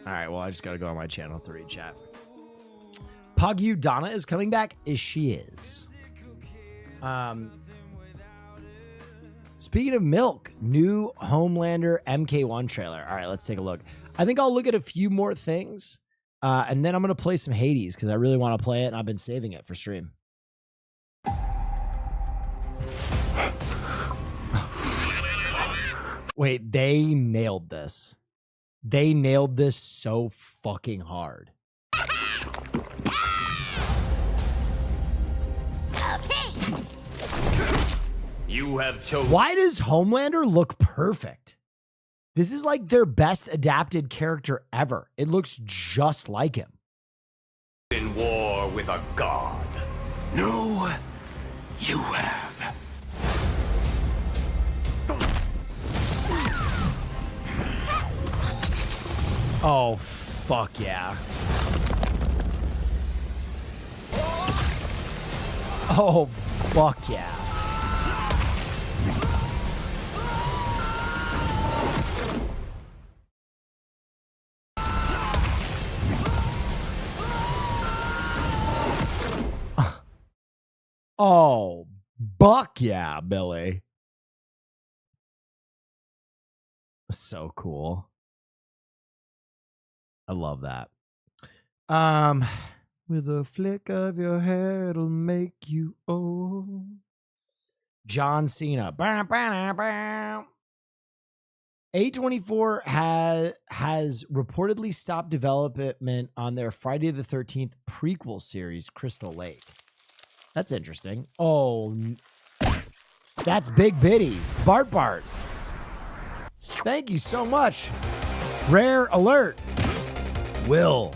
All right, well, I just got to go on my channel to read chat. Pugyu Donna is coming back. She is. Speaking of milk, new Homelander MK1 trailer. All right, let's take a look. I think I'll look at a few more things. And then I'm going to play some Hades because I really want to play it and I've been saving it for stream. Wait, they nailed this. They nailed this so fucking hard. You have chosen. Why does Homelander look perfect? This is like their best adapted character ever. It looks just like him. In war with a god. No You have. Oh, fuck yeah. Oh, fuck yeah. Oh, buck yeah, Billy. So cool. I love that. With a flick of your hair, it'll make you old. John Cena. A24 has reportedly stopped development on their Friday the 13th prequel series, Crystal Lake. That's interesting. Oh, that's Big Biddies. Bart. Thank you so much. Rare alert. Will,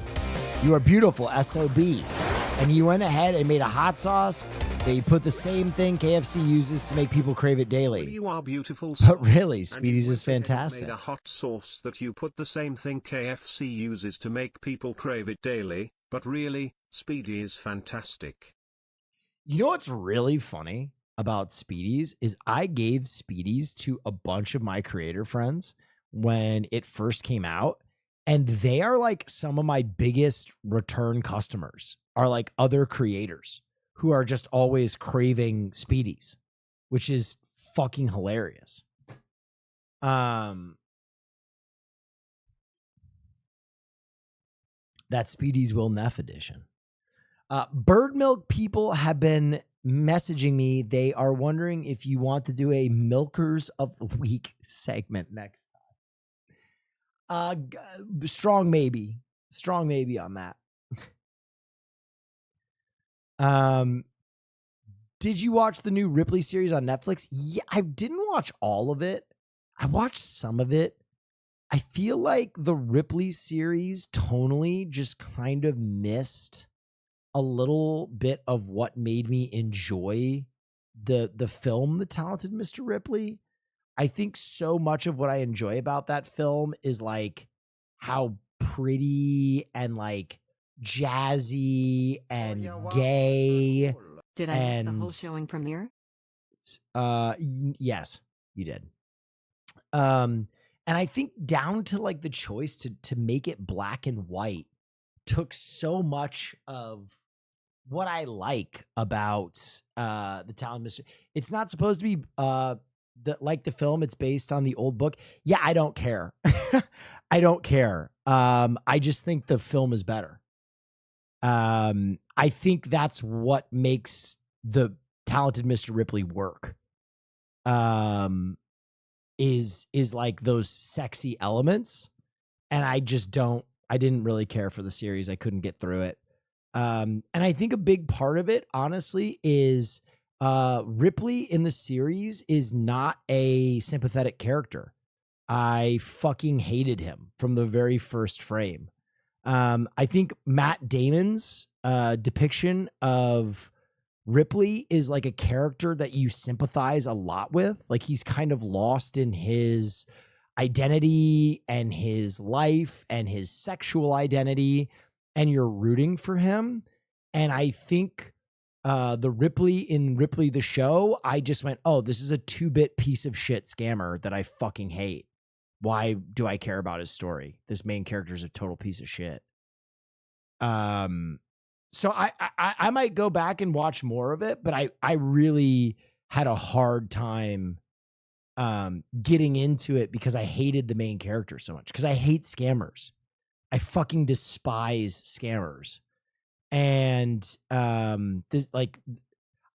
you are beautiful, SOB. And you went ahead and made a hot sauce that you put the same thing KFC uses to make people crave it daily. You are beautiful. But really, Speedy's is fantastic. Made a hot sauce that you put the same thing KFC uses to make people crave it daily. But really, Speedy is fantastic. You know what's really funny about Speedy's is I gave Speedy's to a bunch of my creator friends when it first came out. And they are like some of my biggest return customers are like other creators who are just always craving Speedies, which is fucking hilarious. That Speedy's Will Neff edition. Bird Milk people have been messaging me. They are wondering if you want to do a Milkers of the Week segment next time. Strong maybe on that. Did you watch the new Ripley series on Netflix? Yeah, I didn't watch all of it. I watched some of it. I feel like the Ripley series tonally just kind of missed a little bit of what made me enjoy the film The Talented Mr. Ripley. I think so much of what I enjoy about that film is like how pretty and like jazzy and gay. Did I miss the whole showing premiere? Yes, you did. And I think down to like the choice to make it black and white took so much of what I like about the Talented Mr. It's not supposed to be like the film. It's based on the old book. Yeah, I don't care. I don't care. I just think the film is better. I think that's what makes the Talented Mr. Ripley work. Is like those sexy elements, and I didn't really care for the series. I couldn't get through it. And I think a big part of it, honestly, is Ripley in the series is not a sympathetic character. I fucking hated him from the very first frame. I think Matt Damon's depiction of Ripley is like a character that you sympathize a lot with. Like he's kind of lost in his identity and his life and his sexual identity, and you're rooting for him. And I think the Ripley in Ripley the Show, I just went, oh, this is a 2-bit piece of shit scammer that I fucking hate. Why do I care about his story? This main character is a total piece of shit. So I might go back and watch more of it, but I really had a hard time getting into it because I hated the main character so much. Because I hate scammers. I fucking despise scammers. And this, like,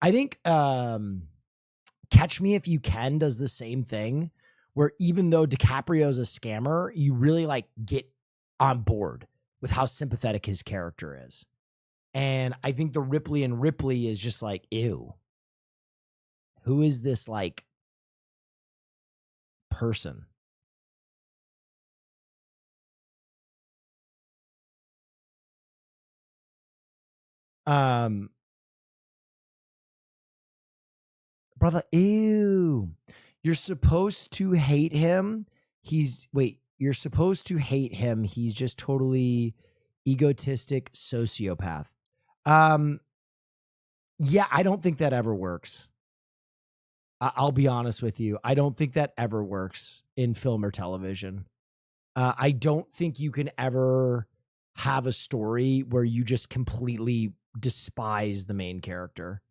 I think Catch Me If You Can does the same thing, where even though DiCaprio's a scammer, you really like get on board with how sympathetic his character is. And I think the Ripley and Ripley is just like, ew. Who is this like person? Brother, ew. You're supposed to hate him. You're supposed to hate him. He's just totally egotistic sociopath. Yeah, I don't think that ever works. I'll be honest with you. I don't think that ever works in film or television. I don't think you can ever have a story where you just completely despise the main character.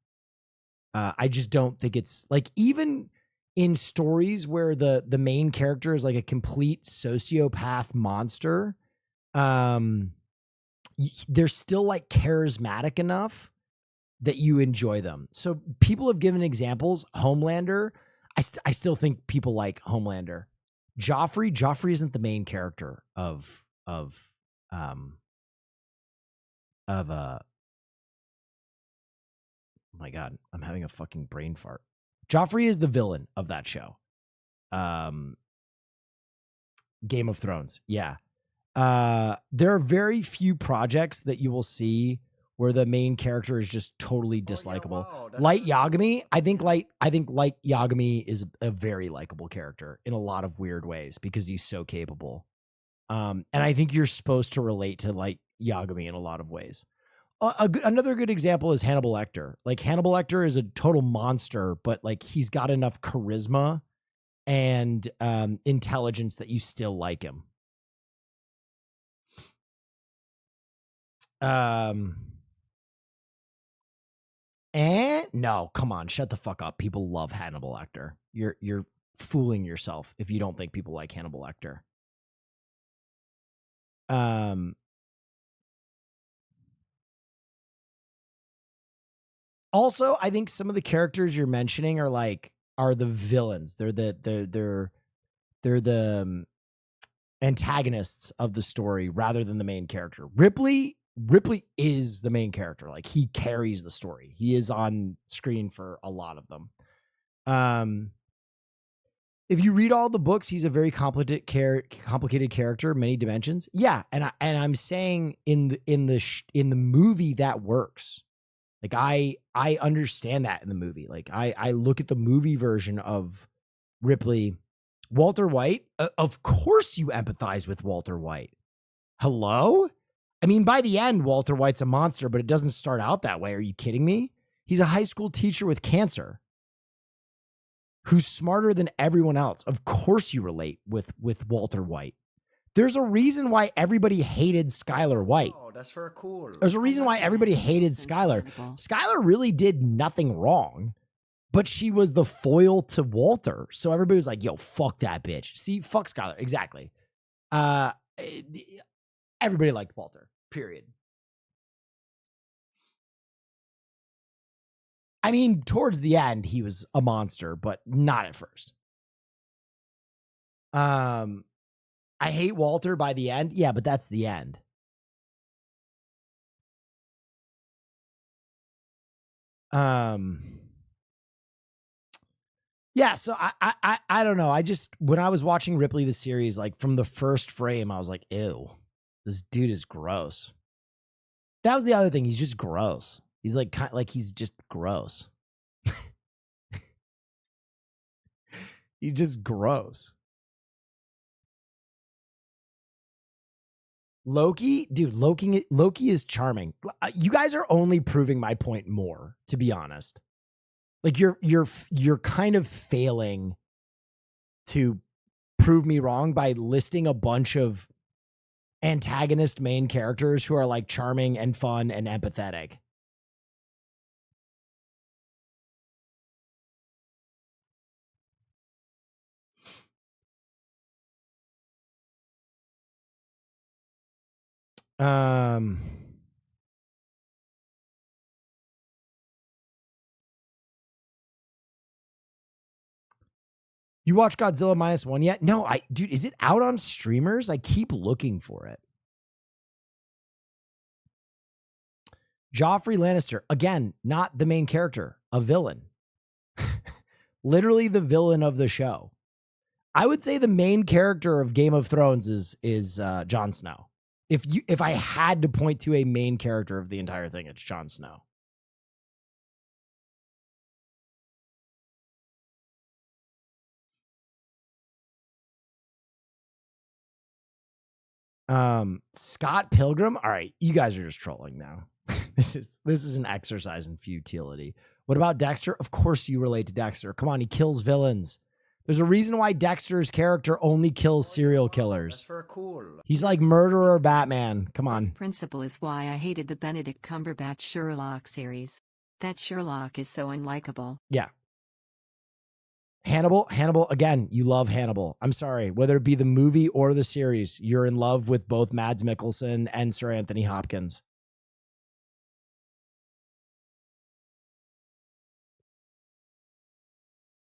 I just don't think it's like, even in stories where the main character is like a complete sociopath monster, they're still like charismatic enough that you enjoy them. So people have given examples. Homelander, I still think people like Homelander. Joffrey isn't the main character of oh my God, I'm having a fucking brain fart. Joffrey is the villain of that show. Game of Thrones. Yeah. There are very few projects that you will see where the main character is just totally dislikable. wow, Light Yagami, I think Light Yagami is a very likable character in a lot of weird ways because he's so capable. And I think you're supposed to relate to Light Yagami in a lot of ways. Another good example is Hannibal Lecter. Like, Hannibal Lecter is a total monster, but like he's got enough charisma and intelligence that you still like him. And no, come on, shut the fuck up. People love Hannibal Lecter. You're fooling yourself if you don't think people like Hannibal Lecter. Also, I think some of the characters you're mentioning are the villains. They're the antagonists of the story rather than the main character. Ripley is the main character. Like, he carries the story. He is on screen for a lot of them. If you read all the books, he's a very complicated character, many dimensions. Yeah, and I'm saying in the movie that works. Like, I understand that in the movie. Like, I look at the movie version of Ripley. Walter White, of course you empathize with Walter White. Hello? I mean, by the end, Walter White's a monster, but it doesn't start out that way. Are you kidding me? He's a high school teacher with cancer who's smarter than everyone else. Of course you relate with Walter White. There's a reason why everybody hated Skylar White. Oh, that's very cool. There's a reason why everybody hated Skylar. Skylar really did nothing wrong, but she was the foil to Walter. So everybody was like, yo, fuck that bitch. See, fuck Skylar. Exactly. Everybody liked Walter, period. I mean, towards the end, he was a monster, but not at first. I hate Walter by the end. Yeah, but that's the end. Yeah, so I don't know. I just, when I was watching Ripley the series, like from the first frame, I was like, ew, this dude is gross. That was the other thing. He's just gross. He's like, he's just gross. He's just gross. Loki, dude, Loki is charming. You guys are only proving my point more, to be honest. Like, you're kind of failing to prove me wrong by listing a bunch of antagonist main characters who are like charming and fun and empathetic. You watch Godzilla -1 yet? No, dude, is it out on streamers? I keep looking for it. Joffrey Lannister, again, not the main character, a villain. Literally the villain of the show. I would say the main character of Game of Thrones is Jon Snow. If I had to point to a main character of the entire thing, it's Jon Snow. Scott Pilgrim. All right, you guys are just trolling now. This is an exercise in futility. What about Dexter? Of course you relate to Dexter. Come on, he kills villains. There's a reason why Dexter's character only kills serial killers. That's very cool. He's like murderer Batman. Come on. This principle is why I hated the Benedict Cumberbatch Sherlock series. That Sherlock is so unlikable. Yeah. Hannibal, again, you love Hannibal. I'm sorry, whether it be the movie or the series, you're in love with both Mads Mikkelsen and Sir Anthony Hopkins.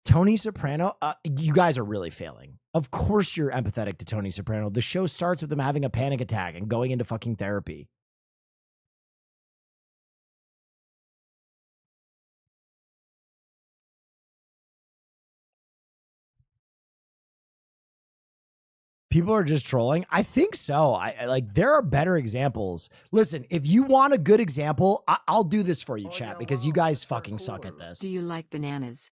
Tony Soprano, you guys are really failing. Of course you're empathetic to Tony Soprano. The show starts with him having a panic attack and going into fucking therapy. People are just trolling. I think so. I like there are better examples. Listen, if you want a good example, I'll do this for you, chat, because you guys fucking suck at this. Do you like bananas?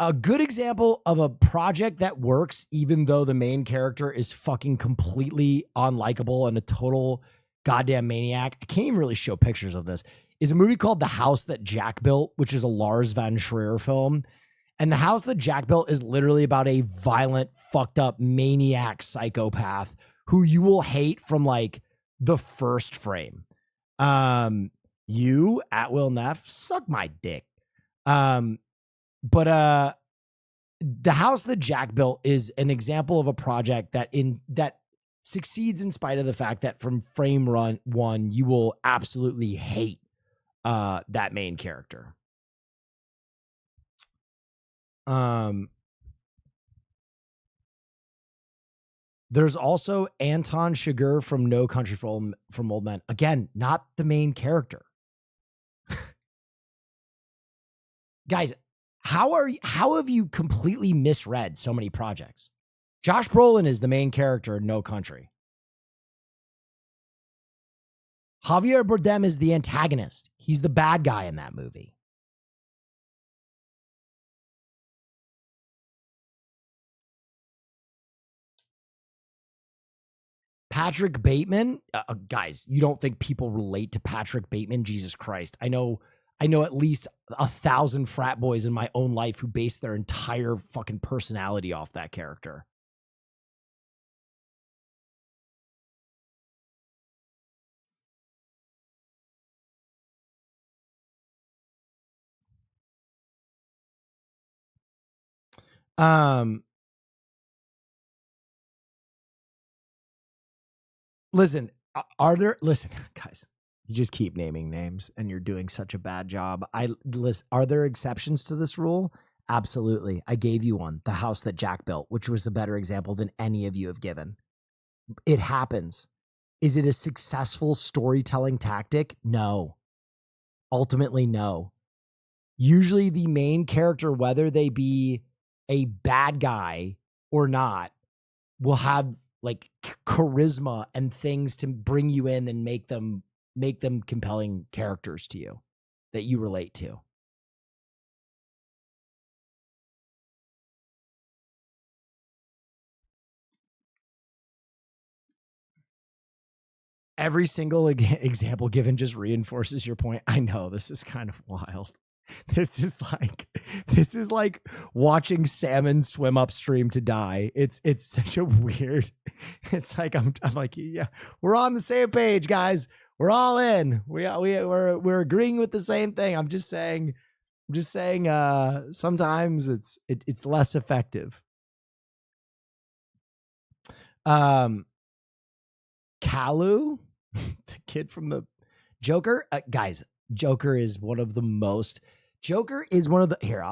A good example of a project that works, even though the main character is fucking completely unlikable and a total goddamn maniac. I can't even really show pictures of this. Is a movie called The House That Jack Built, which is a Lars von Trier film. And The House That Jack Built is literally about a violent, fucked up maniac psychopath who you will hate from like the first frame. You, at Will Neff, suck my dick. But The House That Jack Built is an example of a project that succeeds in spite of the fact that from frame one, you will absolutely hate that main character. There's also Anton Chigurh from No Country for Old Men. Again, not the main character. Guys, how have you completely misread so many projects? Josh Brolin is the main character in No Country. Javier Bardem is the antagonist. He's the bad guy in that movie. Patrick Bateman, guys, you don't think people relate to Patrick Bateman? Jesus Christ. I know at least 1,000 frat boys in my own life who base their entire fucking personality off that character. Listen, listen, guys, you just keep naming names and you're doing such a bad job. Are there exceptions to this rule? Absolutely. I gave you one, The House That Jack Built, which was a better example than any of you have given. It happens. Is it a successful storytelling tactic? No. Ultimately, no. Usually the main character, whether they be a bad guy or not, will have like charisma and things to bring you in and make them compelling characters to you that you relate to. Every single example given just reinforces your point. I know, this is kind of wild. This is like watching salmon swim upstream to die. It's such a weird. It's like I'm like, yeah, we're on the same page, guys. We're all in. We're agreeing with the same thing. I'm just saying. Sometimes it's less effective. Kalu, the kid from the Joker, guys. Joker is one of the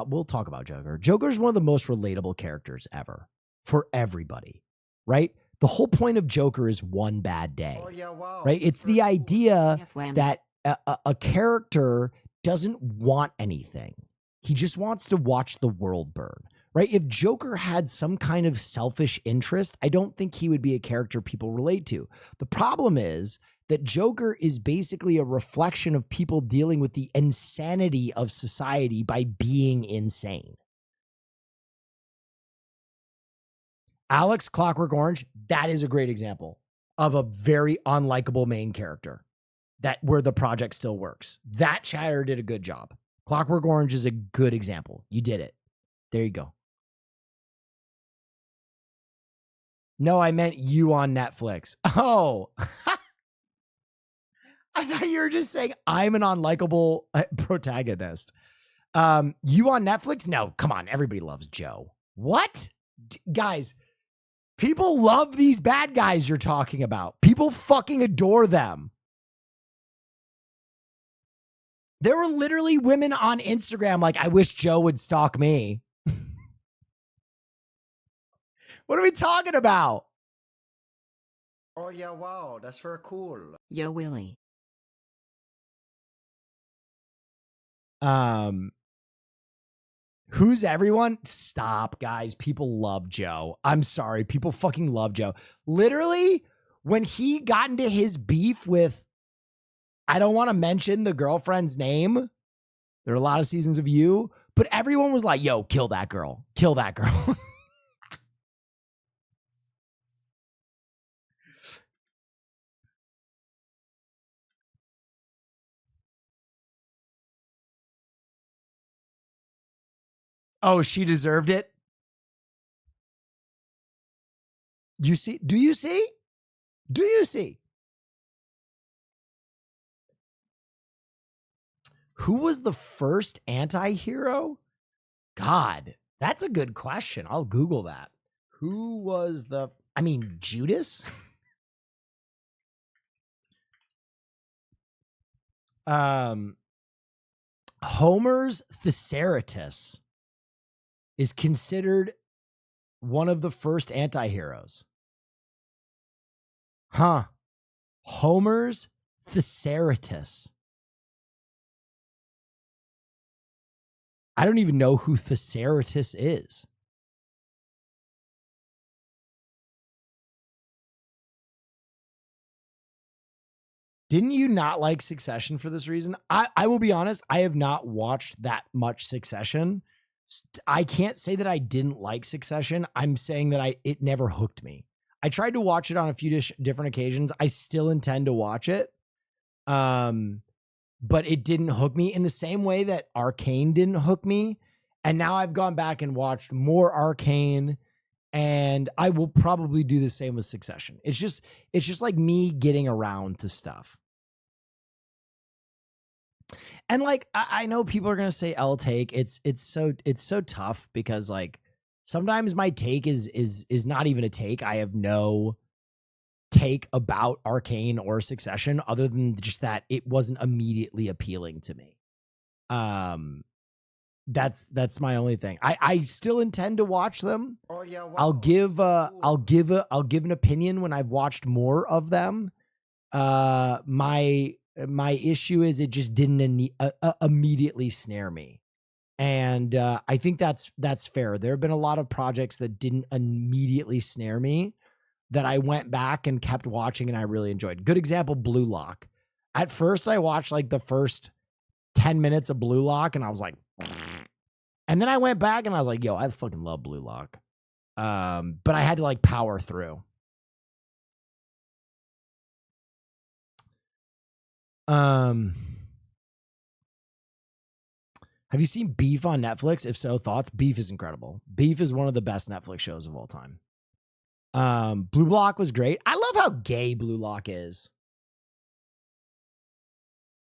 we'll talk about Joker. Joker is one of the most relatable characters ever for everybody, right? The whole point of Joker is one bad day, right? It's the idea that a character doesn't want anything. He just wants to watch the world burn, right? If Joker had some kind of selfish interest, I don't think he would be a character people relate to. The problem is that Joker is basically a reflection of people dealing with the insanity of society by being insane. Alex Clockwork Orange, that is a great example of a very unlikable main character that where the project still works. That chatter did a good job. Clockwork Orange is a good example. You did it. There you go. No, I meant you on Netflix. Oh, I thought you were just saying I'm an unlikable protagonist. You on Netflix? No, come on. Everybody loves Joe. What? Guys, people love these bad guys you're talking about. People fucking adore them. There were literally women on Instagram like, I wish Joe would stalk me. What are we talking about? Oh, yeah, wow. That's very cool. Yo, Willie. Who's everyone? Stop, guys. People love Joe. I'm sorry. People fucking love Joe. Literally, when he got into his beef with, I don't want to mention the girlfriend's name. There are a lot of seasons of You, but everyone was like, yo, kill that girl. Kill that girl. Oh, she deserved it. You see? Do you see? Do you see? Who was the first anti-hero? God, that's a good question. I'll Google that. Who was the, Judas? Homer's Thesaurus is considered one of the first anti-heroes. Huh. Homer's Thesaurus. I don't even know who Thesaurus is. Didn't you not like Succession for this reason? I will be honest, I have not watched that much Succession. I can't say that I didn't like Succession. I'm saying that it never hooked me. I tried to watch it on a few different occasions. I still intend to watch it. But it didn't hook me in the same way that Arcane didn't hook me. And now I've gone back and watched more Arcane, and I will probably do the same with Succession. It's just like me getting around to stuff. And like, I know people are going to say L take. It's so tough because like sometimes my take is not even a take. I have no take about Arcane or Succession other than just that it wasn't immediately appealing to me. That's my only thing. I still intend to watch them. Oh, yeah, wow. I'll give an opinion when I've watched more of them. My issue is it just didn't immediately snare me. And I think that's fair. There have been a lot of projects that didn't immediately snare me that I went back and kept watching and I really enjoyed. Good example, Blue Lock. At first I watched like the first 10 minutes of Blue Lock and I was like, and then I went back and I was like, yo, I fucking love Blue Lock. But I had to like power through. Have you seen Beef on Netflix? If so, thoughts? Beef is incredible. Beef is one of the best Netflix shows of all time. Blue Lock was great. I love how gay Blue Lock is.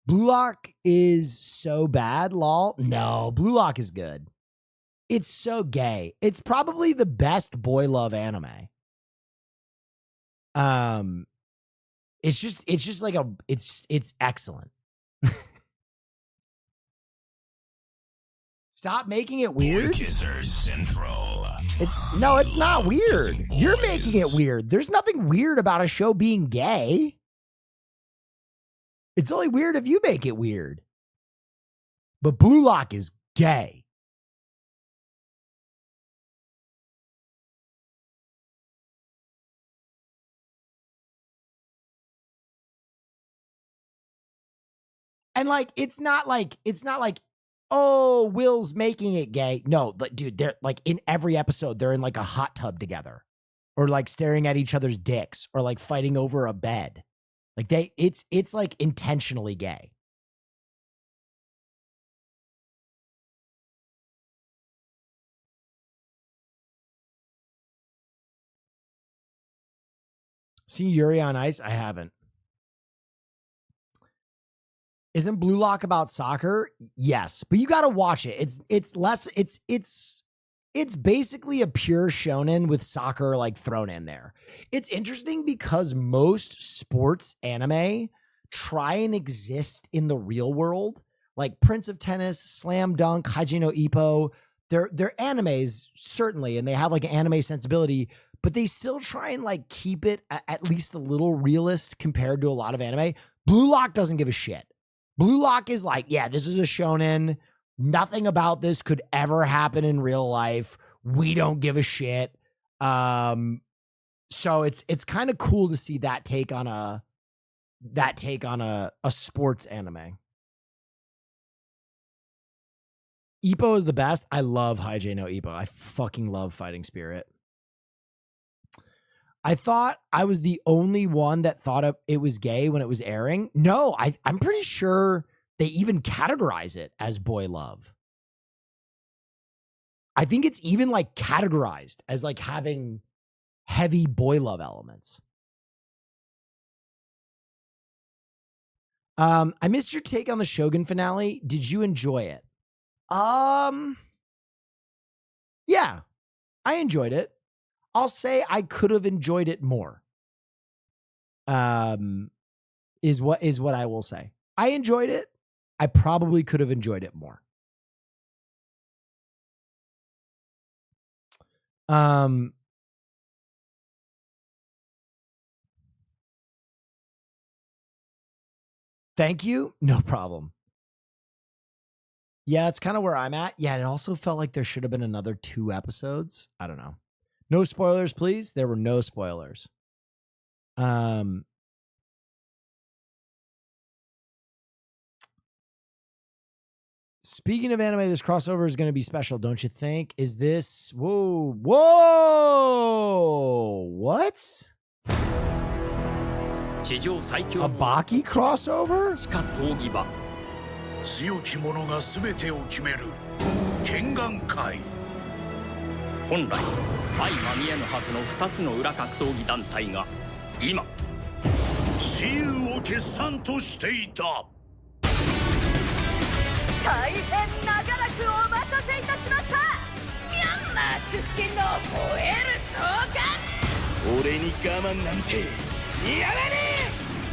Blue Lock is so bad, lol. No, Blue Lock is good. It's so gay. It's probably the best boy love anime. It's just like it's excellent. Stop making it weird. Central. It's not weird. You're making it weird. There's nothing weird about a show being gay. It's only weird if you make it weird. But Blue Lock is gay. And like, it's not like, oh, Will's making it gay. No, dude, they're like in every episode, they're in like a hot tub together. or like staring at each other's dicks or like fighting over a bed. Like it's like intentionally gay. Seen Yuri on Ice? I haven't. Isn't Blue Lock about soccer? Yes, but you got to watch it. It's basically a pure shonen with soccer like thrown in there. It's interesting because most sports anime try and exist in the real world, like Prince of Tennis, Slam Dunk, Hajime no Ippo. They're animes certainly, and they have like an anime sensibility, but they still try and like keep it at least a little realist compared to a lot of anime. Blue Lock doesn't give a shit. Blue Lock is like, yeah, this is a shonen. Nothing about this could ever happen in real life. We don't give a shit. So it's kind of cool to see that take on a sports anime. Ippo is the best. I love Hajime no Ippo. I fucking love Fighting Spirit. I thought I was the only one that thought it was gay when it was airing. No, I'm pretty sure they even categorize it as boy love. I think it's even like categorized as like having heavy boy love elements. I missed your take on the Shogun finale. Did you enjoy it? Yeah, I enjoyed it. I'll say I could have enjoyed it more. Is what I will say. I enjoyed it. I probably could have enjoyed it more. Thank you. No problem. Yeah, it's kind of where I'm at. Yeah, it also felt like there should have been another 2 episodes. I don't know. No spoilers, please. There were no spoilers. Speaking of anime, this crossover is going to be special, don't you think? Is this... Whoa. What? A Baki crossover? 強き者が全てを決める剣眼会本来相まみえぬはずの2つの裏格闘技団体が今雌雄を決算としていた大変長らくお待たせいたしましたミャンマー出身の吠える総監俺に我慢なんて似合わねえ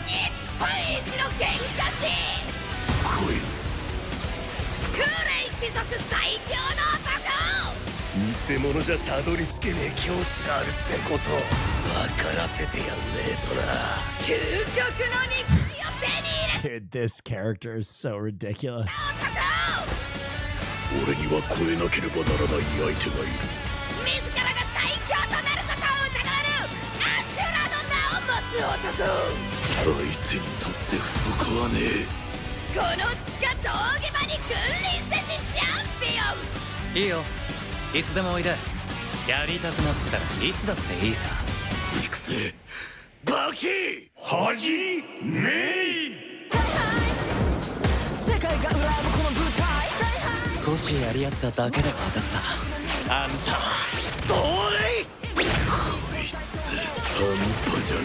日本一の喧嘩師来いクーレ一族最強の偽物じゃたどり着けねえ境地があるってこと分からせてやんねえとな究極の肉体を手に入れ Dude, this character is so ridiculous. 俺には超えなければならない相手がいる自らが最強となることを疑わぬアシュラの名を持つ男相手にとって不足はねえこの地下闘技場に君臨せしチャンピオンいいよいつでもおいでやりたくなったらいつだっていいさ行くぜバキはじめ世界が羨むこの舞台少しやり合っただけで分かったあんたどうでいこいつ半端じゃね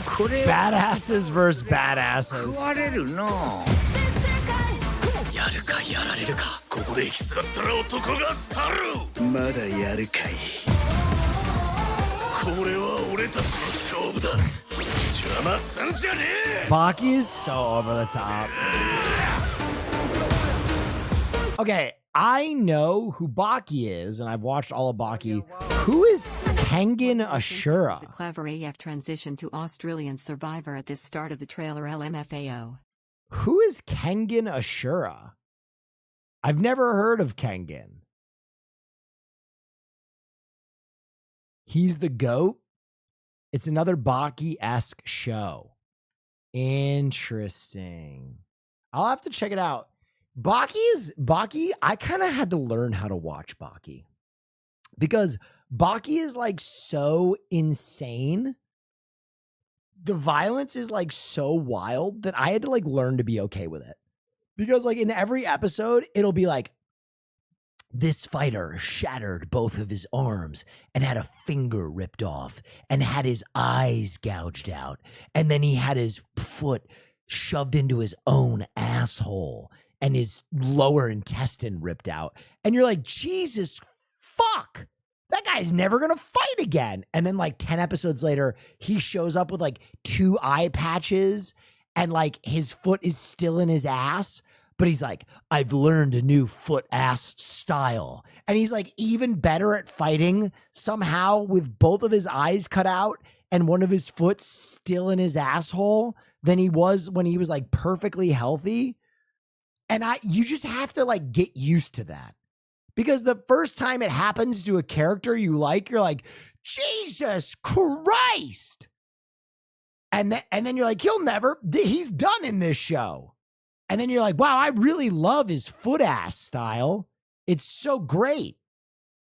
これ Badasses vs. Badasses 食われるのやるかやられるかここで引きすがったら男が去るまだやるかいこれは俺たちの勝負だ邪魔すんじゃねえ Baki is so over the top. Okay, I know who Baki is, and I've watched all of Baki. Who is Kengan Ashura? This is a clever AF transition to Australian Survivor at this start of the trailer LMFAO. Who is Kengan Ashura? I've never heard of Kengan. He's the GOAT? It's another Baki-esque show. Interesting. I'll have to check it out. Baki, I kind of had to learn how to watch Baki. because Baki is like so insane. The violence is like so wild that I had to like learn to be okay with it. Because like in every episode, it'll be like, this fighter shattered both of his arms and had a finger ripped off and had his eyes gouged out. And then he had his foot shoved into his own asshole and his lower intestine ripped out. And you're like, Jesus fuck, that guy's never going to fight again. And then like 10 episodes later, he shows up with like 2 eye patches and like his foot is still in his ass. But he's like, I've learned a new foot ass style. And he's like even better at fighting somehow with both of his eyes cut out and one of his foot still in his asshole than he was when he was like perfectly healthy. And you just have to like get used to that. Because the first time it happens to a character you like, you're like, Jesus Christ. And then you're like, he's done in this show. And then you're like, wow, I really love his foot ass style. It's so great.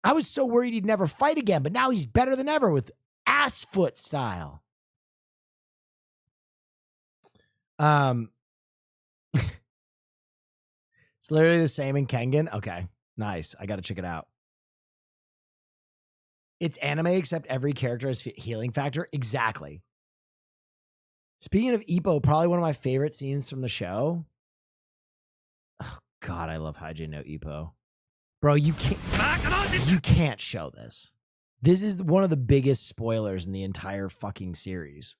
I was so worried he'd never fight again, but now he's better than ever with ass foot style. It's literally the same in Kengan. Okay, nice. I got to check it out. It's anime, except every character has healing factor. Exactly. Speaking of Ippo, probably one of my favorite scenes from the show. Oh God, I love Haiji no Ippo. Bro, you can't show this. This is one of the biggest spoilers in the entire fucking series.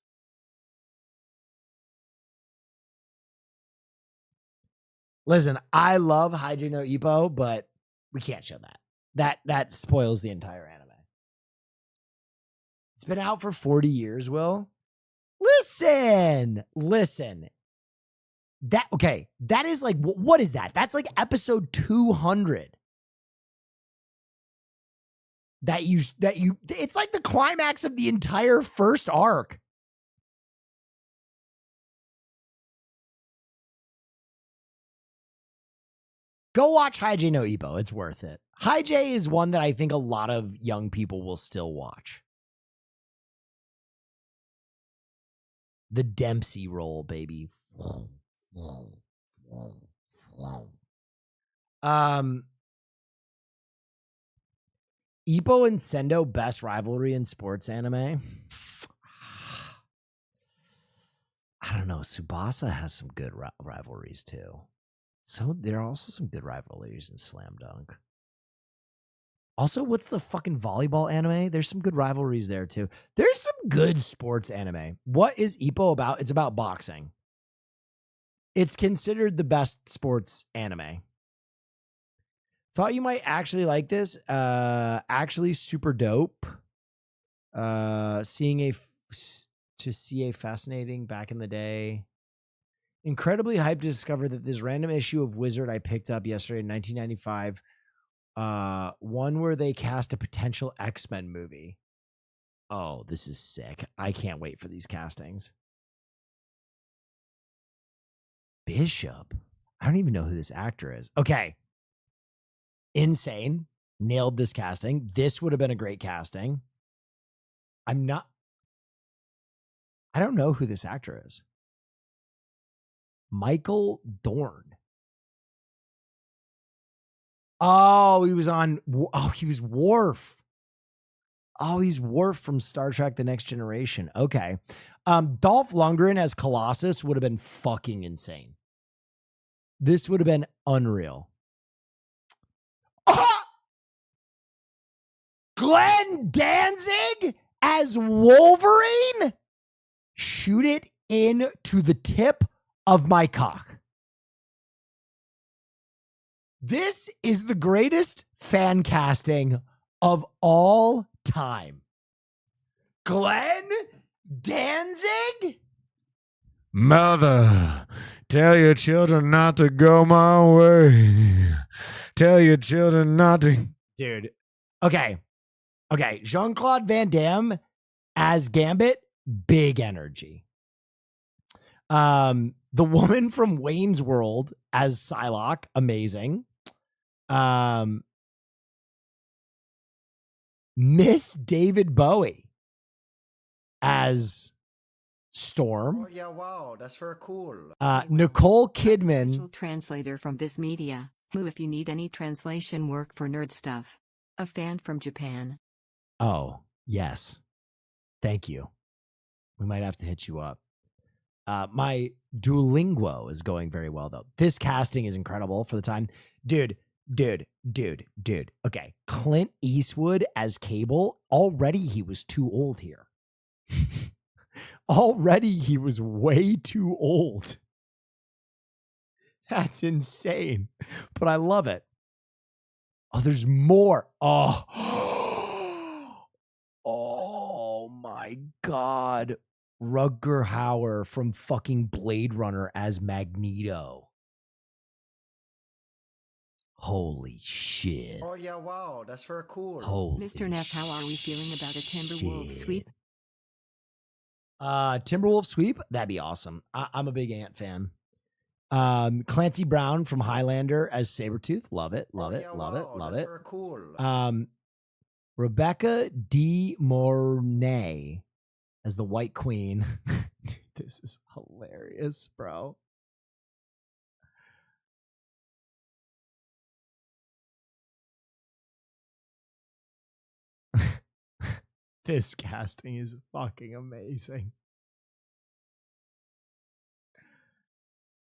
Listen, I love Haiji no Ippo, but we can't show that. That spoils the entire anime. It's been out for 40 years, Will. Listen. That is like, what is that? That's like episode 200. It's like the climax of the entire first arc. Go watch Haiji no Ippo. It's worth it. Haiji is one that I think a lot of young people will still watch. The Dempsey roll, baby. Ippo and Sendo, best rivalry in sports anime. I don't know. Tsubasa has some good rivalries too. So there are also some good rivalries in Slam Dunk. Also, what's the fucking volleyball anime? There's some good rivalries there too. There's some good sports anime. What is Ippo about? It's about boxing. It's considered the best sports anime. Thought you might actually like this. Actually super dope. See a fascinating back in the day. Incredibly hyped to discover that this random issue of Wizard I picked up yesterday in 1995, one where they cast a potential X-Men movie. Oh, this is sick. I can't wait for these castings. Bishop. I don't even know who this actor is. Okay. Insane. Nailed this casting. This would have been a great casting. I don't know who this actor is. Michael Dorn. Oh, he was Worf. Oh, he's Worf from Star Trek The Next Generation. Okay. Dolph Lundgren as Colossus would have been fucking insane. This would have been unreal. Glenn Danzig as Wolverine? Shoot it into the tip of my cock. This is the greatest fan casting of all time. Glenn Danzig? Mother, tell your children not to go my way. Tell your children not to. Dude. Okay. Jean-Claude Van Damme as Gambit, big energy. The woman from Wayne's World as Psylocke, amazing. Miss David Bowie as Storm. Oh yeah, wow, that's very cool. Nicole Kidman. Official translator from Viz Media. Who if you need any translation work for nerd stuff. A fan from Japan. Oh, yes. Thank you. We might have to hit you up. My Duolingo is going very well, though. This casting is incredible for the time. Dude. Okay. Clint Eastwood as Cable. Already he was too old here. Already he was way too old. That's insane. But I love it. Oh, there's more. Oh my God. Rutger Hauer from fucking Blade Runner as Magneto. Holy shit. Oh yeah, wow, that's very cool. Holy Mr. Neff, how are we feeling about a Timberwolves sweep? Timberwolves sweep? That'd be awesome. I'm a big Ant fan. Clancy Brown from Highlander as Sabretooth. Love it. Love it. Love it. Love it. Very cool. Rebecca De Mornay as the White Queen. Dude, this is hilarious, bro. This casting is fucking amazing.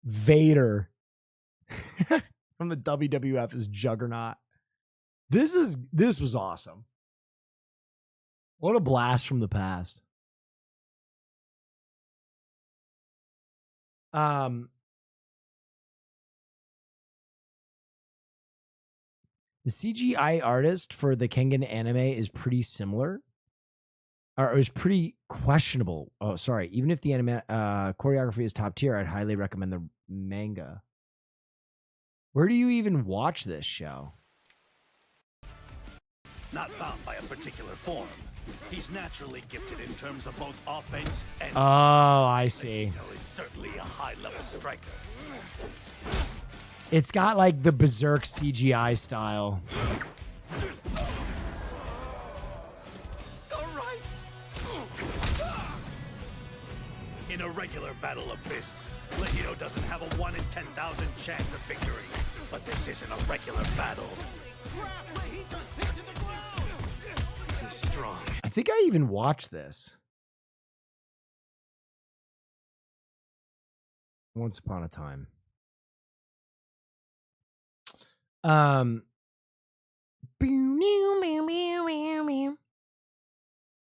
Vader from the WWF is Juggernaut. This was awesome. What a blast from the past. The CGI artist for the Kengan anime is pretty similar. Or it was pretty questionable. Oh, sorry. Even if the anime choreography is top tier, I'd highly recommend the manga. Where do you even watch this show? Not bound by a particular form. He's naturally gifted in terms of both offense and... Oh, I see. Magneto is certainly a high-level striker. It's got like the Berserk CGI style. In a regular battle of fists, Magneto doesn't have a 1 in 10,000 chance of victory. But this isn't a regular battle. He's strong. I think I even watched this. Once upon a time.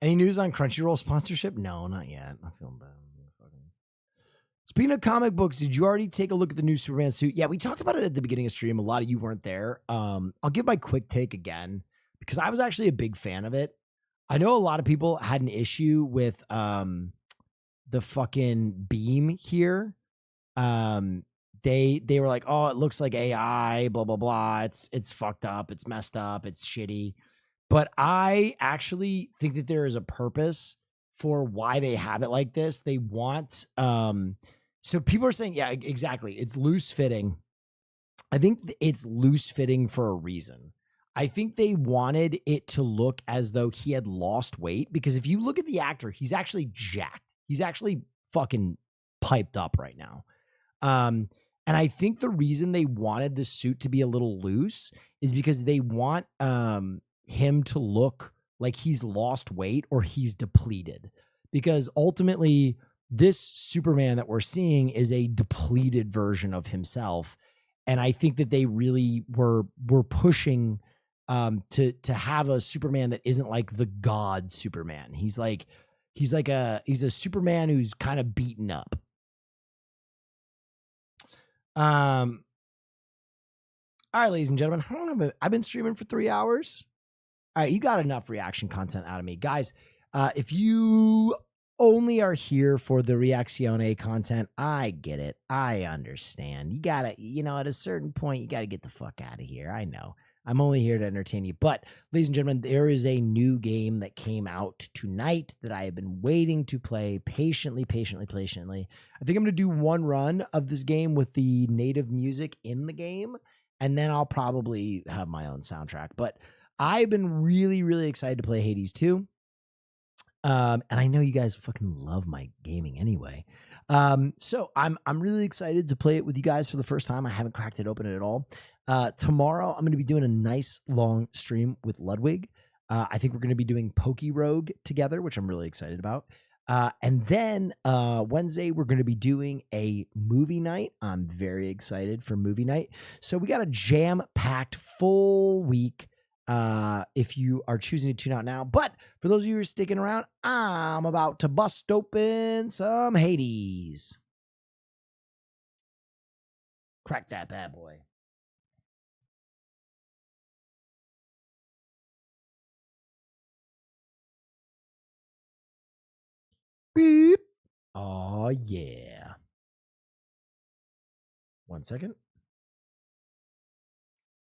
Any news on Crunchyroll sponsorship? No, not yet. I feel bad. Speaking of comic books, did you already take a look at the new Superman suit? Yeah, we talked about it at the beginning of stream. A lot of you weren't there. I'll give my quick take again because I was actually a big fan of it. I know a lot of people had an issue with the fucking beam here. They were like, oh, it looks like AI, blah, blah, blah. It's fucked up. It's messed up. It's shitty. But I actually think that there is a purpose for why they have it like this. They want, so people are saying, yeah, exactly. It's loose fitting. I think it's loose fitting for a reason. I think they wanted it to look as though he had lost weight because if you look at the actor, he's actually jacked. He's actually fucking piped up right now. And I think the reason they wanted the suit to be a little loose is because they want him to look like he's lost weight or he's depleted. Because ultimately, this Superman that we're seeing is a depleted version of himself. And I think that they really were pushing to have a Superman that isn't like the God Superman. He's a Superman who's kind of beaten up. All right, ladies and gentlemen, how long I've been streaming for 3 hours. All right, you got enough reaction content out of me. Guys, if you only are here for the Reaccione content, I get it. I understand. You gotta, at a certain point, you gotta get the fuck out of here. I know. I'm only here to entertain you. But, ladies and gentlemen, there is a new game that came out tonight that I have been waiting to play patiently. I think I'm going to do one run of this game with the native music in the game, and then I'll probably have my own soundtrack. But I've been really, really excited to play Hades 2. And I know you guys fucking love my gaming anyway. So I'm really excited to play it with you guys for the first time. I haven't cracked it open at all. Tomorrow I'm going to be doing a nice long stream with Ludwig. I think we're going to be doing Poke Rogue together, which I'm really excited about. And then Wednesday we're going to be doing a movie night. I'm very excited for movie night. So we got a jam-packed full week. If you are choosing to tune out now. But for those of you who are sticking around, I'm about to bust open some Hades. Crack that bad boy. Beep. Oh, yeah. 1 second.